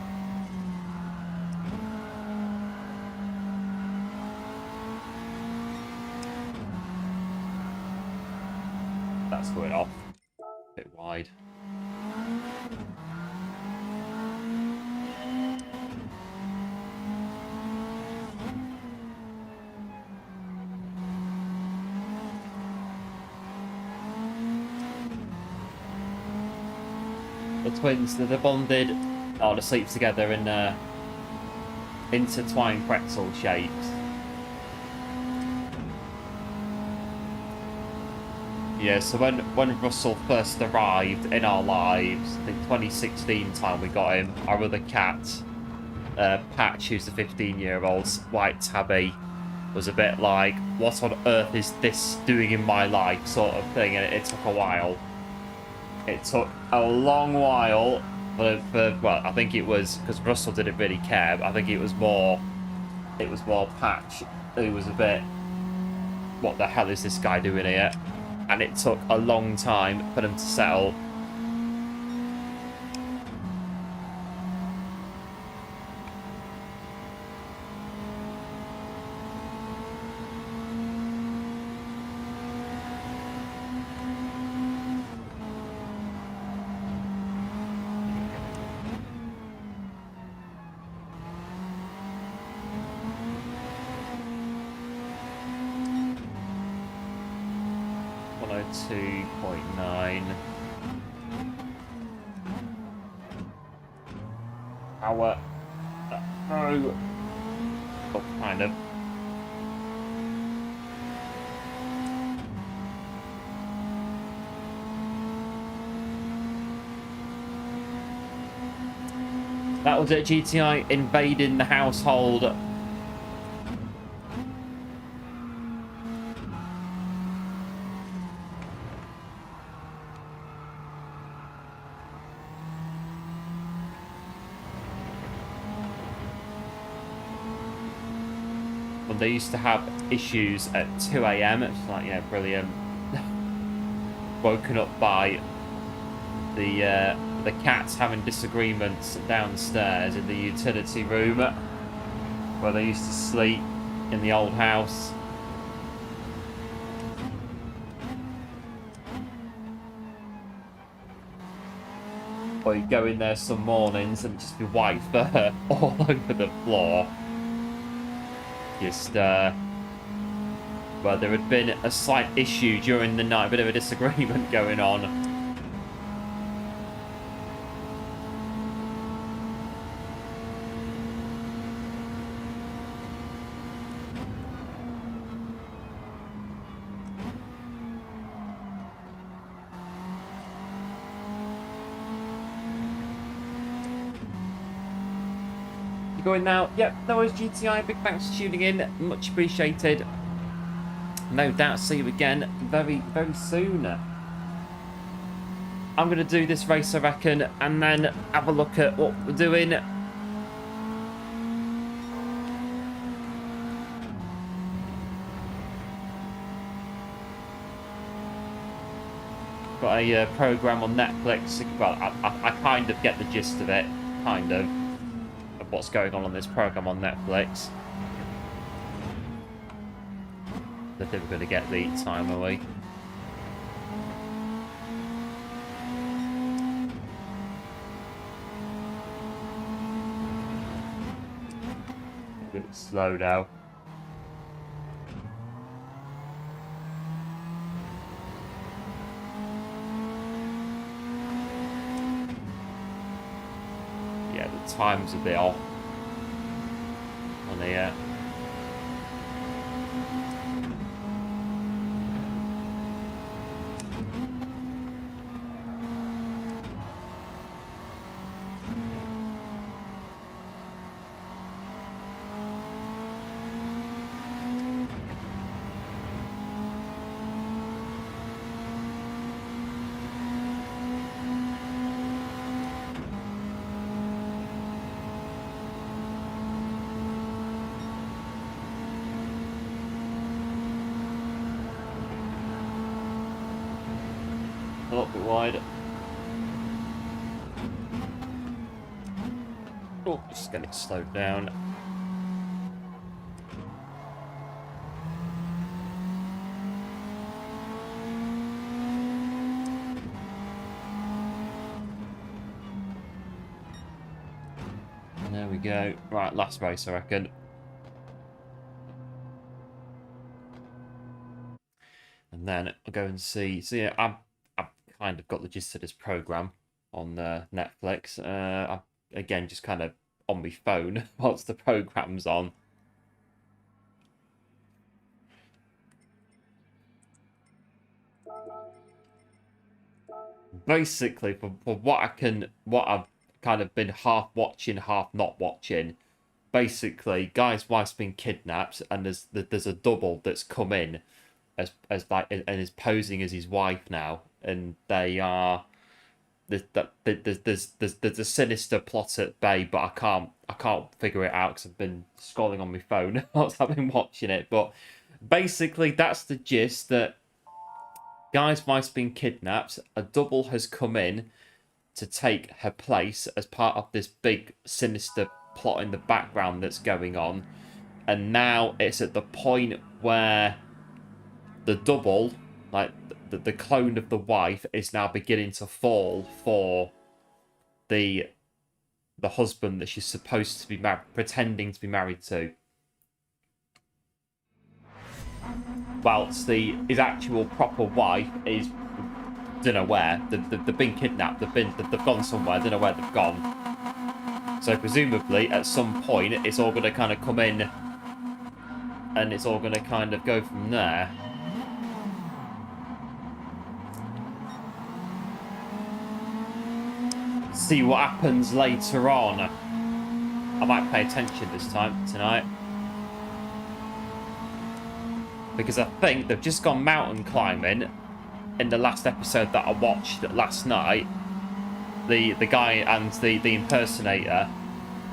That's going off. A bit wide. The twins, they're bonded. Oh, they sleep together in intertwined pretzel shapes. Yeah, so when Russell first arrived in our lives, in 2016 time we got him, our other cat, Patch, who's the 15-year-old white tabby, was a bit like, what on earth is this doing in my life, sort of thing, and it took a while. It took a long while. Well, I think it was because Russell didn't really care. But I think it was more Patch who was a bit, what the hell is this guy doing here? And it took a long time for them to settle. Power. No. Oh, kind of. That was it, GTI invading the household. When they used to have issues at 2 AM, it's like, yeah, brilliant. Woken up by the cats having disagreements downstairs in the utility room where they used to sleep in the old house. Or you go in there some mornings and just be white fur all over the floor. Just, well, there had been a slight issue during the night, a bit of a disagreement going on. Going now. Yep, that was GTI. Big thanks for tuning in. Much appreciated. No doubt see you again very, very soon. I'm going to do this race, I reckon, and then have a look at what we're doing. Got a program on Netflix. Well, I kind of get the gist of it, kind of what's going on this program on Netflix. I think we're going to get the time, are we? A bit slow now. Yeah, the time's a bit off on here. A little bit wide. Oh, just get it slowed down. And there we go. Right, last race, I reckon. And then I'll go and see. So yeah, I've kind of got the gist of this program on Netflix. I'm again just kind of on my phone whilst the program's on. Basically, for what I've kind of been half watching, half not watching. Basically, guy's wife's been kidnapped, and there's a double that's come in as like and is posing as his wife now, and they are there's a sinister plot at bay, but I can't figure it out because I've been scrolling on my phone whilst I've been watching it. But basically, that's the gist. That guy's wife's been kidnapped. A double has come in to take her place as part of this big sinister plot in the background that's going on, and now it's at the point where the double, like the clone of the wife, is now beginning to fall for the husband that she's supposed to be pretending to be married to, whilst his actual proper wife is don't know where. They've been kidnapped. They've gone somewhere. Don't know where they've gone. So presumably at some point it's all going to kind of come in, and it's all going to kind of go from there. See what happens later on. I might pay attention this time tonight, because I think they've just gone mountain climbing in the last episode that I watched last night. The guy and the impersonator,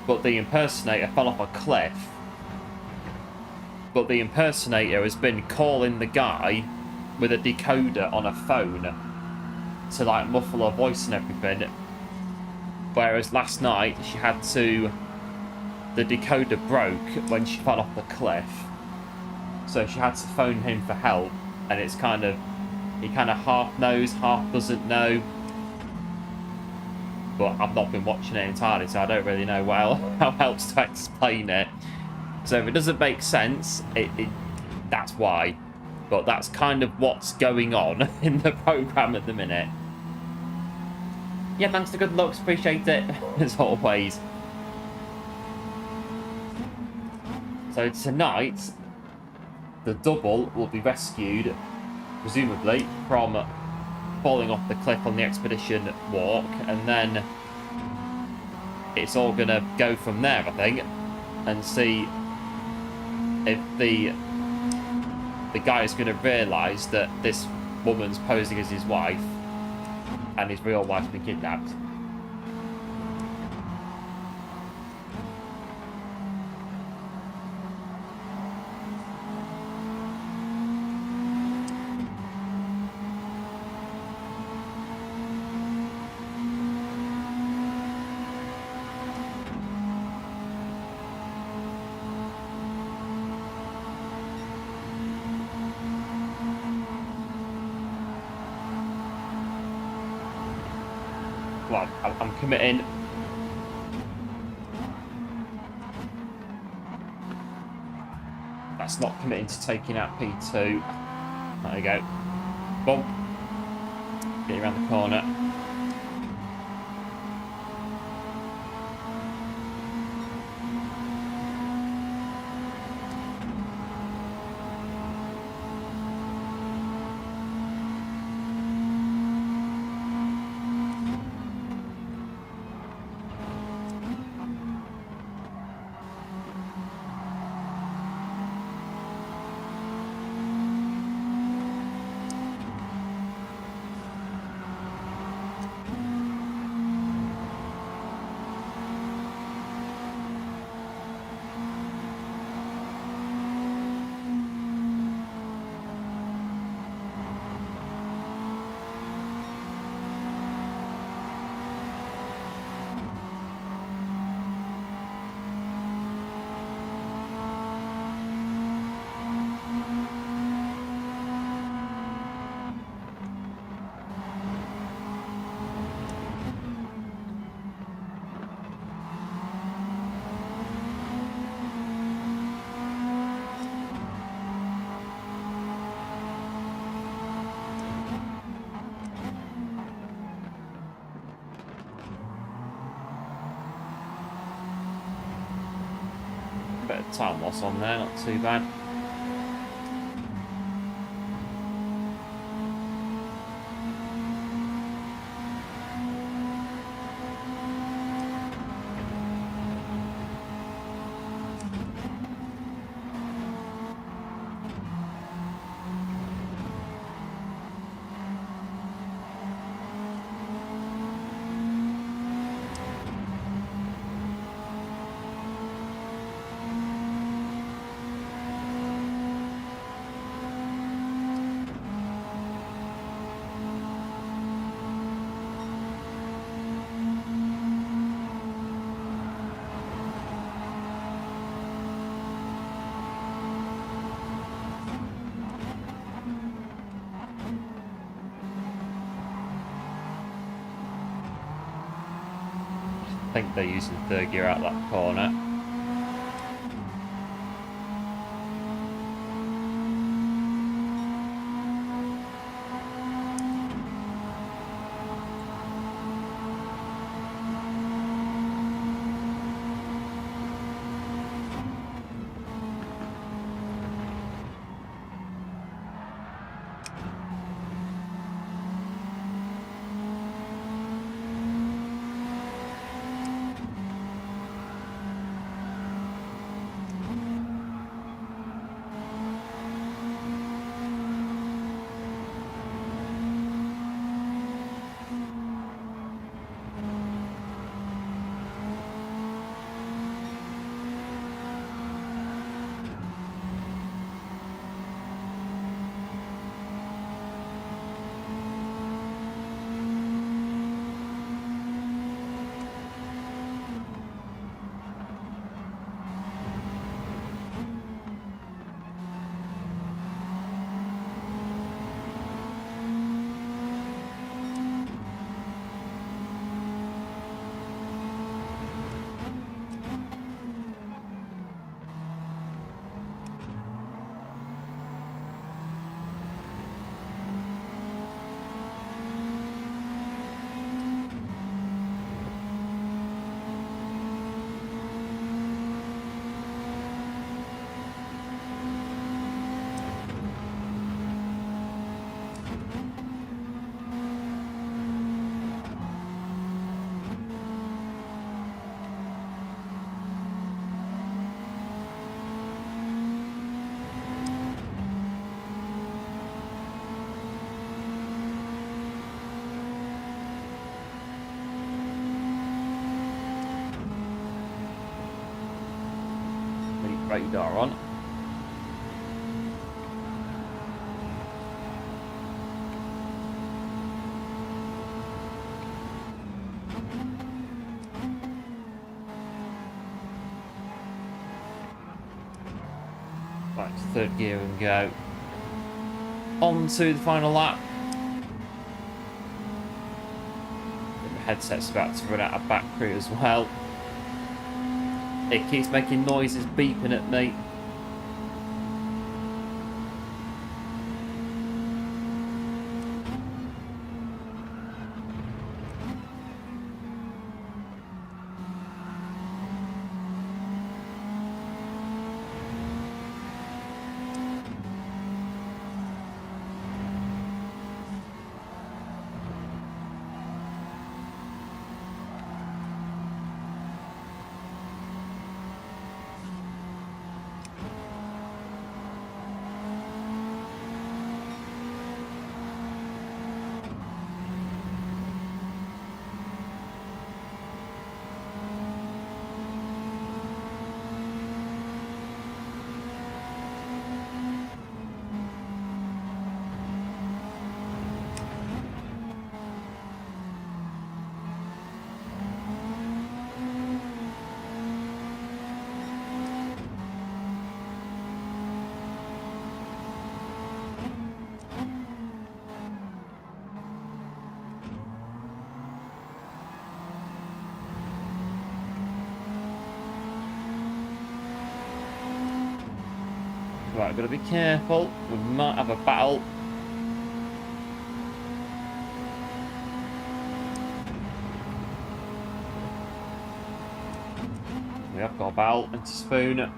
but the impersonator fell off a cliff. But the impersonator has been calling the guy with a decoder on a phone to like muffle her voice and everything. Whereas last night she had to, the decoder broke when she fell off the cliff, so she had to phone him for help. And it's kind of, he kind of half knows, half doesn't know. But I've not been watching it entirely, so I don't really know how else to explain it. So if it doesn't make sense, that's why. But that's kind of what's going on in the program at the minute. Yeah, thanks for good looks. Appreciate it, as always. So tonight, the double will be rescued, presumably, from falling off the cliff on the expedition walk. And then it's all going to go from there, I think. And see if the guy is going to realise that this woman's posing as his wife and his real wife's been kidnapped. Well, I'm committing. That's not committing to taking out P2. There you go. Bump. Get around the corner. Bit of time loss on there, not too bad. I think they're using third gear out that corner. radar on. Right, third gear and go. On to the final lap. The headset's about to run out of battery as well. It keeps making noises, beeping at me. Right, I've got to be careful. We might have a battle. We have got a battle into Spoon.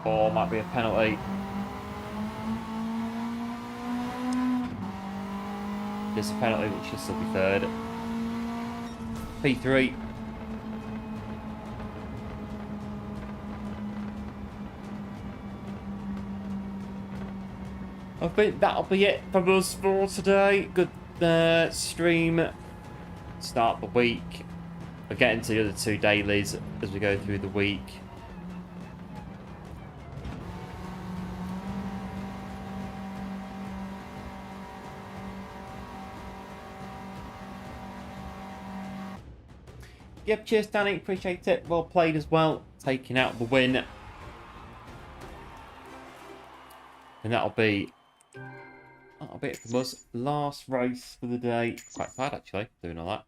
Or might be a penalty. There's a penalty, which should still be third. P3. I think that'll be it from us for today. Good stream. Start the week. We'll get into the other two dailies as we go through the week. Yep, cheers Danny, appreciate it. Well played as well, taking out the win. And that'll be it from us. Last race for the day. Quite bad actually, doing all that.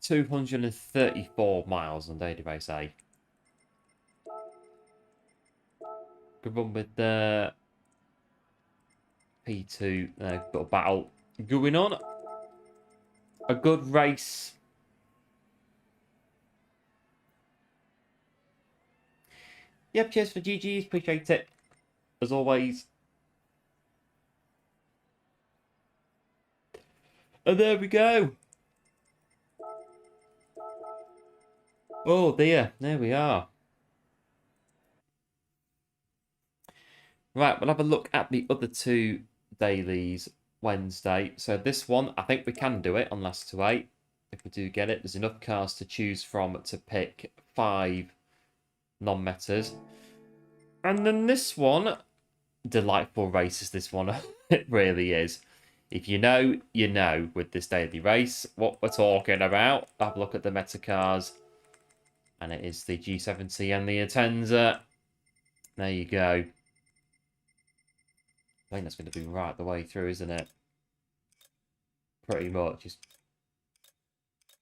234 miles on daily race A. Good run with the P2 little battle going on. A good race. Yep, cheers for the GGs, appreciate it. As always. And there we go. Oh dear, there we are. Right, we'll have a look at the other two dailies Wednesday. So this one, I think we can do it on last to 8. If we do get it, there's enough cars to choose from to pick 5 non-metas. And then this one, delightful races, this one. It really is. If you know, you know with this daily race what we're talking about. Have a look at the meta cars. And it is the G70 and the Atenza. There you go. I think that's going to be right the way through, isn't it? Pretty much.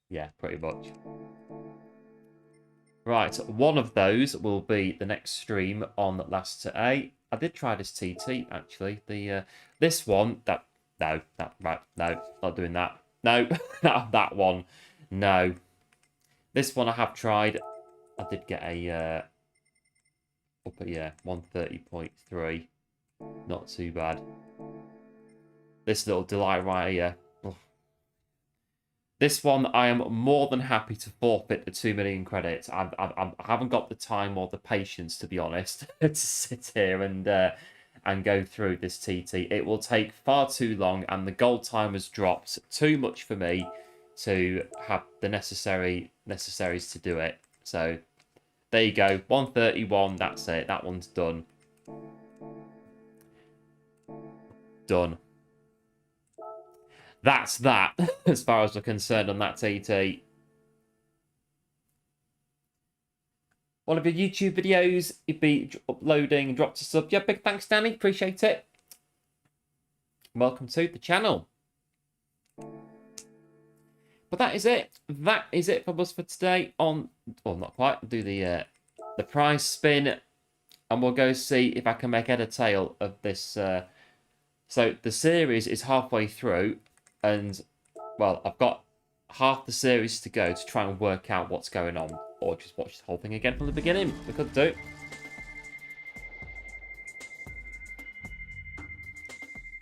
Yeah, pretty much. Right, one of those will be the next stream on Last to 8. I did try this TT actually. This one, not doing that. No, not that one. No. This one I have tried. I did get a, up at, yeah, 130.3. Not too bad. This little delight right here. Oh. This one, I am more than happy to forfeit the 2 million credits. I haven't got the time or the patience, to be honest, to sit here and go through this TT. It will take far too long, and the gold time has dropped too much for me to have the necessaries to do it. So there you go, 131. That's it. That one's done. Done. That's that, as far as we're concerned on that TT. One of your YouTube videos, you'd be uploading, dropped a sub. Yeah, big thanks, Danny. Appreciate it. Welcome to the channel. But that is it. That is it for us for today on... Well, not quite. I'll do the prize spin. And we'll go see if I can make head or tail of this. So the series is halfway through. And, well, I've got half the series to go to try and work out what's going on. Or just watch the whole thing again from the beginning. We could do.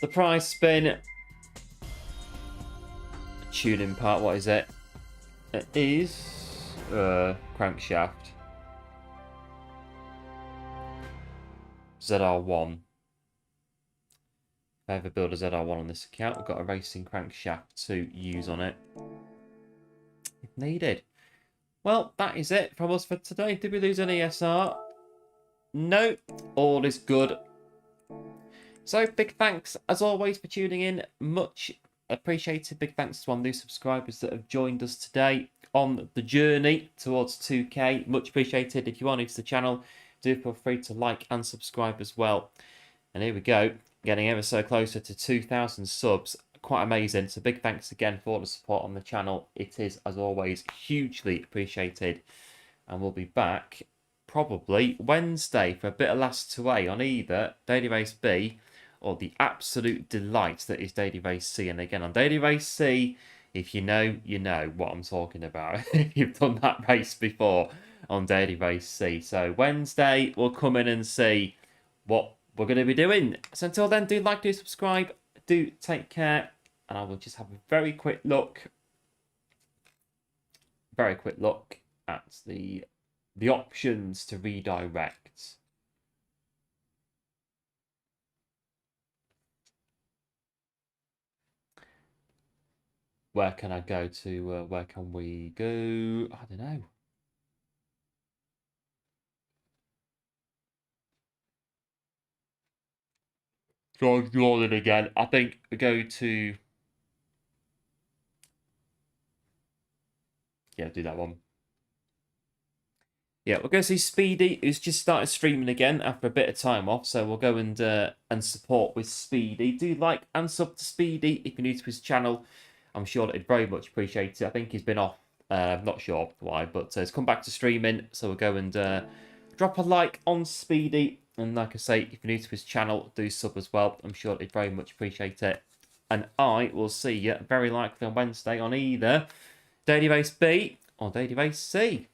The prize spin. Tuning part, what is it? It is crankshaft. ZR1. If I ever build a ZR1 on this account, we've got a racing crankshaft to use on it if needed. Well, that is it from us for today. Did we lose any SR? No, all is good. So, big thanks as always for tuning in. Much appreciated. Big thanks to all new subscribers that have joined us today on the journey towards 2K. Much appreciated. If you are new to the channel, do feel free to like and subscribe as well. And here we go, getting ever so closer to 2,000 subs. Quite amazing. So big thanks again for all the support on the channel. It is, as always, hugely appreciated. And we'll be back probably Wednesday for a bit of Last 2A on either Daily Race B or the absolute delight that is Daily Race C. And again, on Daily Race C, if you know, you know what I'm talking about. You've done that race before on Daily Race C. So Wednesday, we'll come in and see what we're going to be doing. So until then, do like, do subscribe, do take care, and I will just have a very quick look at the options to redirect. Where can I go to? Where can we go? I don't know. Draw it again. I think we go to... Yeah, do that one. Yeah, we'll go see Speedy, who's just started streaming again after a bit of time off. So we'll go and support with Speedy. Do like and sub to Speedy if you're new to his channel. I'm sure that he'd very much appreciate it. I think he's been off, not sure why, but he's come back to streaming. So we'll go and drop a like on Speedy. And like I say, if you're new to his channel, do sub as well. I'm sure he'd very much appreciate it. And I will see you very likely on Wednesday on either Daily Race B or Daily Race C.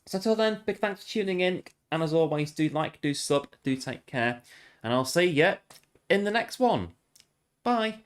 So until then, big thanks for tuning in. And as always, do like, do sub, do take care. And I'll see you in the next one. Bye.